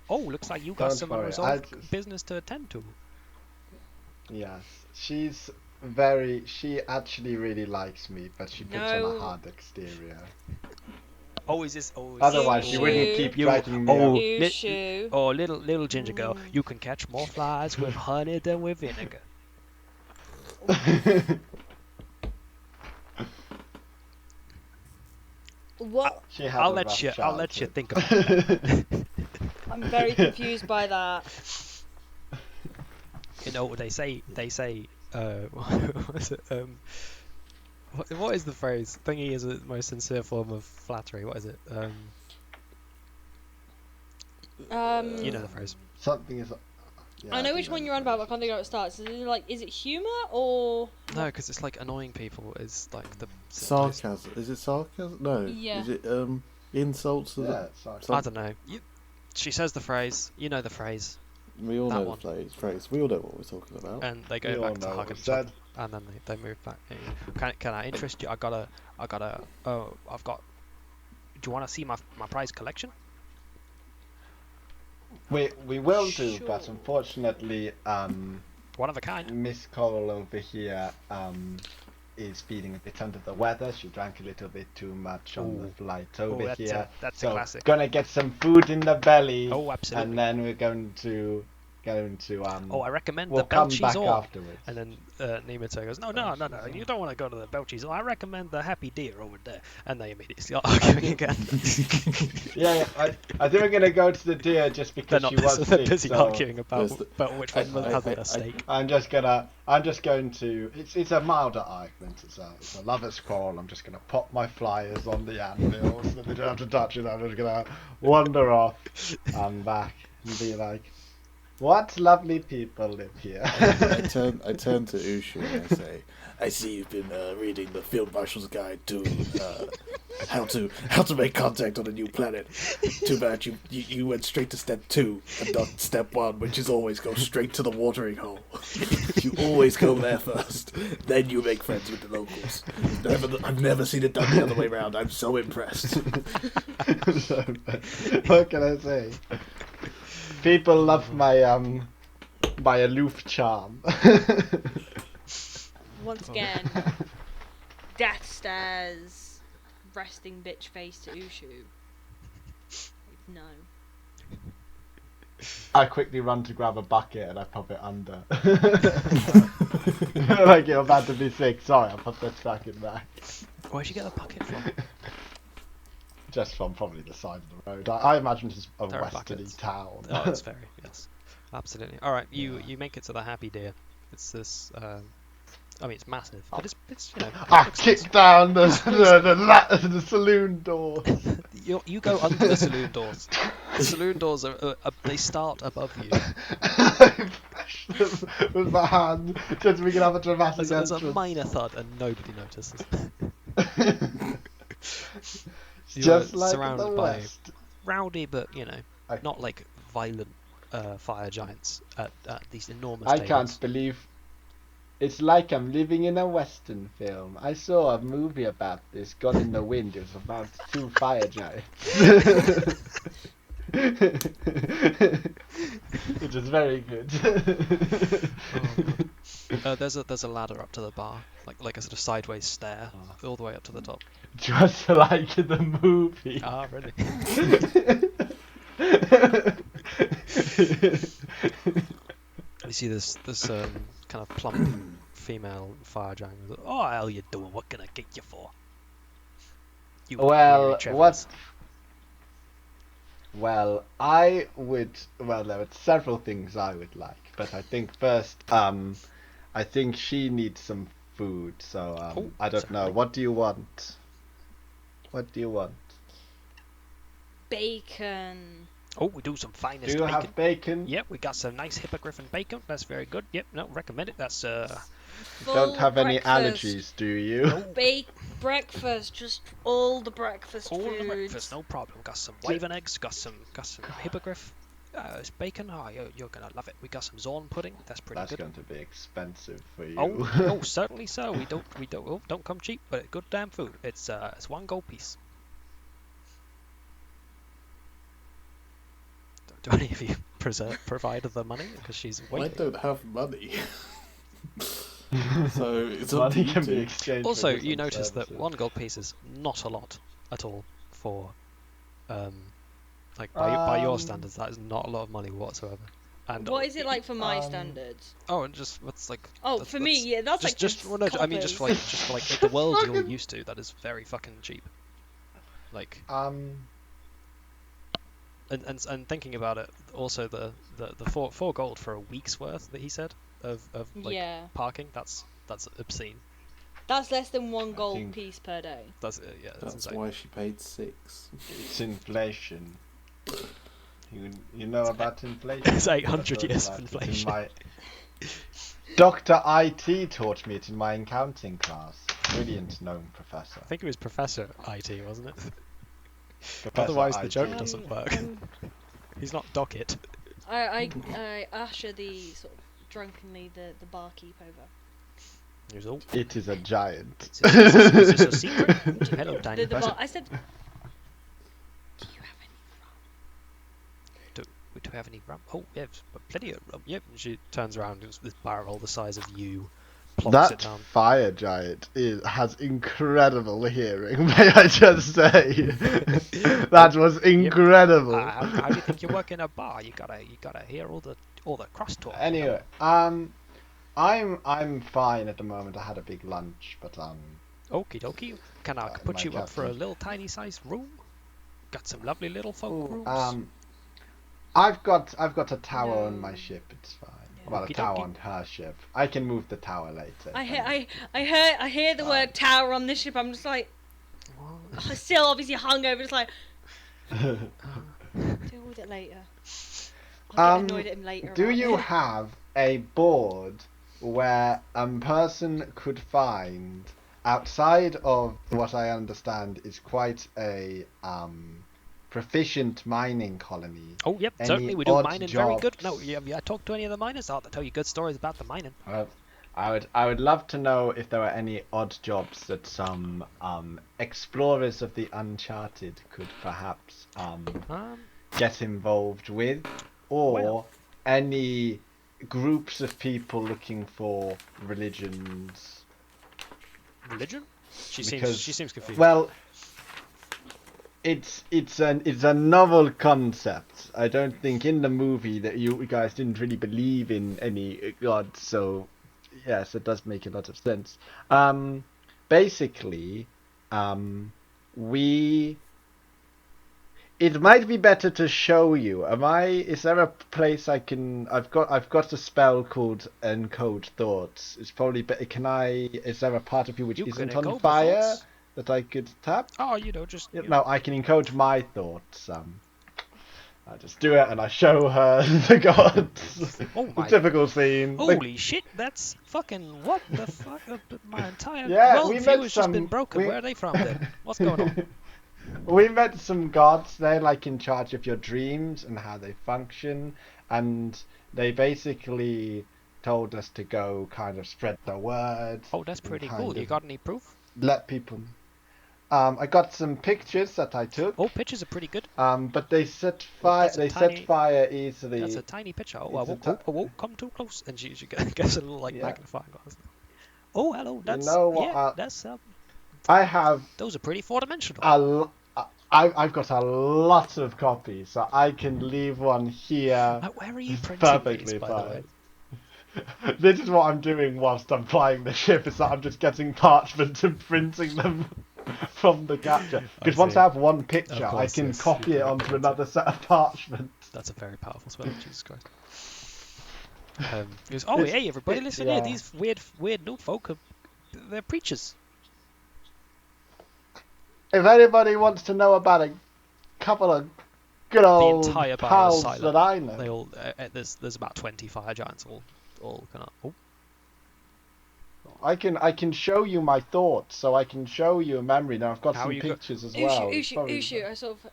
Oh, looks like you got Don't some worry, unresolved business to attend to. Yes, she actually really likes me, but she puts on No. a hard exterior. Oh, is this? Oh, is Otherwise, this, she Uchu. wouldn't keep You- dragging me oh, up. Uchu. Oh, little ginger girl, Mm. you can catch more flies with honey than with vinegar. What? She had I'll a let rough you childhood. think about that. I'm very confused by that. You know what they say? What is it? What is the phrase? Thingy is the most sincere form of flattery. What is it? You know the phrase. Something is. Yeah, I know do which one the you're on about, but I phrase. can't think of how it starts. Is it humour or? No, because it's like annoying people is like the Sarcasm. Is it sarcasm? No. Yeah. Is it insults? To Yeah, sorry. I don't know. She says the phrase. You know the phrase, We all that know one. the phrase. We all know what we're talking about. and they We go all back to know what hugging was each other, said. and then they move back. Can I interest you? I've got. Do you want to see my prize collection? We will do, but Sure. unfortunately, One of a kind. Miss Coral over here is feeling a bit under the weather. She drank a little bit too much on the Ooh. flight over that's here. that's So a classic. gonna get some food in the belly, Oh, absolutely. and then we're going to Oh, I recommend we'll the come Belchies back All. afterwards. And then Nematode goes, no, you don't want to go to the Belchies All. I recommend the Happy Deer over there. And they immediately start arguing again. Yeah, I think we're gonna go to the deer just They're because not. she was They're sick. busy So arguing about which one has the best steak. I'm just going to. It's a milder argument. It's a lover's quarrel. I'm just gonna pop my flyers on the anvil so they don't have to touch it. I'm just gonna wander off and back and be like, what lovely people live here. I turn to Uchu and I say, I see you've been reading the Field Marshal's Guide to how to make contact on a new planet. Too bad you went straight to step 2 and not step 1, which is always go straight to the watering hole. You always go there first, then you make friends with the locals. I've never seen it done the other way around. I'm so impressed. So, what can I say? People love my my aloof charm. Once again, death stares, resting bitch face to Uchu. No. I quickly run to grab a bucket and I pop it under. Like you're about to be sick. Sorry, I put this back in there. Where'd you get the bucket from? Just from probably the side of the road. I imagine it's a There are westerly buckets. town. Oh, that's very, yes. Absolutely. Alright, you make it to the Happy Deer. It's this, I mean, it's massive, but it's you know... I it looks kick nice. down the saloon door. You go under the saloon doors. saloon doors they start above you. Bash them with my hand, just so we can have a dramatic There's a entrance. minor thud and nobody notices. It's You're just like surrounded the by West. rowdy, but I- not like violent fire giants at these enormous I tables. can't believe it's like I'm living in a Western film. I saw a movie about this, Gone in the Wind. It was about 2 fire giants. Which is very good. Oh, God. There's a ladder up to the bar, like a sort of sideways stair, all the way up to the top. Just like in the movie. Ah, really? You see this kind of plump female fire giant. Oh, how you doing? What can I get you for? You Well, weary travellers." Well, I would. Well, there are several things I would like, but I think first, I think she needs some food. So, Oh, I don't know. certainly. What do you want? What do you want? Bacon. Oh, we do some finest Do you bacon. have bacon? Yep, we got some nice hippogriffin bacon. That's very good. Yep, no, recommend it. That's Don't have any breakfast. allergies, do you? Breakfast, just all the breakfast all foods. the breakfast, no problem. Got some waving eggs, got some hippogriff. It's bacon. Oh, you're gonna love it. We got some zorn pudding. That's pretty That's good. going to be expensive for you. Oh, certainly so. We don't come cheap, but good damn food. It's 1 gold piece. Do any of you provide the money? Because she's I waiting. don't have money. So it's up to Money you can be two. exchanged. Also, for you different notice that services. 1 gold piece is not a lot at all for, by your standards, that is not a lot of money whatsoever. And What is it like for my standards? Oh, and just what's like? Oh, that's- for me, yeah, that's like just well, no, I mean just for like the world you're used to, that is very fucking cheap. Like, and thinking about it, also the 4 gold for a week's worth that he said of like yeah, parking, that's obscene. that's less than 1 gold think- piece per day. That's yeah, that's That's insane. why she paid 6. It's inflation. You know about inflation? It's 800 I've heard years about of it in inflation. my- Dr. IT taught me it in my accounting class. Brilliant known professor. I think it was Professor IT, wasn't it? Professor Otherwise, the IT. joke doesn't work. He's not Docket. I usher the sort of drunkenly the barkeep over. He was all. It is a giant. Is this a secret? Hello, tiny The person. I said, "Do you have any Do we have any rum? Oh, yeah, plenty of rum. Yep. And she turns around, and this barrel the size of you, plonks it That down. fire giant has incredible hearing, may I just say. That was incredible. How do you think you work in a bar? You gotta hear all the crosstalk. Anyway, I'm fine at the moment. I had a big lunch, but Okie dokie. Can I put my you up for a captain. little tiny sized room? Got some lovely little folk rooms. I've got a tower on my No. ship. It's fine. Yeah. Well, a Okie tower dokie. on her ship. I can move the tower later. I hear the word tower on this ship. I'm just like, still obviously hungover. Just like, deal with it later. I'll get annoyed at him later. Do about you it. have a board where a person could find, outside of what I understand is quite a proficient mining colony? Oh, yep, any certainly we do odd mining very good. No, jobs? yeah, I talked to any of the miners. I'll tell you good stories about the mining. I would love to know if there were any odd jobs that some explorers of the Uncharted could perhaps get involved with, or Well. any groups of people looking for religions. Religion? She Because- seems confused. Well, it's a novel concept. I don't think in the movie that you guys didn't really believe in any god, so yes, it does make a lot of sense. Basically, it might be better to show you. Is there a place I can? I've got a spell called Encode Thoughts. It's probably better. Is there a part of you which You can isn't on encode the fire thoughts. that I could tap? Oh, just... No, I can encode my thoughts. I just do it and I show her the gods. Oh The my! typical scene. Holy shit! That's fucking what the fuck? My entire Yeah, we worldview met has just been some- broken. we- Where are they from then? What's going on? We met some gods. They're like in charge of your dreams and how they function, and they basically told us to go kind of spread the word. Oh, that's and pretty kind cool. You of got any proof? let people. I got some pictures that I took. Oh, pictures are pretty good. But they set Well, fire. that's a They tiny- set fire easily. That's a tiny picture. Oh, I It's a won't, ti- I won't come too close. And she gets a little like Yeah. magnifying glass. Oh, hello. That's know what, yeah. That's I have those are pretty four-dimensional. I've got a lot of copies, so I can leave one here. Where are you printing Perfectly these, by the way? fine. This is what I'm doing whilst I'm flying the ship. Is that I'm just getting parchment and printing them from the capture. Because once see. I have one picture, I course, can yes. copy it onto another set of parchment. That's a very powerful spell. Jesus Christ. He goes, oh, It's- hey, everybody, listen here. yeah. These weird new folk they're preachers. If anybody wants to know about a couple of good old entire bar is pals silent. that I know, They all there's about 20 fire giants all kind of. Oh, I can show you my thoughts, so I can show you a memory. Now I've got How some you go- pictures as well. It's probably- Ushu, I sort of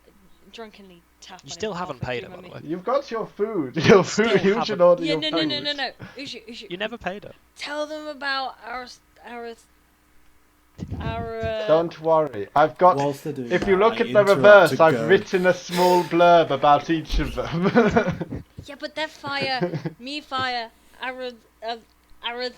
drunkenly tap. you on still him haven't halfway paid through her, by my the way. You've got your food. Your Still food. You haven't- should order Yeah, your no, food. no. Ushu. You never paid her. Tell them about our. Don't worry. I've got. Whilst they're doing If that, you look I at the interrupt reverse, to I've go, written a small blurb about each of them. Yeah, but they're fire, me fire, Arad.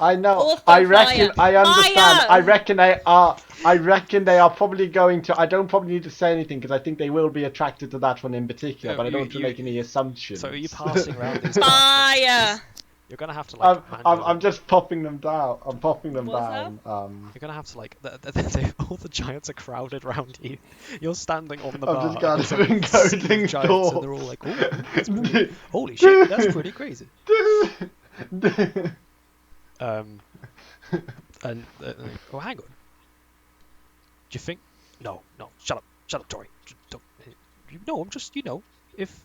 I know. Author I reckon. fire. I understand. Fire! I reckon they are. I reckon they are probably going to. I don't probably need to say anything because I think they will be attracted to that one in particular. Yeah, but I don't you- want to you- make any assumptions. So are you passing around these? Fire! You're gonna have to like. I'm just popping them down. I'm popping them What's down. You're gonna have to like. All the giants are crowded around you. You're standing on the bar. I'm just and there's, gathering like, 6 coding giants, and they're all like, "Ooh, that's pretty, holy shit, that's pretty crazy." And oh, hang on. Do you think? No, shut up, Tori. Don't, I'm just, if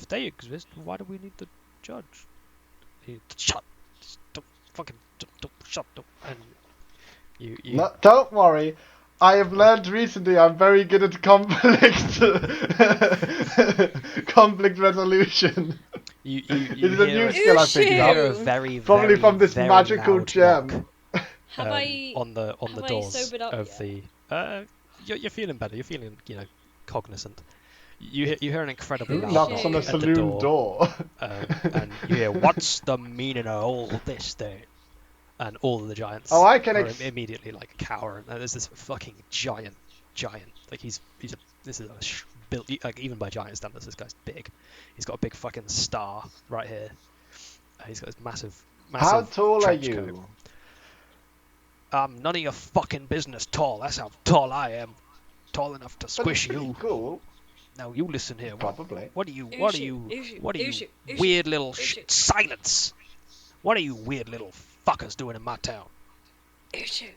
they exist, why do we need the judge? Shut. Don't fucking don't shut. And you. No, don't worry. I have learned recently I'm very good at conflict resolution. You It's a hear new skill I Uchu. picked you up. hear a very, Probably very, from this very magical loud gem. knock, Have I? on the have I doors sobered up of yet? the. You're feeling better. You're feeling, cognizant. You hear an incredibly Who loud knocks knock on a at the saloon door? and you hear, "What's the meaning of all this thing?" And all of the giants Oh, I can are immediately like cowering. And there's this fucking giant. Like this is built like even by giant standards. This guy's big. He's got a big fucking star right here. He's got this massive. How tall are trench you? coat. None of your fucking business tall. That's how tall I am. Tall enough to But it's squish pretty you. Cool. Now you listen here. Probably. What are you Uchu, weird little Uchu. silence? What are you weird little fuckers doing in my town? Ushu.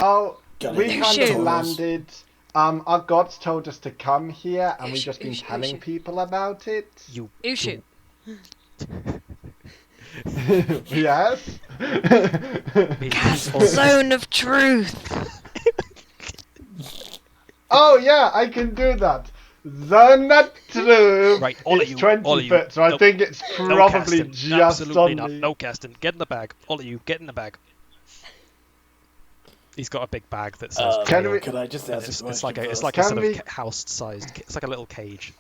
Oh, Got we any kind of tools? landed. Our gods told us to come here, and we've Uchu, just been Uchu, telling Uchu. people about it. You Ushu. Yes. he's also- Zone of truth. Oh yeah, I can do that. The not true. Right, all of It's you, 20 all of you. bit, so I Nope. think it's No probably casting. just Absolutely on not. me. No casting. Get in the bag. All of you, get in the bag. He's got a big bag that says. Can jail. we- Could I just ask It's like a first? a Can sort we- of house-sized. It's like a little cage.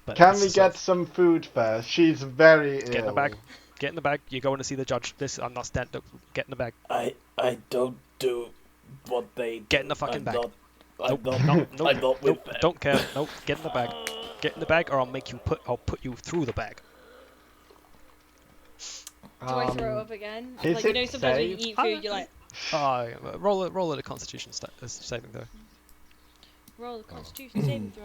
But Can it's we sort get of- some food first? She's very ill. Get in the bag. Get in the bag. You're going to see the judge. I'm not stand up. Get in the bag. I don't do what they Get in the fucking bag. I'm not, Nope, I'm not with nope, them. don't care. Nope, get in the bag. Get in the bag, or I'll put you through the bag. Do I throw it up again? is Like, you it know, sometimes when you safe? eat food, you're like, Roll a Constitution saving throw. roll the Constitution saving throw.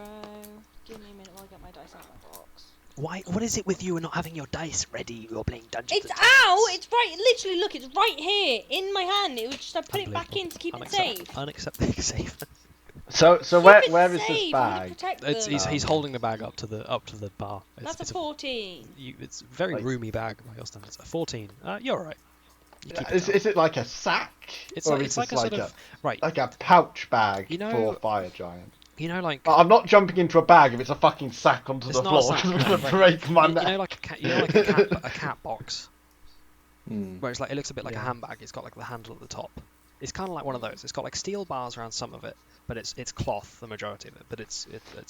Give me a minute while I get my dice out of my box. Why? What is it with you and not having your dice ready? You're playing Dungeons. It's ow! It's right. Literally, look, it's right here in my hand. It was just I put it back in to keep it safe. Unacceptable save. So Keep where it is this safe, we need to bag? protect It's them. he's holding the bag up to the bar. That's a It's 14. it's a very Like- roomy bag by your standards. A 14. You're alright. You keep it Is down. it like a sack? It's or like, is it's this like a sort of right. like a pouch bag You know- for fire giant? You know, like I'm not jumping into a bag if it's a fucking sack onto it's the not a floor. sack, I'm gonna right. break my you neck. know, like a cat. You know, like a cat box, Hmm. where it's like it looks a bit like a Yeah. handbag. It's got like the handle at the top. It's kind of like one of those. It's got like steel bars around some of it, but it's cloth the majority of it. But it's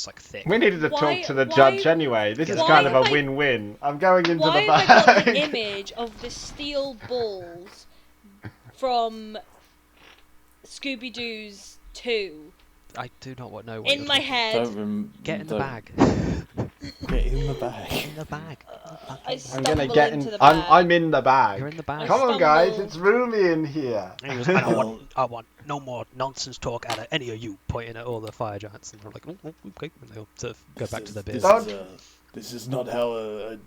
like thick. We needed to Why- talk to the why- judge anyway. This is why kind of have a I- win-win. I'm going into Why the have I got the bag. image of the steel balls from Scooby-Doo's 2 I do not know what in you're my talking- head? Get in the bag. Get in the bag. In the bag. I I'm stumble gonna get into in. the bag. I'm in the bag. You're in the bag. Come on, guys, stumble. it's roomy in here. And he goes, I want no more nonsense talk out of any of you, pointing at all the fire giants. And they're like, oh, okay. And they'll sort of go back to their beers. This is not how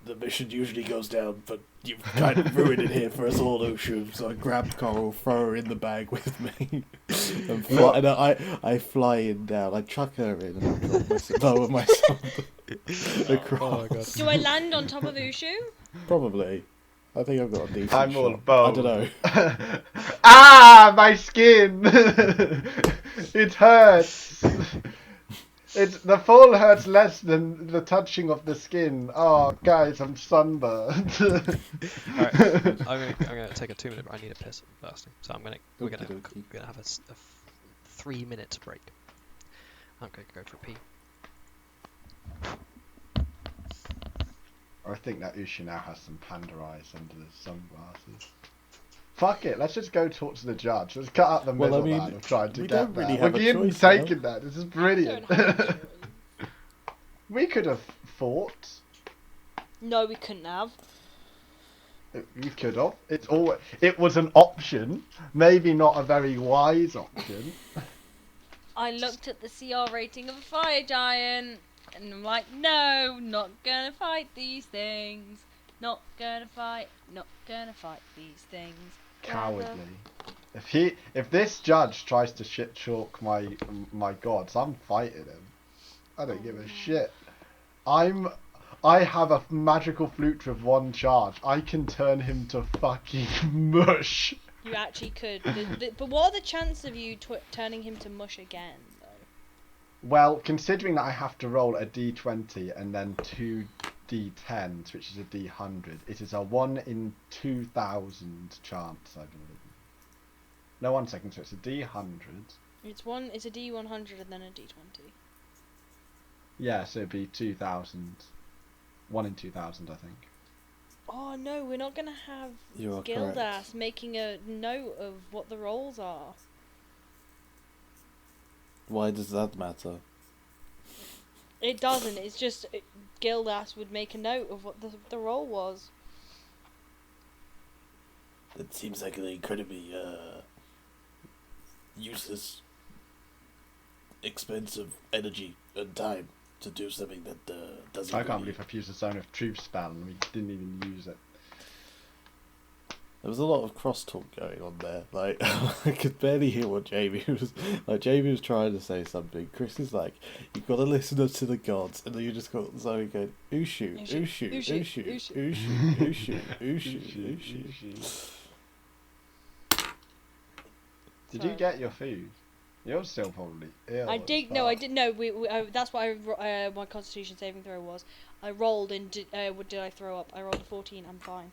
the mission usually goes down, but you've kind of ruined it here for us all, Uchu. So I grab Coral, throw her in the bag with me, and I fly in down. I chuck her in and I drop myself, lower myself across. Oh my god. Do I land on top of Uchu? Probably. I think I've got a decent I'm all shot. bold. I don't know. Ah, my skin! It hurts. The fall hurts less than the touching of the skin. Oh, guys, I'm sunburned. Alright, I'm gonna take a 2-minute. I need a piss first, so we're gonna Okey-dokey. have a 3-minute break. I'm gonna go for a pee. I think that Uchi now has some panda eyes under the sunglasses. Fuck it, let's just go talk to the judge. Let's cut out the Well, I middleman mean, of trying to we get don't that. really have We're a even choice now. taking that. This is Don't brilliant. have a choice. We could have fought. No, we couldn't have. We could have. It was an option. Maybe not a very wise option. I looked at the CR rating of a fire giant, and I'm like, no, not gonna fight these things. Not gonna fight these things. Cowardly. If this judge tries to shit talk my gods, I'm fighting him. I don't give a shit. I have a magical flute with one charge. I can turn him to fucking mush. You actually could. But what are the chances of you turning him to mush again, though? Well, considering that I have to roll a d20 and then two d10s, which is a d100, it is a 1 in 2,000 chance, I believe. No, 1 second, so it's a d100. It's a D100 and then a D20. Yeah, so it'd be 2,000. 1 in 2,000, I think. Oh no, we're not gonna have You are Gildas correct. making a note of what the rolls are. Why does that matter? It doesn't. It's just Gildas would make a note of what the roll was. That seems like an incredibly useless, expensive energy and time to do something that doesn't. I can't really- believe I've used the Zone of Truth spell and we didn't even use it. There was a lot of crosstalk going on there. Like I could barely hear what Jamie was. Like Jamie was trying to say something. Chris is like, "You've got to listen up to the gods," and then you just got Zoe going, "Uchu, Uchu, Uchu, Uchu, Uchu, Uchu, Uchu." Did Sorry. you get your food? You're still probably ill. I as did. No, I fuck. did. No, that's what my Constitution saving throw was. I rolled and what did I throw up? I rolled a 14. I'm fine.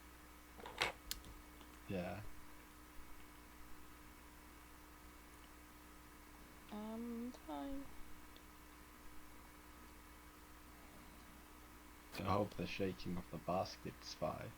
Yeah. I'm fine. I hope the shaking of the basket's fine.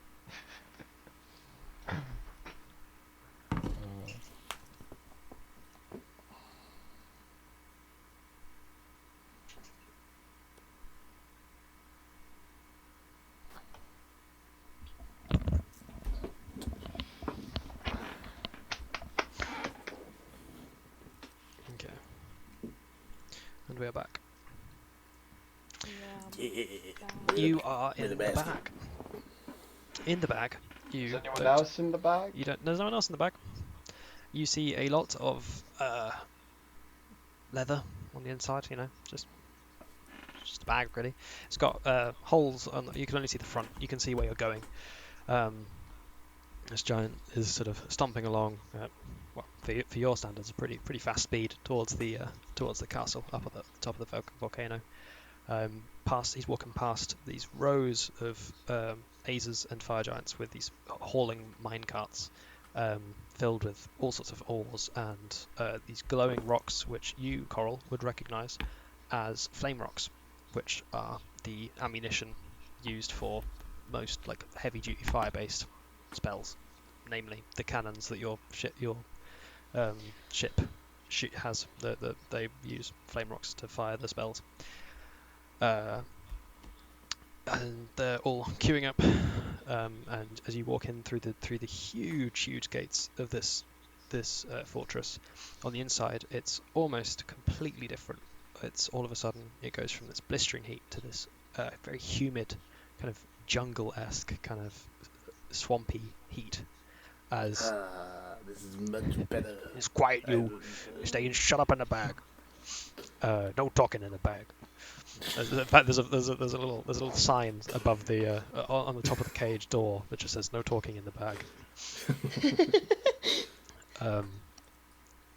Okay. And we're back. Yeah. Yeah. You are With in a the basket. bag. In the bag. You Is anyone don't- else in the bag? You don't. There's no one else in the bag. You see a lot of leather on the inside. Just a bag really. It's got holes on. You can only see the front. You can see where you're going. This giant is sort of stomping along. Well, for your standards, a pretty fast speed towards the castle up at the top of the volcano. He's walking past these rows of Azers and fire giants with these hauling mine carts filled with all sorts of ores and these glowing rocks, which you, Coral, would recognise as flame rocks, which are the ammunition used for most like heavy-duty fire-based spells, namely the cannons that your ship has. They use flame rocks to fire the spells. And they're all queuing up, and as you walk in through the huge gates of this fortress, on the inside it's almost completely different. It's all of a sudden it goes from this blistering heat to this very humid, kind of jungle-esque, kind of swampy heat. As this is much better. it's quiet, you staying shut up in the bag. No talking in the bag. In fact, there's a little sign above the on the top of the cage door that just says "No talking in the bag."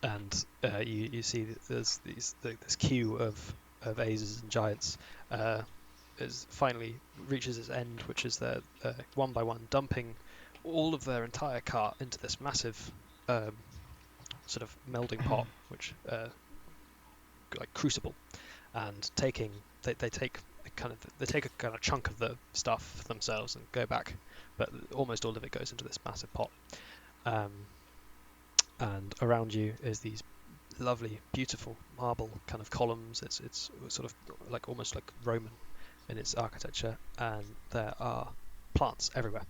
And you see there's this queue of Azes and giants finally reaches its end, which is they're one by one dumping all of their entire cart into this massive sort of melding pot, which like crucible, and they take a kind of chunk of the stuff for themselves and go back, but almost all of it goes into this massive pot. And around you is these lovely, beautiful marble kind of columns. It's sort of like almost like Roman in its architecture, and there are plants everywhere.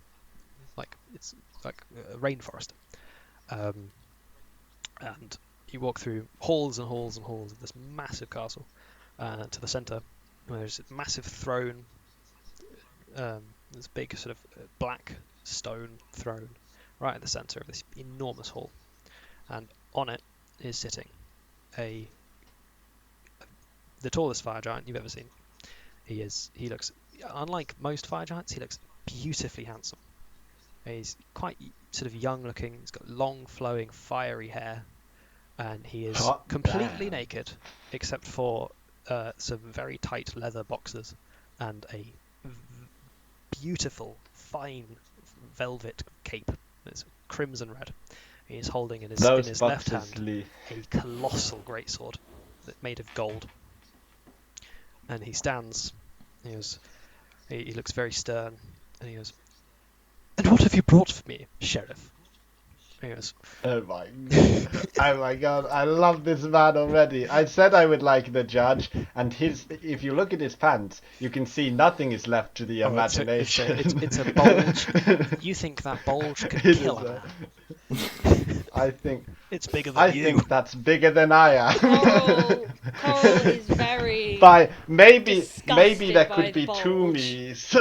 It's like a rainforest. And you walk through halls and halls and halls of this massive castle to the centre, where there's a massive throne. This big sort of black stone throne right at the centre of this enormous hall, and on it is sitting the tallest fire giant you've ever seen. He looks, unlike most fire giants, he looks beautifully handsome. He's quite sort of young looking. He's got long flowing fiery hair, and he is completely naked except for some very tight leather boxers and a beautiful fine velvet cape that's crimson red. He is holding in his left hand a colossal greatsword made of gold, and he stands. He looks very stern, and he goes, "And what have you brought for me, Sheriff?" He goes, Oh my god, I love this man already. I said I would like the judge, and if you look at his pants, you can see nothing is left to the imagination. It's a bulge. You think that bulge could kill a man? I think it's bigger than you. I think that's bigger than I am. Coral is very maybe disgusted there by could be bulge. two me's.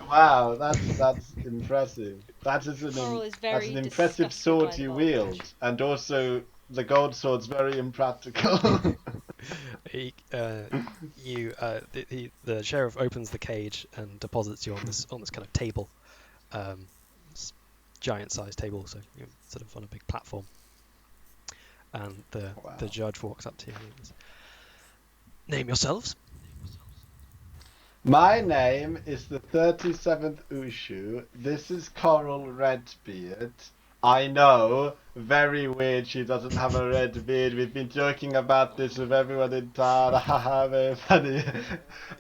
Wow, that's impressive. That's an impressive sword you wield, and also the gold sword's very impractical. The sheriff opens the cage and deposits you on this kind of table, giant-sized table, so you're sort of on a big platform. And the judge walks up to you and says, "Name yourselves." My name is the 37th Uchu. This is Coral Redbeard. I know, very weird she doesn't have a red beard. We've been joking about this with everyone in town. Haha, very funny.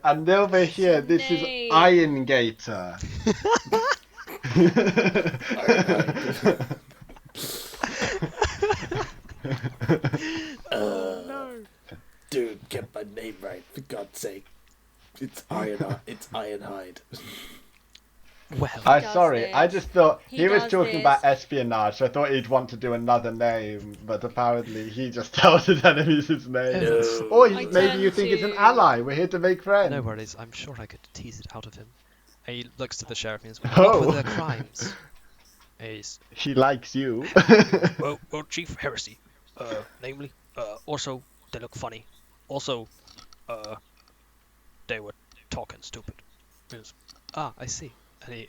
And over here, this is Iron Gator. No. Dude, get my name right, for God's sake. It's Ironhide. Well, I just thought he was talking this. about espionage, so I thought he'd want to do another name, but apparently he just tells his enemies his name. No. Or maybe you think it's an ally. We're here to make friends. No worries, I'm sure I could tease it out of him. And he looks to the sheriff and says, "What were their crimes?" He likes you. Well, Chief Heresy, Namely, also they look funny. Also, they were talking stupid. Yes. Ah, I see. And he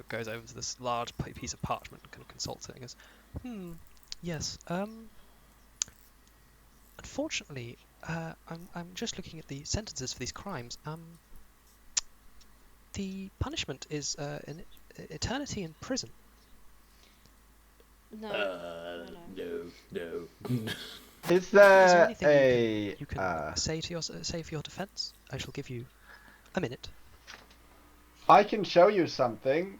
goes over to this large piece of parchment and kind of consults it and goes, yes, unfortunately, I'm just looking at the sentences for these crimes. The punishment is an eternity in prison. No. No. Is Is there there anything you can a? say for your defence? I shall give you a minute. I can show you something,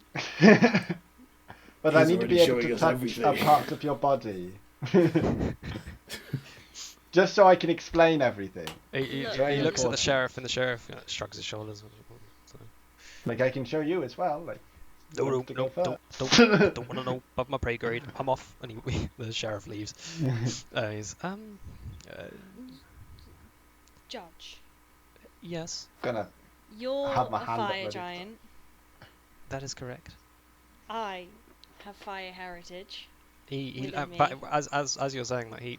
but I He's need to already be able showing to us touch everything. a part of your body, just so I can explain everything. He Look. Very looks at the important. sheriff, and the sheriff shrugs his shoulders. Like I can show you as well. Like who No, wants to go don't first? want to know about my pay grade. I'm off. And the sheriff leaves. He's Judge, yes, Gonna you're have my a hand up fire ready. giant. that is correct. I have fire heritage. He Within but me. as you're saying that he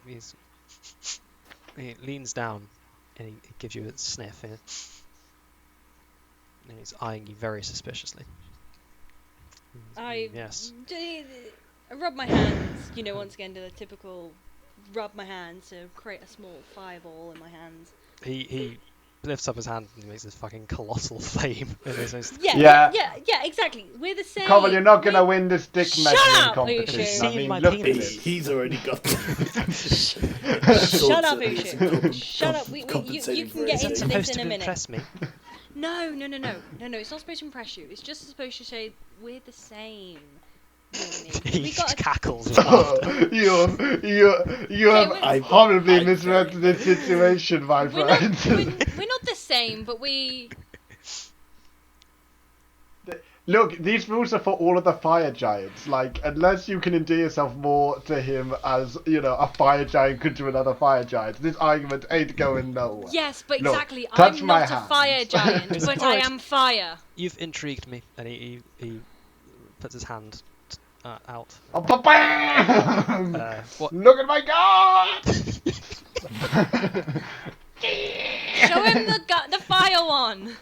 leans down and he gives you a sniff and he's eyeing you very suspiciously. Yes. I rub my hands, once again, do the typical rub my hands to create a small fireball in my hands. He lifts up his hand and makes this fucking colossal flame in his most Yeah. Yeah, exactly. We're the same. Come on, you're not gonna win this dick Shut measuring up, competition. Uchu. I Seen mean, my look at penis. it. He's already got. Shut up, It's Uchu. Shut up. You compensating can for get Is that into anything. this supposed in to a minute. impress me? No. It's not supposed to impress you. It's just supposed to say we're the same. You and me. He We got a cackles with laughter. You have Okay, horribly I'm misread very this situation, my we're not, friend. we're not the same, but we. Look, these rules are for all of the fire giants. Like, unless you can endear yourself more to him as, a fire giant could to another fire giant, this argument ain't going nowhere. Yes, but Look, exactly. touch I'm my not a hands. fire giant, It's but I alright. am fire. You've intrigued me, and he puts his hand out. Oh, ba-bam! What? Look at my god! Show him the fire one.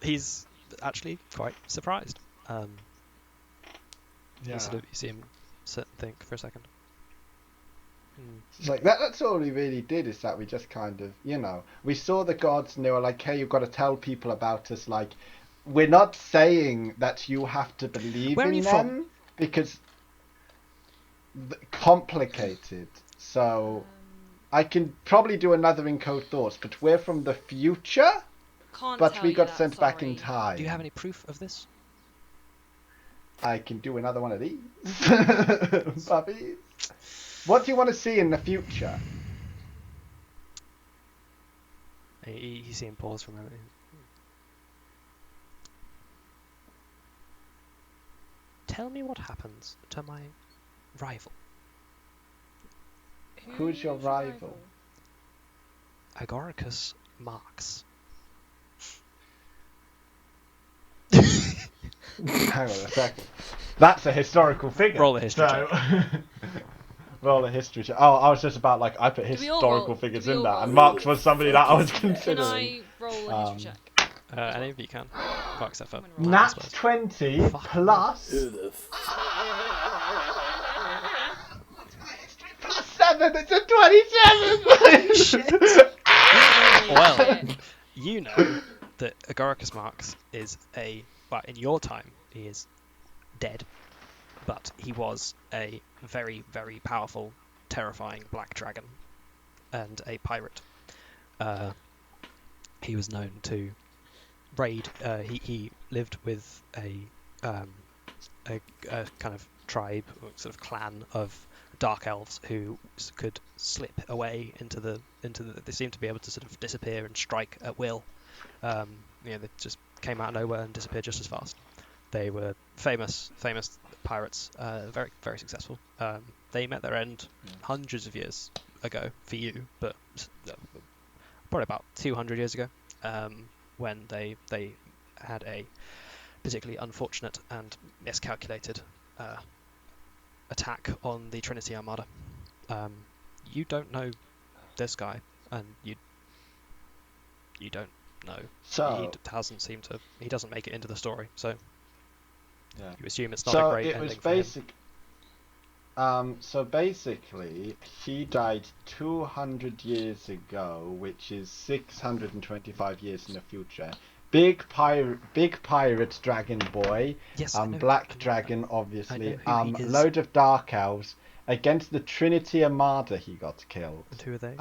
He's actually quite surprised. Yeah. You see him sit and think for a second. It's like that's all we really did, is that we just kind of, we saw the gods and they were like, hey, you've got to tell people about us. Like, we're not saying that you have to believe Where are in you them from? because complicated. So I can probably do another in Code Thoughts, but we're from the future, Can't but tell we you got that, sent back in sorry. time. Do you have any proof of this? I can do another one of these. Puppies. What do you want to see in the future? You see him pause for a moment. Tell me what happens to my rival, Who's your rival? Agoricus Marx. Hang on a second. That's a historical figure. Roll a history Roll a history check. Oh, I was just about I put Do we all historical roll? figures Do we in all that, roll? and Marx was somebody that I was Can considering. I roll a history check? Any of you can. Well, except for I'm gonna roll. Nat I suppose. 20 Fuck. plus Who the plus 7. It's a 27. Well, Shit. you know that Agoricus Marx is in your time, he is dead, but he was a very, very powerful, terrifying black dragon and a pirate. He was known to raid. He lived with a kind of tribe, or sort of clan of dark elves who could slip away into the. They seemed to be able to sort of disappear and strike at will. They just came out of nowhere and disappeared just as fast. They were famous pirates, very, very successful. They met their end hundreds of years ago for you, but probably about 200 years ago, when they had a particularly unfortunate and miscalculated attack on the Trinity Armada. You don't know this guy, and you don't know. So Hasn't seemed to. He doesn't make it into the story, so yeah. you assume it's not So a great it ending was for him. basic. So basically, he died 200 years ago, which is 625 years in the future. Big pirate dragon boy. Yes, I know. Black I know dragon, that. obviously. I know who he is. Load of dark elves. Against the Trinity Armada, he got killed. And who are they?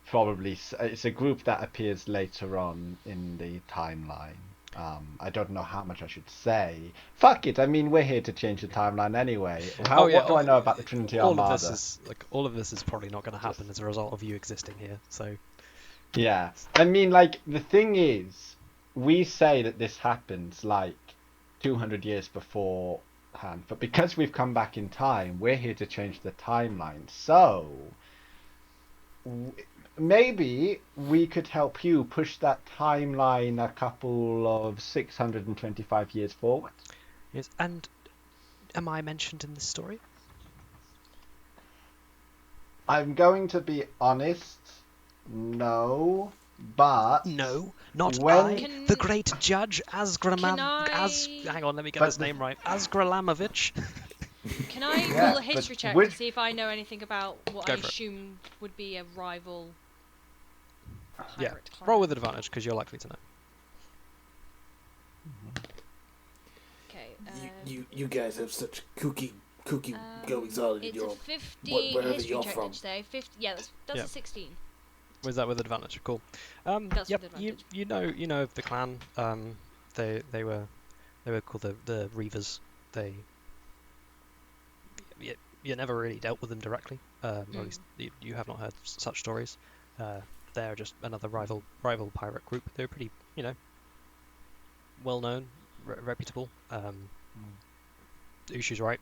Probably it's a group that appears later on in the timeline. I don't know how much I should say. Fuck it. I mean, we're here to change the timeline anyway. What do I know about the Trinity Armada? All of this is probably not going to happen as a result of you existing here. So yeah, I mean, like the thing is, we say that this happens like 200 years beforehand, but because we've come back in time, we're here to change the timeline. So maybe we could help you push that timeline a couple of 625 years forward. yes, and am I mentioned in this story? I'm going to be honest, no, but No, not when I, the great judge Can I- Hang on, let me get But his the- name right. Asgralamovich. Can I Yeah, roll a history but check would- to see if I know anything about what Go I for it. assume would be a rival Yeah, pirate clan? roll with advantage because you're likely to know. Okay. You guys have such kooky goings on in It's your a 50 wherever history you're check, from. did you say? 50, yeah, that's Yeah. a 16. Was that with advantage? Cool. That's yep. with advantage. You know of the clan. They were called the Reavers. They you never really dealt with them directly. Or at least you have not heard such stories. They're just another rival pirate group. They're pretty well known, reputable. Uchu's right.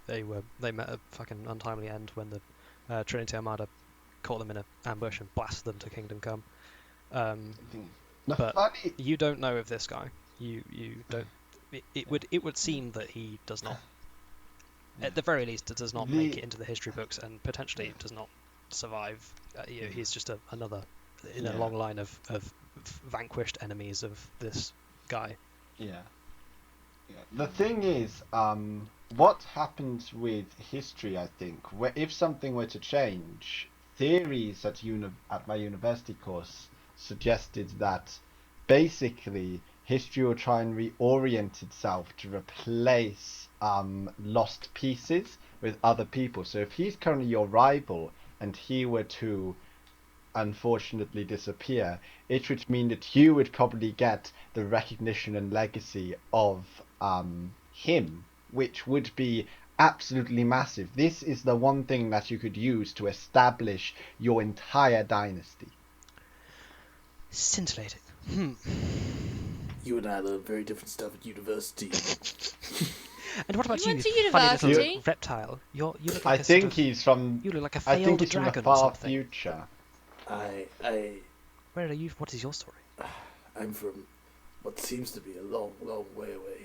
They met a fucking untimely end when the Trinity Armada caught them in an ambush and blasted them to Kingdom Come. But funny, you don't know of this guy. You don't. It would seem that he does not. At the very least, it does not make it into the history books, and potentially does not survive. He's just another in a long line of vanquished enemies of this guy. Yeah. The thing is, what happens with history, I think, if something were to change, theories at my university course suggested that basically history will try and reorient itself to replace lost pieces with other people. So if he's currently your rival and he were to unfortunately disappear, it would mean that you would probably get the recognition and legacy of him, which would be absolutely massive. This is the one thing that you could use to establish your entire dynasty. Scintillating. You and I learn very different stuff at university. And what about You you, went to funny little university? reptile? You look like I a think sort of, he's from. you look like a I think failed he's from the dragon or far something. future. Where are you? What is your story? I'm from what seems to be a long way away.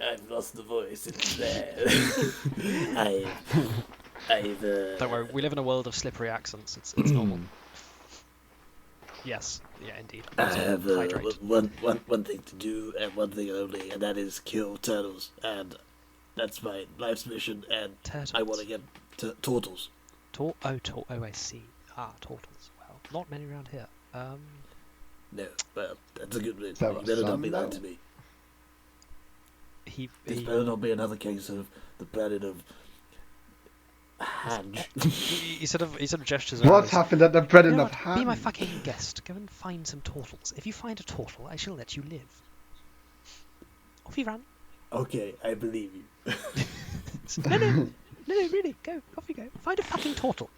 I've lost the voice. It's there. Don't worry, we live in a world of slippery accents. It's normal. Yes, yeah, indeed. I have Hydrate. one thing to do and one thing only, and that is kill turtles. And that's my life's mission. And Turtles. I want to get turtles. Oh, I see. Turtles. Well, not many around here. No, well, that's a good bit. There You are better not some, be lying though. to me. He This better not be another case of the planet of Hadge. he sort of gestures. What around. happened at the bread You know and of what? Be my ham? fucking guest. Go and find some turtles. If you find a turtle, I shall let you live. Off you run. Okay, I believe you. No, really. Go. Off you go. Find a fucking turtle.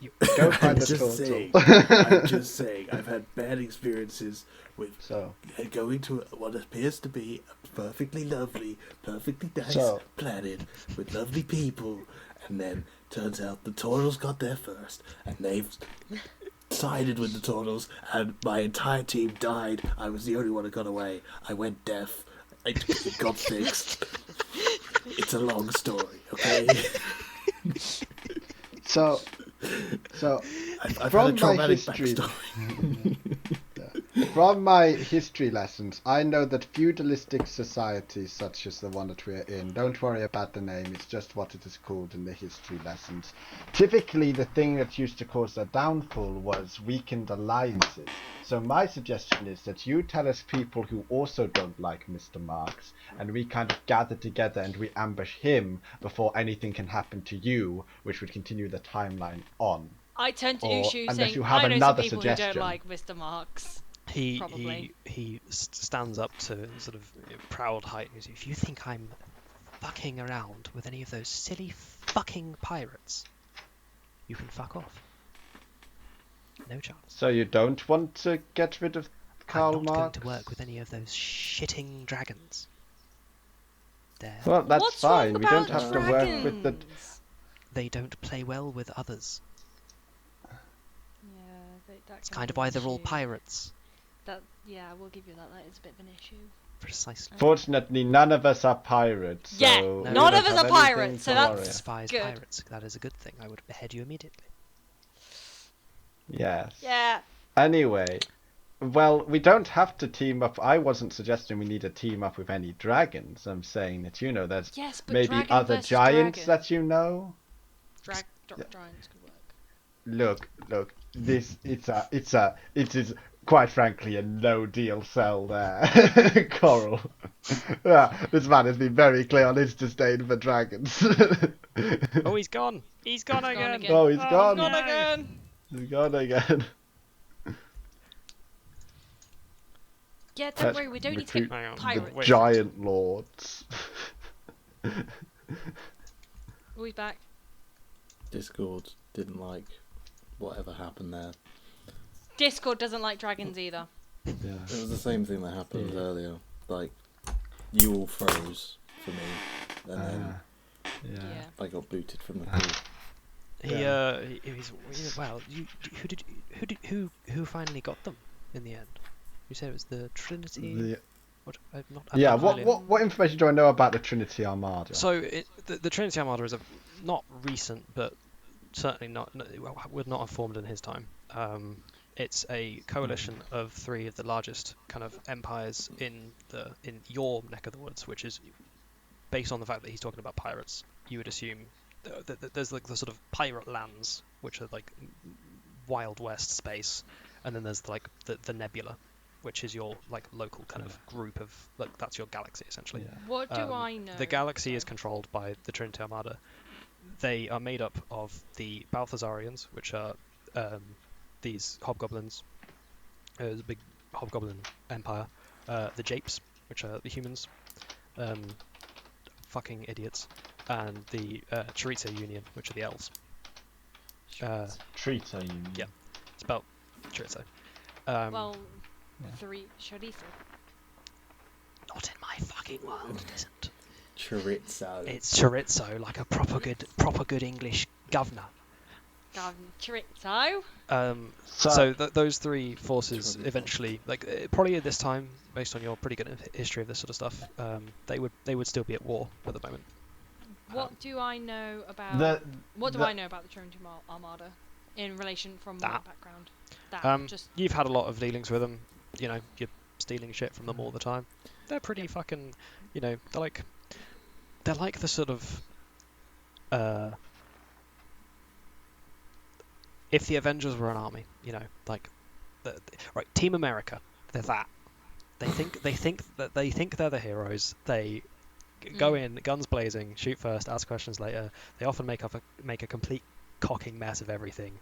You. Go find I'm the just turtle. saying. I'm just saying. I've had bad experiences with So, going to what appears to be a perfectly lovely, perfectly nice So- planet with lovely people, and then turns out the turtles got there first, and they've sided with the turtles, and my entire team died. I was the only one who got away. I went deaf. It got fixed. It's a long story, okay? So I've had a from my traumatic history, backstory. from my history lessons, I know that feudalistic societies such as the one that we're in, don't worry about the name, it's just what it is called in the history lessons. Typically, the thing that used to cause their downfall was weakened alliances. So my suggestion is that you tell us people who also don't like Mr. Marx, and we kind of gather together and we ambush him before anything can happen to you, which would continue the timeline on. I turn to Or Uchu unless saying, you have I know some another people who suggestion. don't like Mr. Marx. Probably. He stands up to sort of proud height. And says, if you think I'm fucking around with any of those silly fucking pirates, you can fuck off. No chance. So you don't want to get rid of Karl I'm not Marx? going to work with any of those shitting dragons. There. Well, that's What's fine. wrong We don't about have to work with the. dragons? They don't play well with others. Yeah, that It's can kind be of why an they're all issue. pirates. Yeah, we'll give you that. That is a bit of an issue. Precisely. Fortunately, none of us are pirates. Yeah, so we none don't of us have are pirates, anything so to that's- worry. Despise good. pirates. That is a good thing. I would behead you immediately. Yes. Yeah. Anyway, well, we don't have to team up. I wasn't suggesting we need to team up with any dragons. I'm saying that there's Yes, but maybe dragon other versus giants dragon. that you know. Giants could work. Look. It is quite frankly a no deal sell there, Coral. Yeah, this man has been very clear on his disdain for dragons. Oh, he's gone. He's gone Gone again. again. Oh, he's gone. Gone no. again. He's gone again. Yeah, don't worry. We don't need to recruit get Hang on. pirates. Wait. Giant lords. Oh, he's back. Discord didn't like whatever happened there. Discord doesn't like dragons either. Yeah. It was the same thing that happened Yeah. earlier. Like, you all froze for me, and then Yeah. I got booted from the call. Well, who finally got them in the end? You said it was the Trinity. What? I'm Yeah. not familiar. What information do I know about the Trinity Armada? So the Trinity Armada is not recent, but certainly would not have formed in his time. It's a coalition of three of the largest kind of empires in your neck of the woods, which is based on the fact that he's talking about pirates. You would assume there's like the sort of pirate lands, which are like Wild West space, and then there's like the Nebula, which is your like local kind of group of like that's your galaxy essentially. Yeah. What do I know? The galaxy is controlled by the Trinity Armada. They are made up of the Balthazarians, which are these hobgoblins. There's a big hobgoblin empire. The Japes, which are the humans. Fucking idiots. And the Chorizo Union, which are the elves. Trita Union. Yeah. Spelled chorizo. Well, yeah. three chorizo. Not in my fucking world, it isn't. Chorizo. It's chorizo, like a proper good English governor. Chorizo. So those three forces eventually, probably at this time, based on your pretty good history of this sort of stuff, they would still be at war at the moment. What do I know about? What do the- I know about the Trinity Armada in relation from my That. background? That just You've had a lot of dealings with them. You know, you're stealing shit from them all the time. They're pretty fucking. You know, they're like the sort of. If the Avengers were an army, you know, like, right, Team America, they're that. They think they're the heroes. They go in, guns blazing, shoot first, ask questions later. They often make a complete cocking mess of everything,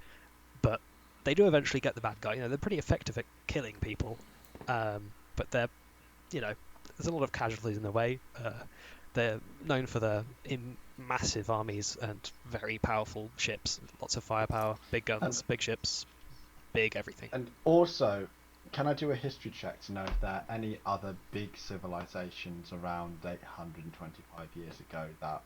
but they do eventually get the bad guy. You know, they're pretty effective at killing people, but they're, you know, there's a lot of casualties in the way. They're known for their massive armies and very powerful ships, lots of firepower, big guns, big ships, big everything. And also, can I do a history check to know if there are any other big civilizations around 825 years ago that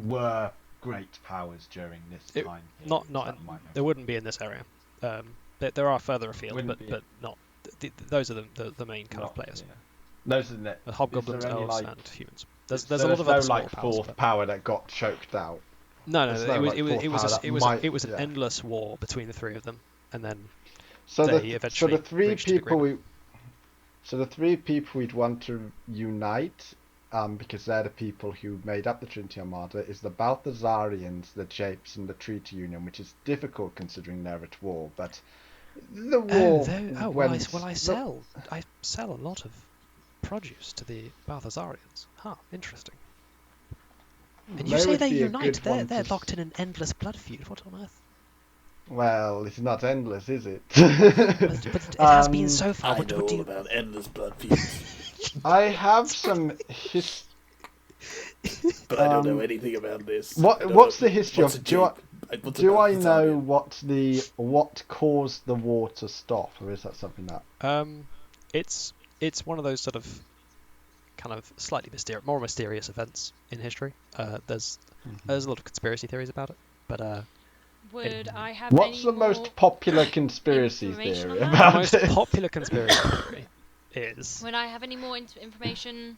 were great powers during this time period? There wouldn't be in this area. There are further afield, Wouldn't be. but not. Those are the main kind of players. Yeah. Those are The hobgoblins, is there any, elves, like, and humans. There's So a lot of no other small like powers, fourth but... power that got choked out. No, There's no, no, like, fourth power that might- it was an yeah. endless war between the three of them, and then So they the eventually three reached an people agreement. so the three people we'd want to unite, because they're the people who made up the Trinity Armada, is the Balthazarians, the Japes, and the Treaty Union, which is difficult considering they're at war. But the war went. Well, I sell a lot of produce to the Balthazarians. Huh, interesting. And you They say would they be a unite? good one They're to locked in an endless blood feud. What on earth? Well, it's not endless, is it? But it has been so far. I What know do all you... about endless blood feuds, I have some but I don't know anything about this. What's the history what's of? a jape? What's Do a I know Balthazarian? what caused the war to stop, or is that something that? It's one of those sort of kind of slightly more mysterious events in history. There's a lot of conspiracy theories about it, but Would I have What's any the more most popular conspiracy information theory on that? the about most it? popular conspiracy theory is... Would I have any more information?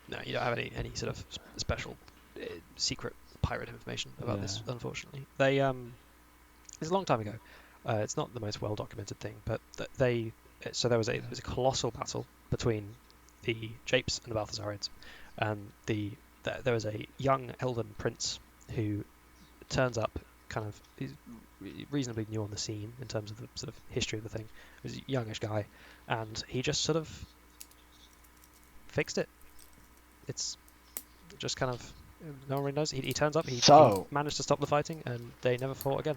No, you don't have any sort of special secret pirate information about this, unfortunately. They it's a long time ago. It's not the most well documented thing, but so there was a colossal battle between the Japes and the Balthazarians, and there was a young elven prince who turns up, kind of, he's reasonably new on the scene in terms of the sort of history of the thing. He was a youngish guy, and he just sort of fixed it. It's just kind of, no one really knows. He turns up, he managed to stop the fighting, and they never fought again.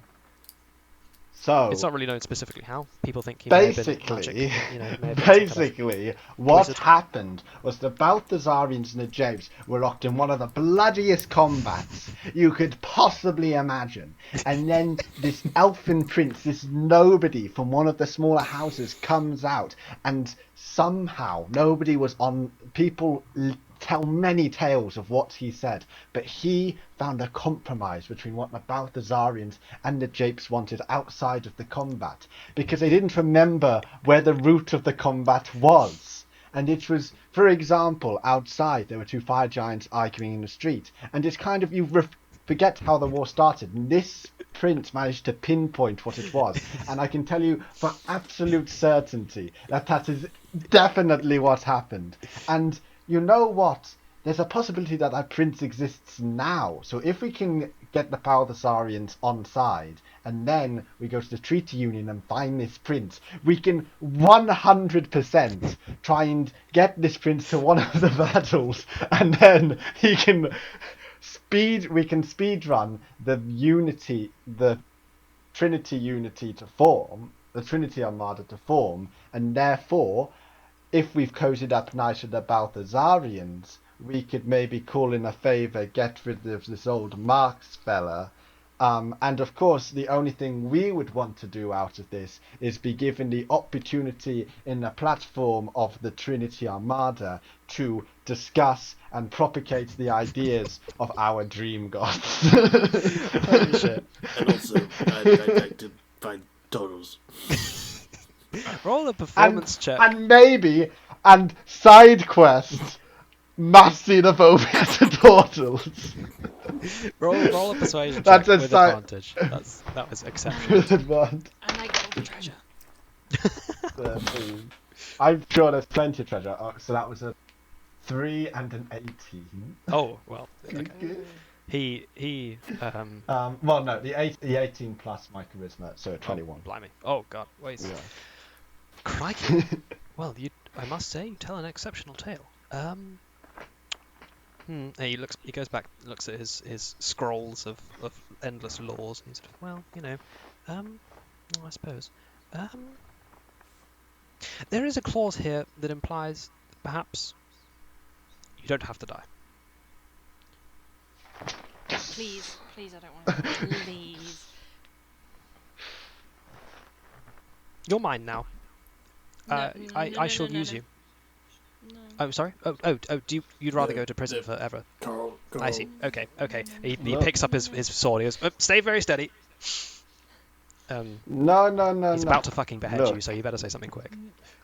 So It's not really known specifically how. People think he may have been basically, magic, may have been some kind of basically, what wizard. happened was the Balthazarians and the Japes were locked in one of the bloodiest combats you could possibly imagine. And then this elfin prince, this nobody from one of the smaller houses, comes out, and somehow nobody was on. People tell many tales of what he said, but he found a compromise between what the Balthazarians and the Japes wanted outside of the combat, because they didn't remember where the root of the combat was. And it was, for example, outside there were two fire giants arguing in the street, and it's kind of, forget how the war started, and this prince managed to pinpoint what it was, and I can tell you for absolute certainty that is definitely what happened. And you know what? There's a possibility that that prince exists now. So if we can get the Balthazarians on side, and then we go to the Treaty Union and find this prince, we can 100% try and get this prince to one of the battles, and then we can speed run the Trinity Unity to form, the Trinity Armada to form, and therefore, if we've cozied up nice with the Balthazarians, we could maybe call in a favour, get rid of this old Marx fella. And of course, the only thing we would want to do out of this is be given the opportunity in the platform of the Trinity Armada to discuss and propagate the ideas of our dream gods. Holy shit. And also, I'd like to find totals. Roll a performance check. And side quest, mass xenophobia to turtles. Roll a persuasion That's check a with side- advantage. That was exceptional. Advantage. And I get all the treasure. 13. I'm sure there's plenty of treasure. Oh, so that was a 3 and an 18. Oh well. Okay. He Well, no, the 18 plus my charisma, so 21. Blimey. Oh god. Wait. Yeah. Crikey. Well, I must say, you tell an exceptional tale. He goes back, looks at his scrolls of endless laws, and he's sort of, well, I suppose. There is a clause here that implies perhaps you don't have to die. Please, I don't want to. Please. You're mine now. I shall use you. No. Oh, sorry. You'd rather go to prison forever? Carl. I see. Okay. He picks up his sword. He goes, stay very steady. No. He's about to fucking behead Look. you, so you better say something quick.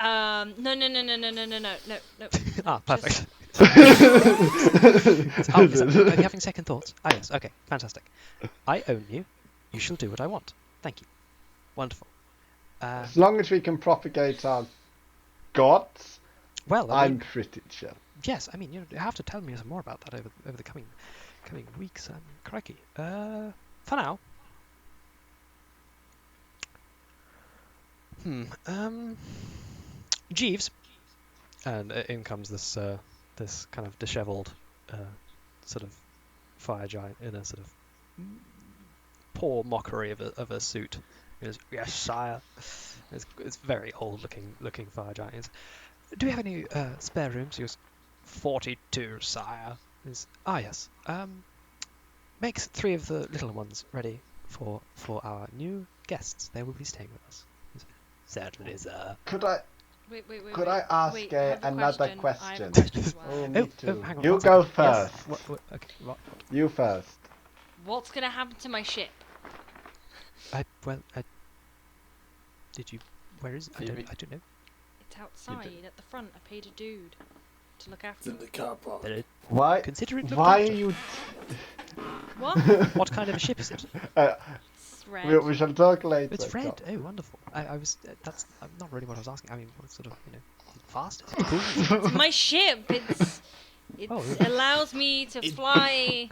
No. Ah, perfect. Are you having second thoughts? Ah, yes. Okay, fantastic. I own you. You shall do what I want. Thank you. Wonderful. As long as we can propagate our gods, Well, I'm pretty chill. yes. I mean, you have to tell me some more about that over the coming weeks. Crikey. For now. Jeeves. And in comes this this kind of dishevelled sort of fire giant in a sort of poor mockery of a suit. He goes, "Yes, sire." It's very old looking fire giant. He goes, "Do you have any spare rooms?" He goes, "42, sire." He goes, "Ah, yes. Make 3 of the little ones ready for our new guests. They will be staying with us." He goes, "Certainly, sir." Could I Wait. could I ask Wait, I have a another I have a question? question as well. Oh, me too. hang on. You one go second. first. Yes. Okay. What? You first. What's gonna happen to my ship? Did you? Where is? I don't know. It's outside at the front. I paid a dude to look It's after in the it. car park. Why? Consider it looked Why are after. you? What? What kind of a ship is it? It's red. We shall talk later. It's red. Oh, wonderful. I was. That's not really what I was asking. I mean, what sort of, fast? Is it cool? It's my ship. It Oh, allows me to fly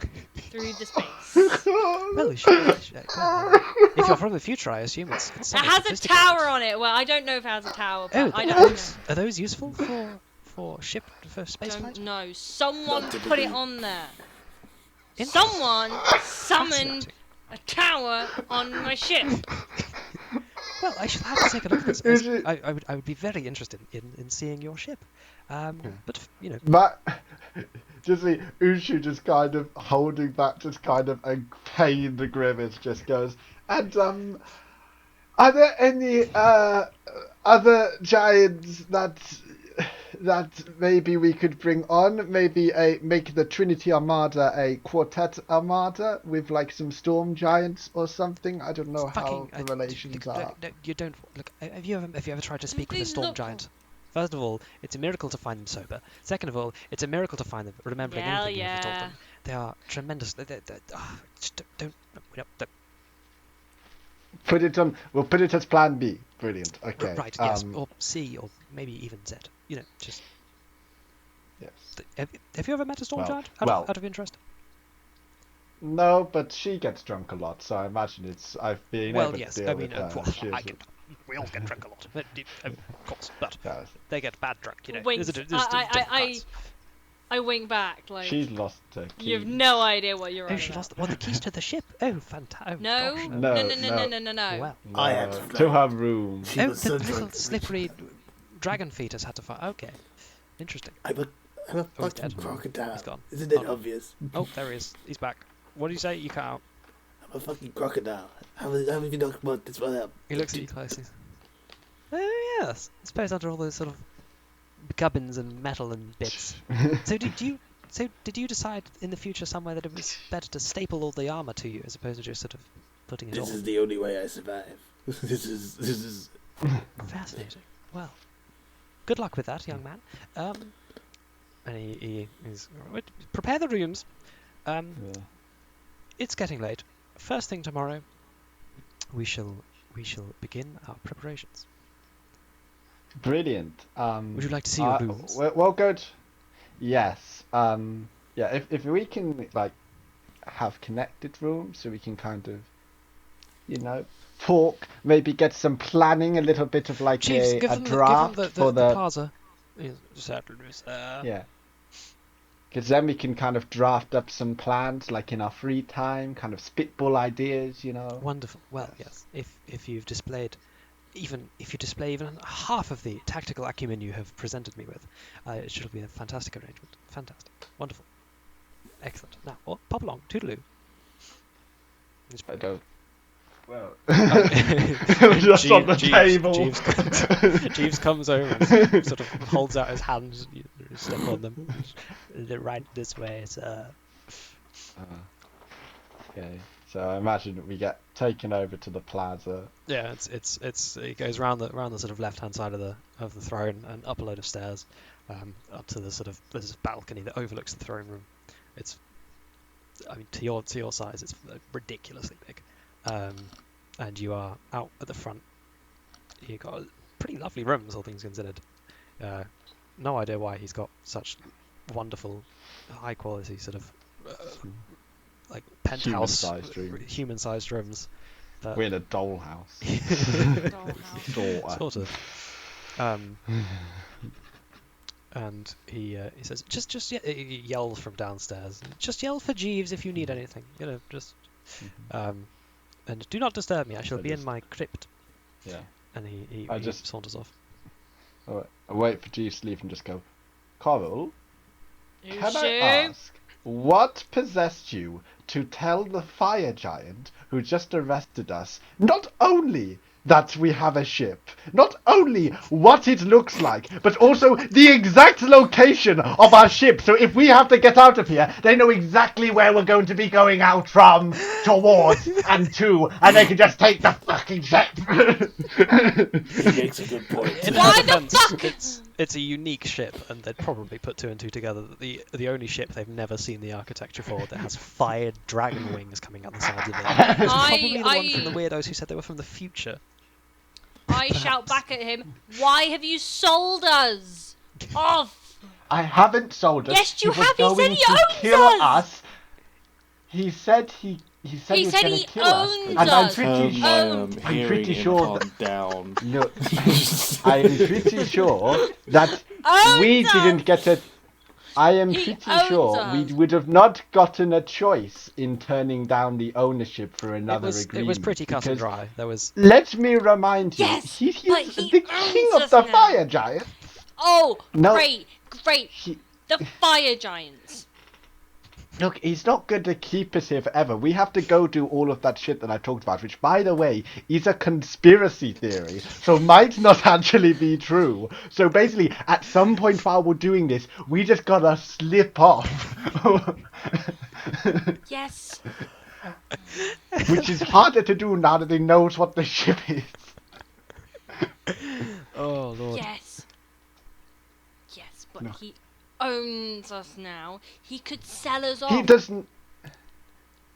through the space. Well, you should. Well, if you're from the future, I assume it's It somewhat has a sophisticated. tower on it. Well, I don't know if it has a tower, but Oh, I are those useful for space flight? don't know. Someone Not put it typically. on there. Interesting. Someone summoned Fascinating. a tower on my ship. Well, I should have to take a look at this. Is it- I would be very interested in seeing your ship. But But just see Uchu just kind of holding back, just kind of a pained grimace, just goes. And are there any other giants that maybe we could bring on? Maybe make the Trinity Armada a quartet armada with like some storm giants or something. I don't know how the relations are. No, you don't look. Have you ever tried to speak with a They storm look- giant? First of all, it's a miracle to find them sober. Second of all, it's a miracle to find them remembering Hell anything you've ever told yeah. them. They are tremendous. Just don't. We'll put it as Plan B. Brilliant. Okay. Right. Yes. Or C, or maybe even Z. Just. Yes. Have you ever met a storm Well- giant? well- Out of interest. No, but she gets drunk a lot, so I imagine I've been Well, able yes. to deal I mean, with her. we all get drunk a lot, of course, but Yes. they get bad drunk. Winks. There's different parts. I wink back like She's lost her keys. you have no idea what you're on Oh, she about. lost the keys to the ship. Oh, fantastic. No, Gosh, No, no. Well, No, I had to fly. to her room. She oh, was the so little drunk. slippery dragon fetus had to fight. Okay, interesting. I'm a he's fucking dead. crocodile. He's gone. Isn't it Oh. obvious? Oh, there he is. He's back. What do you say? You cut out. I'm a fucking crocodile. How have you not brought this one up? He looks at you closely. Oh yes, I suppose under all those sort of gubbins and metal and bits. So did you decide in the future somewhere that it was better to staple all the armor to you as opposed to just sort of putting it This on? is the only way I survive. This is. Fascinating. Well, good luck with that, young man. And he's prepare the rooms. Yeah. It's getting late. First thing tomorrow, we shall begin our preparations. Brilliant. Would you like to see your rooms? Well, good. Yes. Yeah. If we can like have connected rooms, so we can kind of, talk, maybe get some planning, a little bit of like Chiefs, a give them draft the for the plaza. Yes, certainly, sir. yeah. Because then we can kind of draft up some plans, like in our free time, kind of spitball ideas, Wonderful. Well, yes. If you display even half of the tactical acumen you have presented me with, it should be a fantastic arrangement. Fantastic. Wonderful. Excellent. Now, pop along. Toodaloo. I don't. Well, Jeeves- just on the table. Jeeves comes over and sort of holds out his hands. You step on them. Right this way, sir. Okay, so I imagine we get taken over to the plaza. Yeah, it goes round the sort of left hand side of the throne and up a load of stairs, up to the sort of there's this balcony that overlooks the throne room. It's, I mean, to your size, it's ridiculously big, and you are out at the front. You got pretty lovely rooms, all things considered. No idea why he's got such wonderful, high quality sort of like penthouse, human-sized rooms. We're in a dollhouse. Dollhouse. Sort of. And he says, he yells from downstairs. Just yell for Jeeves if you need anything. Just. And do not disturb me. I shall be in my crypt. Yeah. And he saunters off. I wait for Jeeves to leave and just go, Coral, can I Uchu? ask, what possessed you to tell the fire giant who just arrested us not only that we have a ship, not only what it looks like, but also the exact location of our ship, so if we have to get out of here, they know exactly where we're going to be going out from, towards, and to, and they can just take the fucking ship. He makes a good point. In Why her the defense, fuck? it's a unique ship, and they'd probably put two and two together. The only ship they've never seen the architecture for that has fired dragon wings coming out the sides of it. It's probably the one from the weirdos who said they were from the future. I shout back at him, why have you sold us? Off! I haven't sold us. Yes, you he was have. He said going he to owns kill us. He said he said He he was said going he to kill us. owns And I'm us. pretty sure. I'm pretty pretty sure calm down. No, I'm pretty sure that Owns we us. didn't get a. I am He pretty owns sure us. we would have not gotten a choice in turning down the ownership for another agreement. It was pretty cut and because dry. There was. Let me remind you, Yes, he's but he the king owns of the us now. fire giant. Oh, No. great. He, The fire giants. Look, he's not going to keep us here forever. We have to go do all of that shit that I talked about, which, by the way, is a conspiracy theory, so might not actually be true. So basically, at some point while we're doing this, we just gotta slip off. Yes. Which is harder to do now that he knows what the ship is. Oh lord. Yes. Yes, but No. he owns us now. He could sell us off. He doesn't...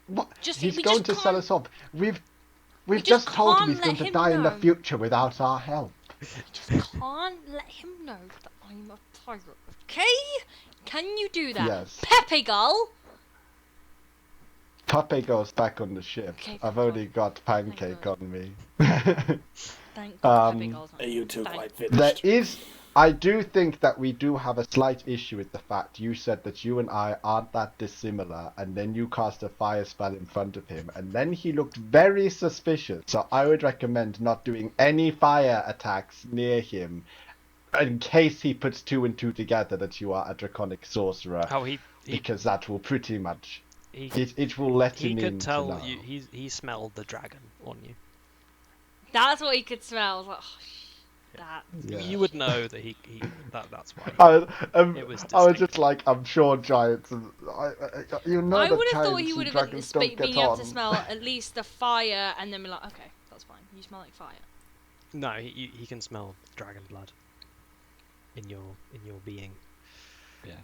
What? Just- He's we going just to sell can't- us off. We've just just told him can't he's going let to him die in the know. future without our help. We just can't let him know that I'm a pirate, okay? Can you do that? Yes. Pepe Gull? Pepe goes back on the ship. Okay, I've thank only got Pancake God. on me. Thank God Pepe Um, Gull's not Are you two Thank- quite There finished? is... I do think that we do have a slight issue with the fact you said that you and I aren't that dissimilar, and then you cast a fire spell in front of him, and then he looked very suspicious, so I would recommend not doing any fire attacks near him, in case he puts two and two together that you are a draconic sorcerer, How he because that will pretty much... he It will let he him in could to tell know. you he smelled the dragon on you. That's what he could smell. I was like, oh, that. Yeah. You would know that that's why. I It was was distinct. just like, I'm sure giants... you know I that would have thought giants he would and have been dragons don't being get able on. to smell at least the fire and then be like, okay, that's fine. You smell like fire. No, he can smell dragon blood in your being. Yes.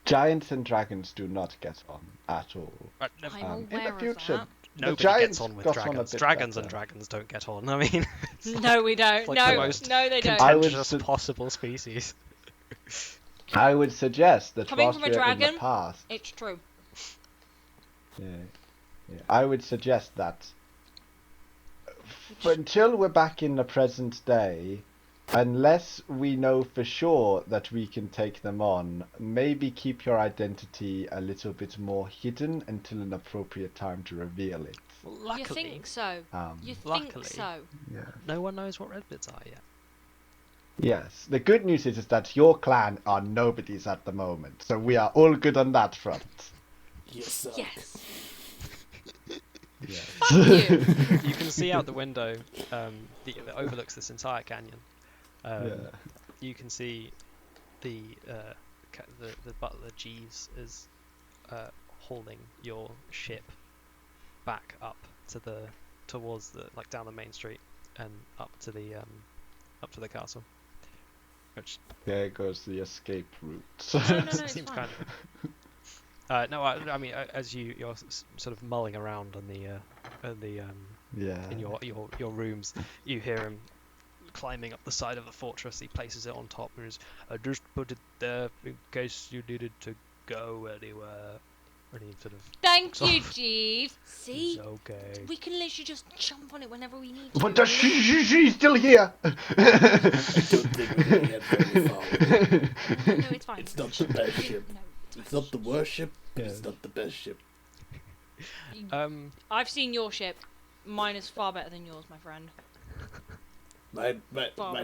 Giants and dragons do not get on at all. Right, never- I'm in aware the future, of Nobody giants gets on with got on a dragons. bit Dragons and better. dragons don't get on. I mean, that. No, we don't. like the No, most no, they don't. I would contentious su- possible species. I would suggest that Coming whilst from a we're in dragon? the past, It's true. I would suggest that until we're back in the present day, unless we know for sure that we can take them on, maybe keep your identity a little bit more hidden until an appropriate time to reveal it. Well, You luckily, think so? You luckily. think so? Yeah. no one knows what red bits are yet. Yes. The good news is that your clan are nobodies at the moment, so we are all good on that front. You suck. Yes. Yes. Fuck you. You can see out the window that overlooks this entire canyon. You can see the butler Jeeves is hauling your ship back up towards the down the main street and up to the castle. which There goes the escape route. No, it's seems fine. kind of. No, I mean, as you're sort of mulling around on the Yeah. in your rooms, you hear him climbing up the side of the fortress. He places it on top and is, I just put it there in case you needed to go anywhere. And he sort of Thank walks you, off. Jeeves. See? It's okay. We can literally just jump on it whenever we need to. But she's still here. I don't think we're going to get very far with it. No, it's fine. It's not the best ship. No, It's not the worst ship, but Yeah. it's not the best ship. I've seen your ship. Mine is far better than yours, my friend. Mine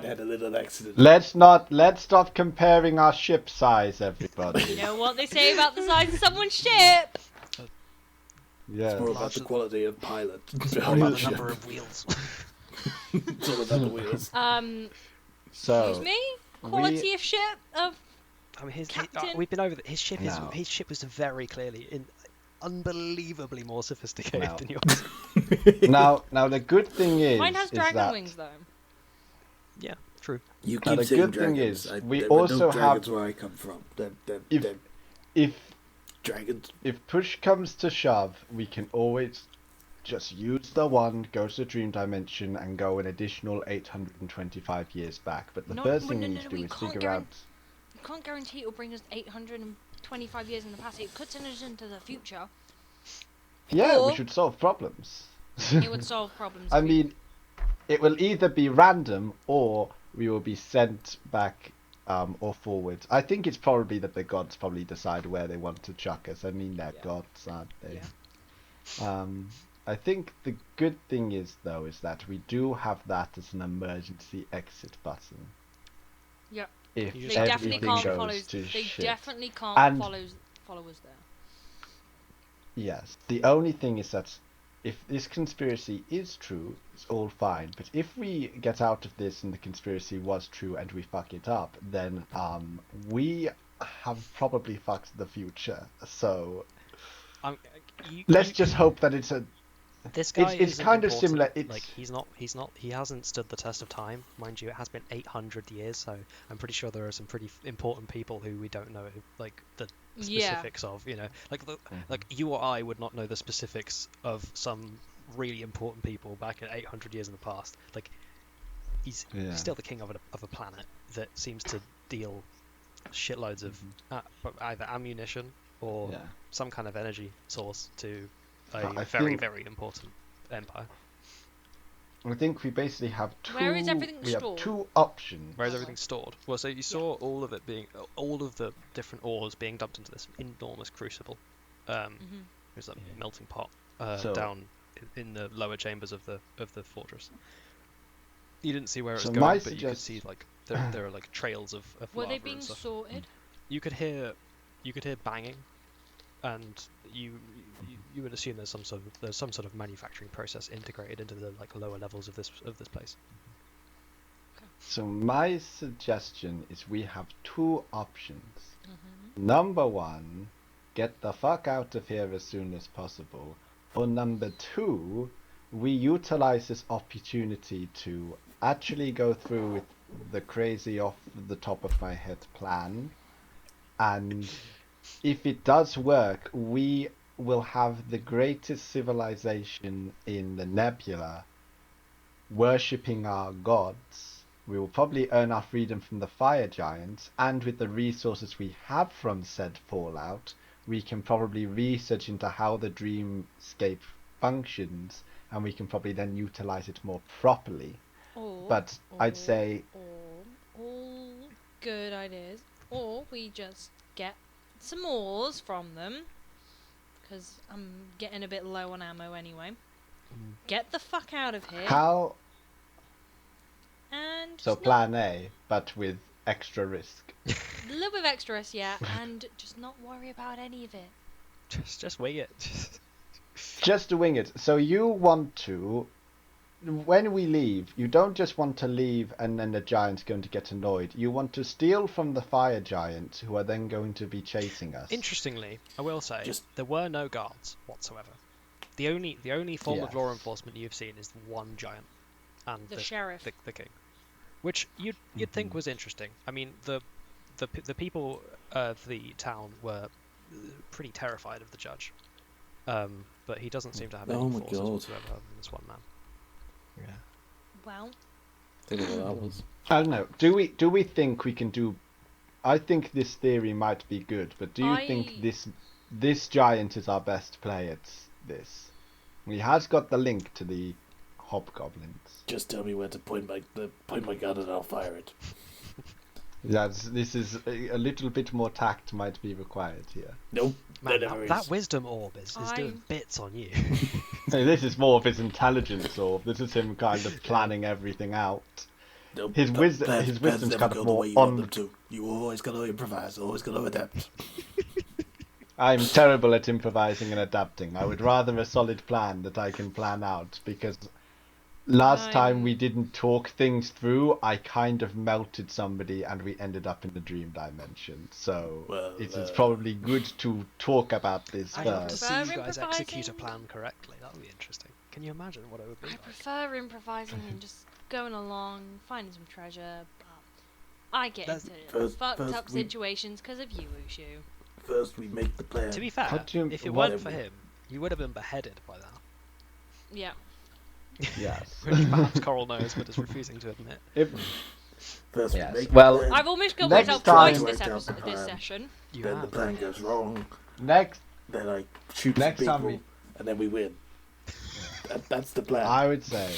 had a little accident. Let's stop comparing our ship size, everybody. You know what they say about the size of someone's ship? Yeah. It's more about the quality of pilot. How about the number of wheels? It's all about the wheels. So Excuse me? Quality of ship? Of I mean, Captain? we've been over his ship. No. His ship was very clearly unbelievably more sophisticated No. than yours. now the good thing is mine has is dragon that wings though. Yeah, true. You Now, keep the saying good thing dragons. is, we there were also no dragons have- where I come from. They're if dragons. if push comes to shove, we can always just use the wand, go to the dream dimension, and go an additional 825 years back. But the first thing we need to do is figure out. You can't guarantee it will bring us 825 years in the past. It could send us into the future. Yeah, Or- we should solve problems. It would solve problems. I mean, it will either be random or we will be sent back or forward. I think it's probably that the gods probably decide where they want to chuck us. I mean, they're Yeah. gods, aren't they? Yeah. I think the good thing is, though, is that we do have that as an emergency exit button. Yep. If You They just definitely everything can't goes follow. to They shit. definitely can't And- follow us there. Yes. The only thing is that if this conspiracy is true, it's all fine. But if we get out of this and the conspiracy was true and we fuck it up, then we have probably fucked the future. So let's just hope that it's a. This guy it's isn't kind of important. similar. It's Like he hasn't stood the test of time, mind you. It has been 800 years, so I'm pretty sure there are some pretty important people who we don't know, like the specifics of. You know, like you or I would not know the specifics of some really important people back in 800 years in the past. Like he's still the king of a planet that seems to deal shitloads of either ammunition or some kind of energy source to a very important empire. I think we basically have two. Where is everything we stored? have two options. Where is everything stored? Well, so you saw all of the different ores being dumped into this enormous crucible. There's a melting pot down in the lower chambers of the fortress. You didn't see where it was going, but you could see like there are like trails of Were lava they being and stuff. sorted? You could hear banging, and you would assume there's some sort of manufacturing process integrated into the like lower levels of this place. So my suggestion is we have two options. Number one, get the fuck out of here as soon as possible. Or number two, we utilize this opportunity to actually go through with the crazy off the top of my head plan. And if it does work, we will have the greatest civilization in the nebula worshipping our gods. We will probably earn our freedom from the fire giants, and with the resources we have from said fallout, we can probably research into how the dreamscape functions, and we can probably then utilize it more properly. But I'd say all good ideas. Or we just get some ores from them, because I'm getting a bit low on ammo anyway. Get the fuck out of here. how. And So just plan A, but with extra risk. a little bit of extra risk, yeah, and just not worry about any of it. Just wing it. Just to wing it. So you want to, when we leave, you don't just want to leave and then the giant's going to get annoyed. You want to steal from the fire giants, who are then going to be chasing us. Interestingly, I will say there were no guards whatsoever. The only form of law enforcement you've seen is one giant and The sheriff. the king. which you'd think was interesting. I mean, the people of the town were pretty terrified of the judge, but he doesn't seem to have any Oh my forces God. whatsoever other than this one man. Yeah. Well, Think of what that was. I don't know. Do we think we can do? I think this theory might be good, but do you think this giant is our best play at this? He has got the link to the hobgoblins. Just tell me where to point my gun and I'll fire it. This is a little bit more tact might be required here. Nope. Man, never that is. wisdom orb is doing bits on you. So this is more of his intelligence orb. This is him kind of planning everything out. Nope. His Plans wisdom's never kind go of the more way you want on. them to. You always got to improvise. Always got to adapt. I'm terrible at improvising and adapting. I would rather a solid plan that I can plan out, because last time we didn't talk things through, I kind of melted somebody and we ended up in the dream dimension. So it is probably good to talk about this I'd love to first. see you guys improvising. execute a plan correctly. That would be interesting. Can you imagine what it would be I like? prefer improvising and just going along, finding some treasure. But I get into fucked up situations because of you, Uchu. First, we make the plan. To be fair, if it weren't for him, you would have been beheaded by now. Yeah. Yes. Which perhaps Coral knows, but is refusing to admit. First, Yes. we make Well, the plan. I've almost killed Next myself time- twice Worked out this the plan. session. You Then the have. plan goes wrong. Next Then I shoot Next some time people, and then we win. That's the plan. I would say,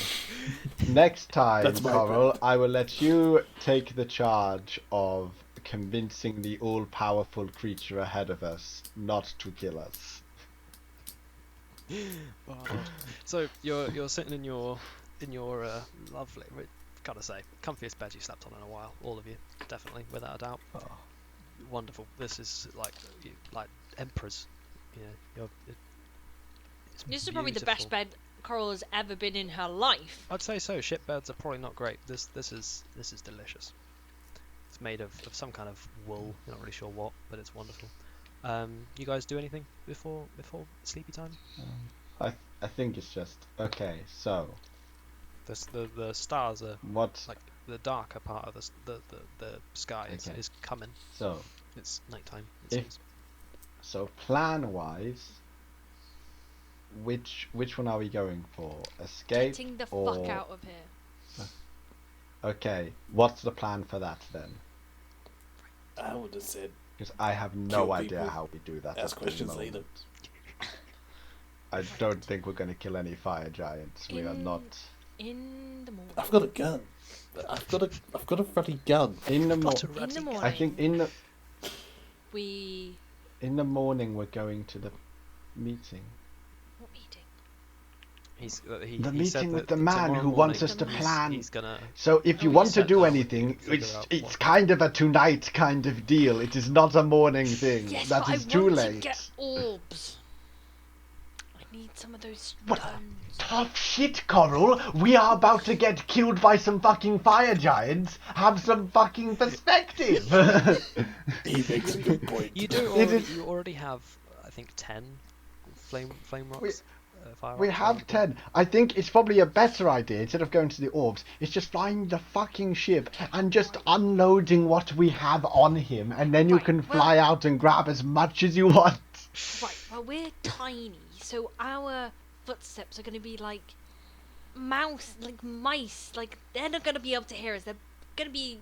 next time, That's my Coral, plan. I will let you take the charge of convincing the all-powerful creature ahead of us not to kill us. Oh, God. So you're sitting in your lovely, gotta say, comfiest bed you slept on in a while. All of you, definitely, without a doubt. Oh. Wonderful. This is like emperors. You know, it's This is probably the best beautiful. bed Coral has ever been in her life. I'd say so. Ship beds are probably not great. This is delicious. It's made of some kind of wool. You're not really sure what, but it's wonderful. You guys do anything before sleepy time? I think it's just okay. So The stars are what? like the darker part of the sky Okay. is coming. So It's nighttime. It If- seems. so plan-wise, which one are we going for? Escape? Getting the or... fuck out of here. Okay, what's the plan for that then? I would have said Because I have no Kill idea people. how we do that. Ask at the questions moment. later. I don't think we're going to kill any fire giants. We are not. In the morning. I've got a gun. I've got a bloody gun. In the Got a morning. In the ruddy- morning. I think We. in the morning we're going to the meeting. What meeting? He The said meeting with that the man tomorrow who wants morning us to he's- plan. He's gonna. So if you Oh, want yes. to do Sit down with anything, you, figure it's out it's what- kind of a tonight kind of deal. It is not a morning thing. Yes, That but is I too want late. to get orbs. I need some of those What? stones. Tough shit, Coral. We are about to get killed by some fucking fire giants. Have some fucking perspective. He makes a good point. You do. It is- You already have, I think, 10 flame rocks. Fire We rocks, have whatever. 10. I think it's probably a better idea, instead of going to the orbs, it's just flying the fucking ship and just unloading what we have on him, and then you Right, can well- fly out and grab as much as you want. Right, well, we're tiny, so our footsteps are going to be like mice. Like, they're not going to be able to hear us. They're going to be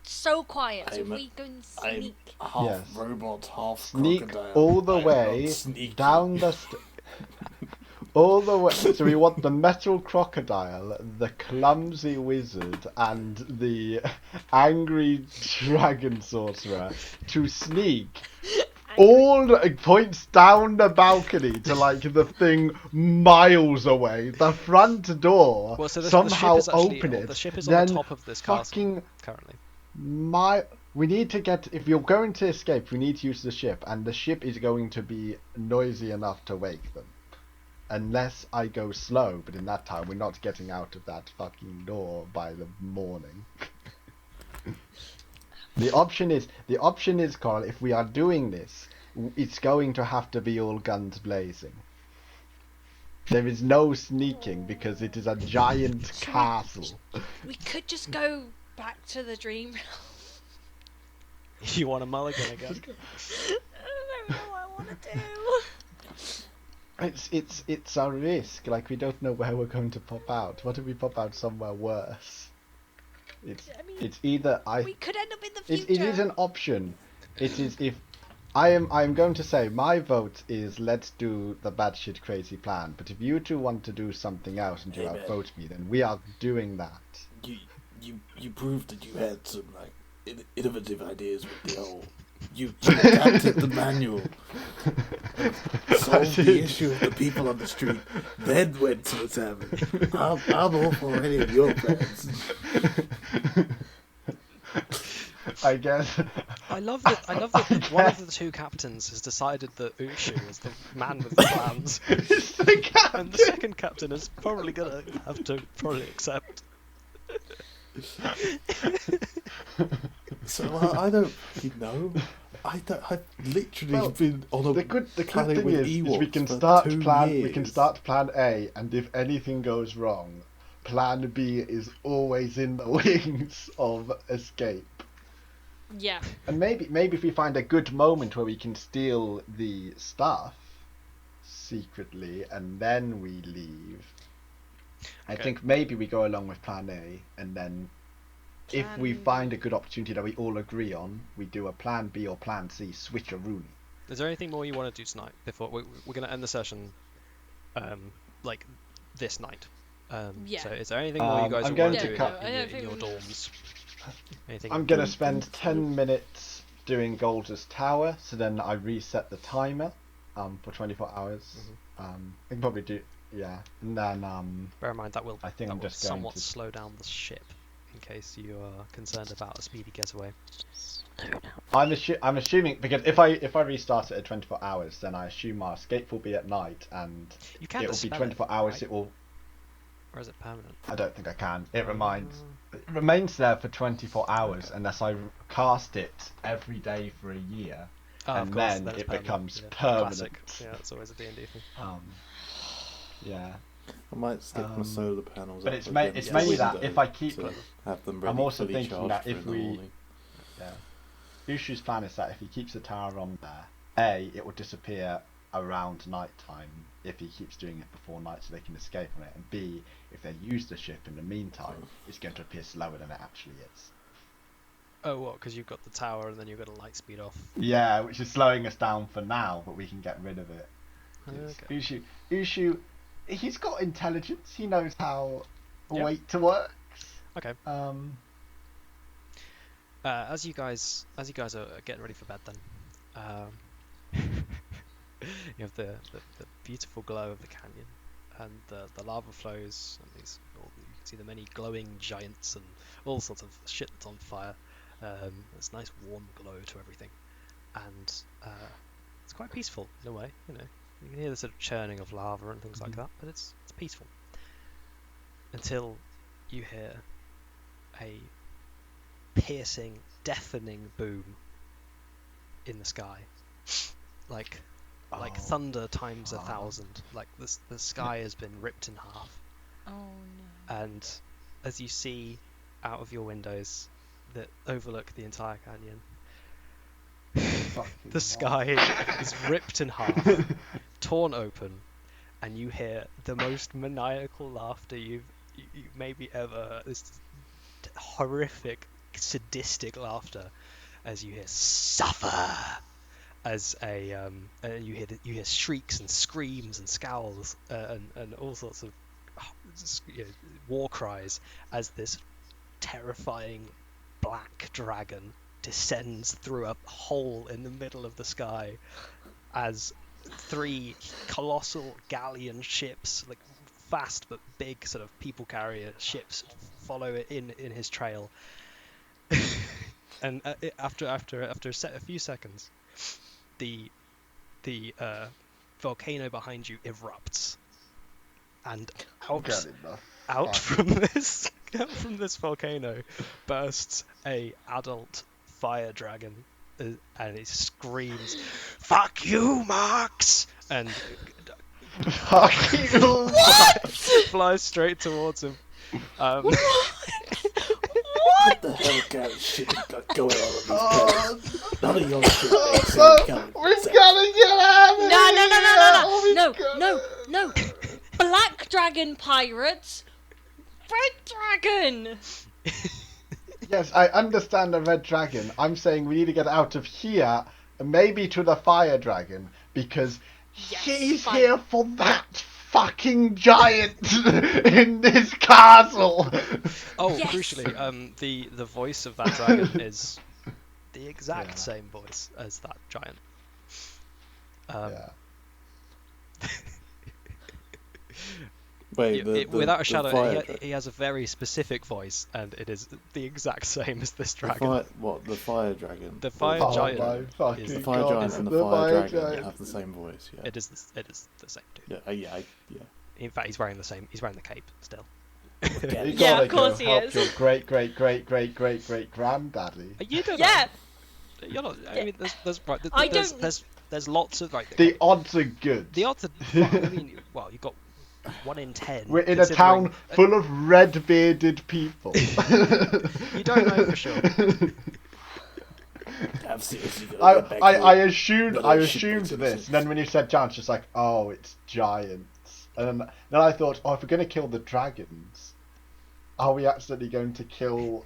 so quiet. So if I'm a- we go and I'm sneak. half Yes. robot, half Sneak crocodile. all the I'm way not sneaky. down the all the way. So we want the metal crocodile, the clumsy wizard, and the angry dragon sorcerer to sneak all points down the balcony to like the thing miles away. The front door. Well, so the somehow ship is actually, open it. The ship is then on the top of this castle fucking currently. we need to get, if you're going to escape, we need to use the ship, and the ship is going to be noisy enough to wake them. Unless I go slow, but in that time we're not getting out of that fucking door by the morning. The option is, Carl, if we are doing this, it's going to have to be all guns blazing. There is no sneaking because it is a giant castle. We could just go back to the dream. You want a mulligan again? I don't know what I want to do. It's a risk. Like, we don't know where we're going to pop out. What if we pop out somewhere worse? I mean, It's either we could end up in the it future. is an option. It is if I am going to say my vote is let's do the batshit crazy plan. But if you two want to do something else and you Hey, man. outvote me, then we are doing that. You proved that you had some innovative ideas with the whole. You adapted the manual, solved the issue of the people on the street, then went to the tavern. I'm all for any of your plans. I guess. I love that one of the two captains has decided that Uchu is the man with the plans, It's the captain. and the second captain is probably gonna have to accept. So I don't fucking know. I've literally been on a The good planet thing with is Ewoks we can for start 2 plan. years. We can start plan A, and if anything goes wrong, plan B is always in the wings of escape. Yeah. And maybe if we find a good moment where we can steal the stuff secretly and then we leave. I Okay. think maybe we go along with plan A, and then if we Plan find a good opportunity that we all agree on, we do a plan B or plan C, switcheroo. Is there anything more you want to do tonight before we're gonna end the session, like this night? Yeah. So is there anything more you guys I'm want going to to do cut- in your dorms? Anything? I'm gonna spend 10 minutes doing Gold's Tower, so then I reset the timer for 24 hours. I can probably do, yeah, and then Bear in mind that will I think I'm will just going somewhat to- slow down the ship in case you are concerned about a speedy getaway. I'm assuming because if I restart it at 24 hours, then I assume our escape will be at night, and You can it will be dispel 24 hours. right? It will. Or is it permanent? I don't think I can. It remains there for 24 hours unless I cast it every day for a year, Oh, of and course, then it's it permanent. becomes Yeah. permanent. Classic. Yeah, it's always a D&D thing. Yeah. I might stick my solar panels but up it's against the mainly that window if I keep- to have them I'm ready, also fully thinking charged that for if in the we- morning. Yeah. Ushu's plan is that if he keeps the tower on there, A, it will disappear around night time if he keeps doing it before night so they can escape on it, and B, if they use the ship in the meantime, it's going to appear slower than it actually is. Oh, what? Because you've got the tower and then you've got a light speed off. Yeah, which is slowing us down for now, but we can get rid of it. Okay. Ushu, he's got intelligence. He knows how Yeah. weight to works. Okay. As you guys are getting ready for bed, then you have the beautiful glow of the canyon and the lava flows and you can see the many glowing giants and all sorts of shit that's on fire. There's a nice warm glow to everything, and it's quite peaceful in a way. You know, you can hear the sort of churning of lava and things like that, but it's peaceful until you hear a piercing, deafening boom in the sky, like thunder times 1,000. Like the sky has been ripped in half, Oh no. and as you see out of your windows that overlook the entire canyon, the sky is ripped in half, torn open, and you hear the most maniacal laughter you maybe ever heard. This horrific, sadistic laughter as you hear "suffer" as you hear shrieks and screams and scowls and all sorts of war cries as this terrifying black dragon descends through a hole in the middle of the sky as 3 colossal galleon ships, like fast but big sort of people carrier ships, follow it in his trail. And after a few seconds, the volcano behind you erupts, and out from this volcano bursts a adult fire dragon, and it screams, "Fuck you, Marx!" and Fucking Flies straight towards him. What the hell kind of shit is going on with these players? None of your shit makes any kind of We've sense. gotta get out of here! No, We've gotta- no. Black dragon pirates. Red dragon. Yes, I understand the red dragon. I'm saying we need to get out of here, and maybe to the fire dragon, because Yes, he's fine. here for that fucking giant in this castle. Oh, Yes. crucially, the voice of that dragon is the exact Yeah. same voice as that giant. Yeah. Wait, Without a the shadow, fire he has a very specific voice, and it is the exact same as this the dragon. the fire dragon? The fire Or giant my is fucking The fire God. giant and the fire dragon have the same voice. Yeah. It is the same dude. Yeah. Yeah. In fact, he's wearing the cape still. You Yeah, gotta of course go he help is. your great granddaddy. You don't Yeah. know. You're not. I mean, I there's, don't- there's lots of The odds are good. the odds are. Well, I mean, well, you've got 1 in 10. We're in a town full of red-bearded people. You don't know for sure. I've seriously got to get back to I it. assumed But I it should assumed make this, sense. and then when you said giants, just like, oh, it's giants. And then I thought, oh, if we're gonna kill the dragons, are we accidentally going to kill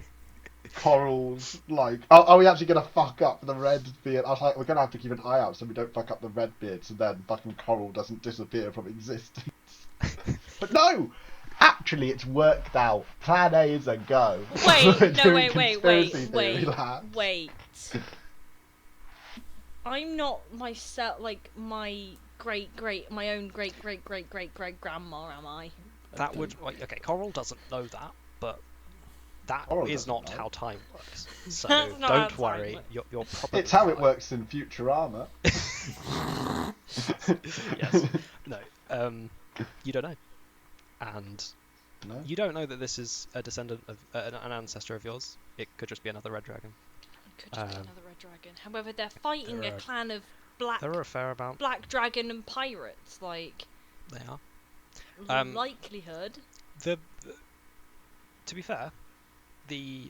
Coral's? Like, are we actually gonna fuck up the red beard? I was like, we're gonna have to keep an eye out so we don't fuck up the red beard, so then fucking Coral doesn't disappear from existence. But no. Actually, it's worked out. Plan A is a go. Wait, We're no, doing wait, conspiracy theory laps. wait. I'm not myself, like my own great grandma, am I? That would okay. Coral doesn't know that, but that Coral is doesn't not know. how time works. So That's not how don't time worry. works. You're probably It's how it fine. works in Futurama. Yes. No. You don't know, and No? you don't know that this is a descendant of an ancestor of yours. It could just be another red dragon. It could just be Um, another red dragon. However, they're fighting there a are- clan of black There are a fair amount. black dragon and pirates. Like They are. likelihood. To be fair, the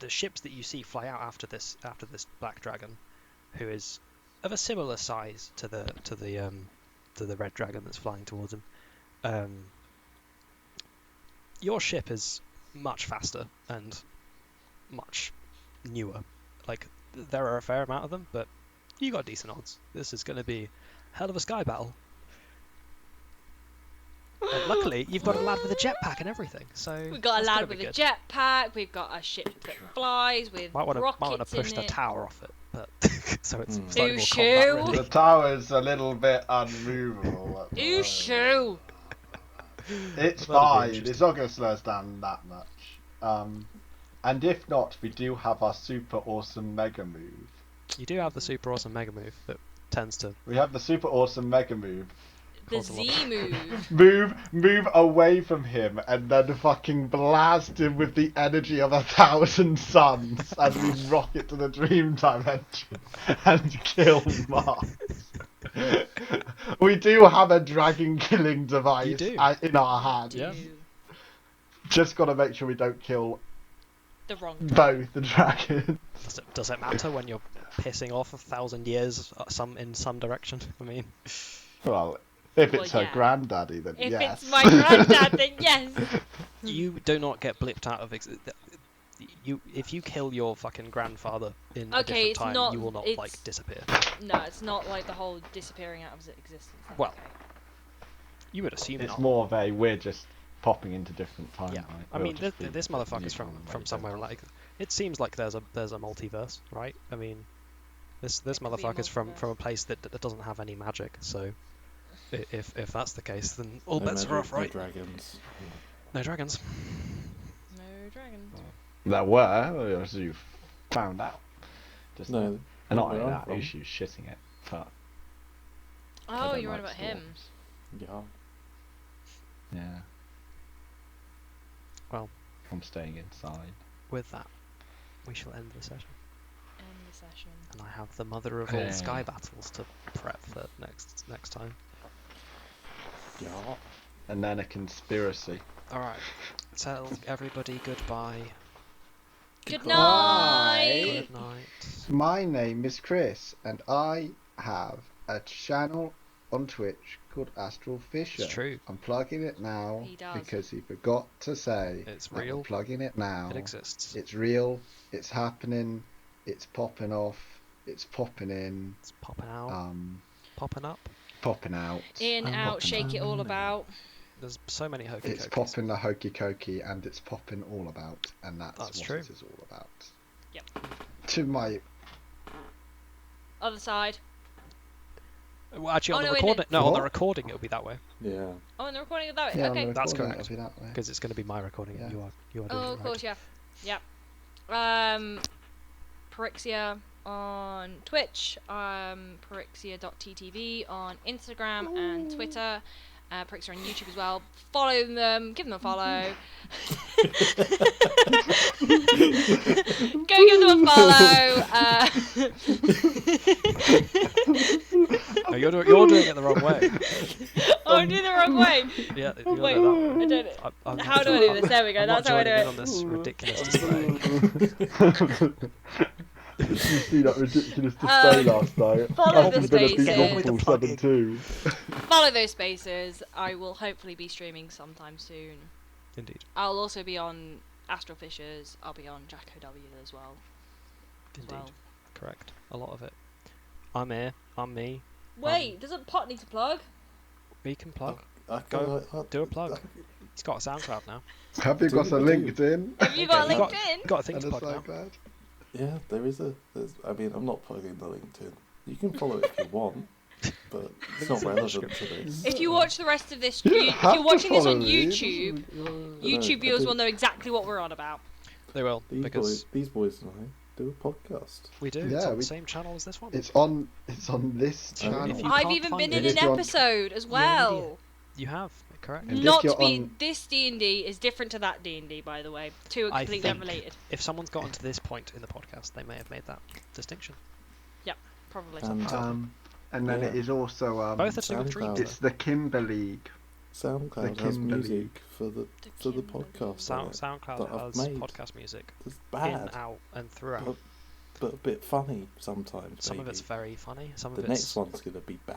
ships that you see fly out after this black dragon, who is of a similar size to the red dragon that's flying towards him. Your ship is much faster and much newer. Like there are a fair amount of them, but you got decent odds. This is going to be a hell of a sky battle. And luckily, you've got a lad with a jetpack and everything, so We've got a that's lad gonna with be a good. jetpack. We've got a ship that flies with Might want to rockets push in the it. tower off it, but so it's Hmm. slightly more Uchu. combat ready. The tower's a little bit unmovable. at the moment. Uchu. It's That'll be fine. interesting. It's not going to slow us down that much. And if not, we do have our super awesome mega move. You do have the super awesome mega move that tends to. We have the super awesome mega move. The Cause a lot. Z move. Move away from him and then fucking blast him with the energy of 1,000 suns as we rocket to the dream dimension and kill Mars. We do have a dragon killing device You do. in our hand. Yeah. Just gotta make sure we don't kill The wrong. both the dragons. Does it matter when you're pissing off 1,000 years in some direction? I mean, Well, if Well, it's her yeah. granddaddy, then If yes. it's my granddad, then yes. you do not get blipped out of. If you kill your fucking grandfather in a Okay, different it's time, not- you will not it's- like disappear. No, it's not like the whole disappearing out of existence. thing, Well, okay. You would assume It's not. more of a we're just popping into different timelines. Yeah, I We'll mean, just be this the motherfucker's new from timeline, somewhere don't like. It seems like there's a multiverse, right? I mean, this could be a motherfucker's from multiverse. a place that doesn't have any magic. So, if that's the case, then all No bets are off, no right? dragons. No dragons. No dragons. There were, as you found out. Just No. and not where only I'm that, from. Ushu's shitting it, but I Oh, don't you're on like about him. storms. Yeah. Yeah. Well. I'm staying inside. With that, we shall end the session. End the session. And I have the mother of all Yeah. sky battles to prep for next time. Yeah. And then a conspiracy. All right. Tell everybody goodbye. Good Bye. night. Good night. My name is Chris, and I have a channel on Twitch called Astral Fisher. It's true. I'm plugging it now He does. because he forgot to say It's that we're real. plugging it now. It exists. It's real. It's happening. It's popping off. It's popping in. It's popping out. Popping up. Popping out. In, and out, popping shake it all out. about. There's so many hokey It's cokies. popping the hokey cokey, and it's popping all about, and that's what true. it is all about. Yep. To my Other side. Well, actually, on Oh, the no, wait, recording. No, on the What? recording, it'll be that way Yeah. Oh, and the recording of that. yeah, on Okay. the That's recording, correct. it'll be that way. because it's going to be my recording. Yeah. And you are doing Oh, it of right. course, yeah. Yep. Parixia on Twitch, parixia.ttv on Instagram and Twitter, Parixia on YouTube as well. Follow them, give them a follow. Go give them a follow. No, you're doing it the wrong way. Oh, I'm doing the wrong way. Yeah, Oh, you're wait, doing that. I don't know. I'm How not do I joining- do this? There we go, I'm that's not how I do joining in it. on this ridiculous display. You see that ridiculous display last night? Follow the After been a spaces. big Get on with the awful plugging. 7-2. Follow those spaces. I will hopefully be streaming sometime soon. Indeed. I'll also be on Astral Fishers. I'll be on Jacko W as well. Indeed. Well. Correct. A lot of it. I'm here. I'm me. Wait, doesn't Pot need to plug? We can plug. I Go, feel like- do a plug. He's got a SoundCloud now. Have you got a Do. LinkedIn? Have you got You got- LinkedIn? Got a thing And to a plug now. SoundCloud? Yeah, there's. I mean, I'm not plugging the LinkedIn. You can follow it if you want, but it's not Links in the relevant to this. If you watch the rest of this, You don't if have you're to watching this follow on me, it YouTube, doesn't- YouTube I viewers do. will know exactly what we're on about. They will, because These boys and I do a podcast. we do. Yeah, it's on we- the same channel as this one. It's on this So if channel. you I've can't even find been it- in if an you're on- episode as You're an well. idiot. You have, correct? And if Not you're to be on- this D&D is different to that D&D, by the way. Two are I completely think- unrelated. If someone's gotten to this point in the podcast, they may have made that distinction. Probably. And And then Yeah. it is also Both are to do with SoundCloud. dreams. it's the Kimber League. SoundCloud The has Kimber music League. for the Kimber podcast. on it SoundCloud that I've has made. podcast music It's in, bad, out, and throughout. But- but a bit funny sometimes. Some of maybe. it's very funny. Some The of next it's one's gonna be bad,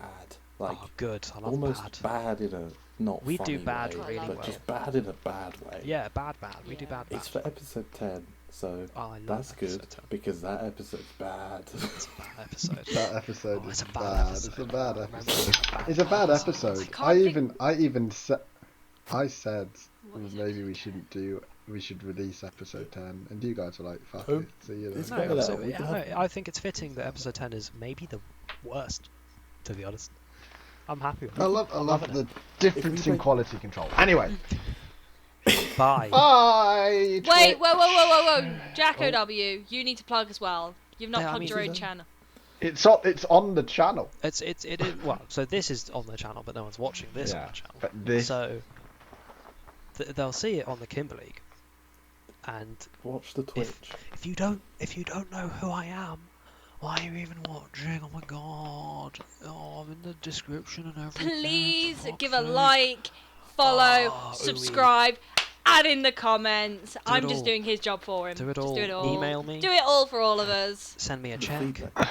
like oh, good. I love almost bad. in a not We do funny bad way, really but well. just bad in a bad way. Yeah, bad. We do Yeah. bad. It's for episode 10, so Oh, I love that's episode good 10. because that episode's bad. It's a bad episode. That episode Oh, is it's a bad bad. episode. It's a bad I remember episode. it. It's a bad episode. episode. can't I think- even said I said What is it? maybe we shouldn't do. We should release episode 10, and you guys were like, "Fuck Oh, it." So you know. it's No, better so, that we yeah, can no, have- I think it's fitting that episode 10 is maybe the worst, to be honest. I'm happy with it. I love loving the difference If we in went- quality control. Anyway, Bye. bye. Wait, whoa. Jacko W, you need to plug as well. You've not Yeah, I plugged mean- your own channel. It's on the channel. It is, well, so this is on the channel, but no one's watching this on Yeah, the channel. but this. So they'll see it on the Kimber League. And Watch the Twitch. if you don't know who I am, why are you even watching? Oh my god. Oh, I'm in the description and everything. Please for fuck's give a sake. like, follow, Oh, ooey. subscribe, add in the comments. I'm it just all. doing his job for him. Do it Just all. do it all. Email me. Do it all for all of us. Send me a The check. feedback.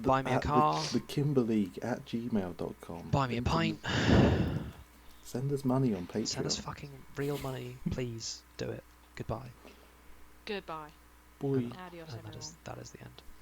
Buy me a car. The kimberleague@gmail.com. Buy me a pint. Send us money on Patreon. Send us fucking real money, please. Do it. Goodbye. Goodbye. Boy. Adios, And everyone. that is the end.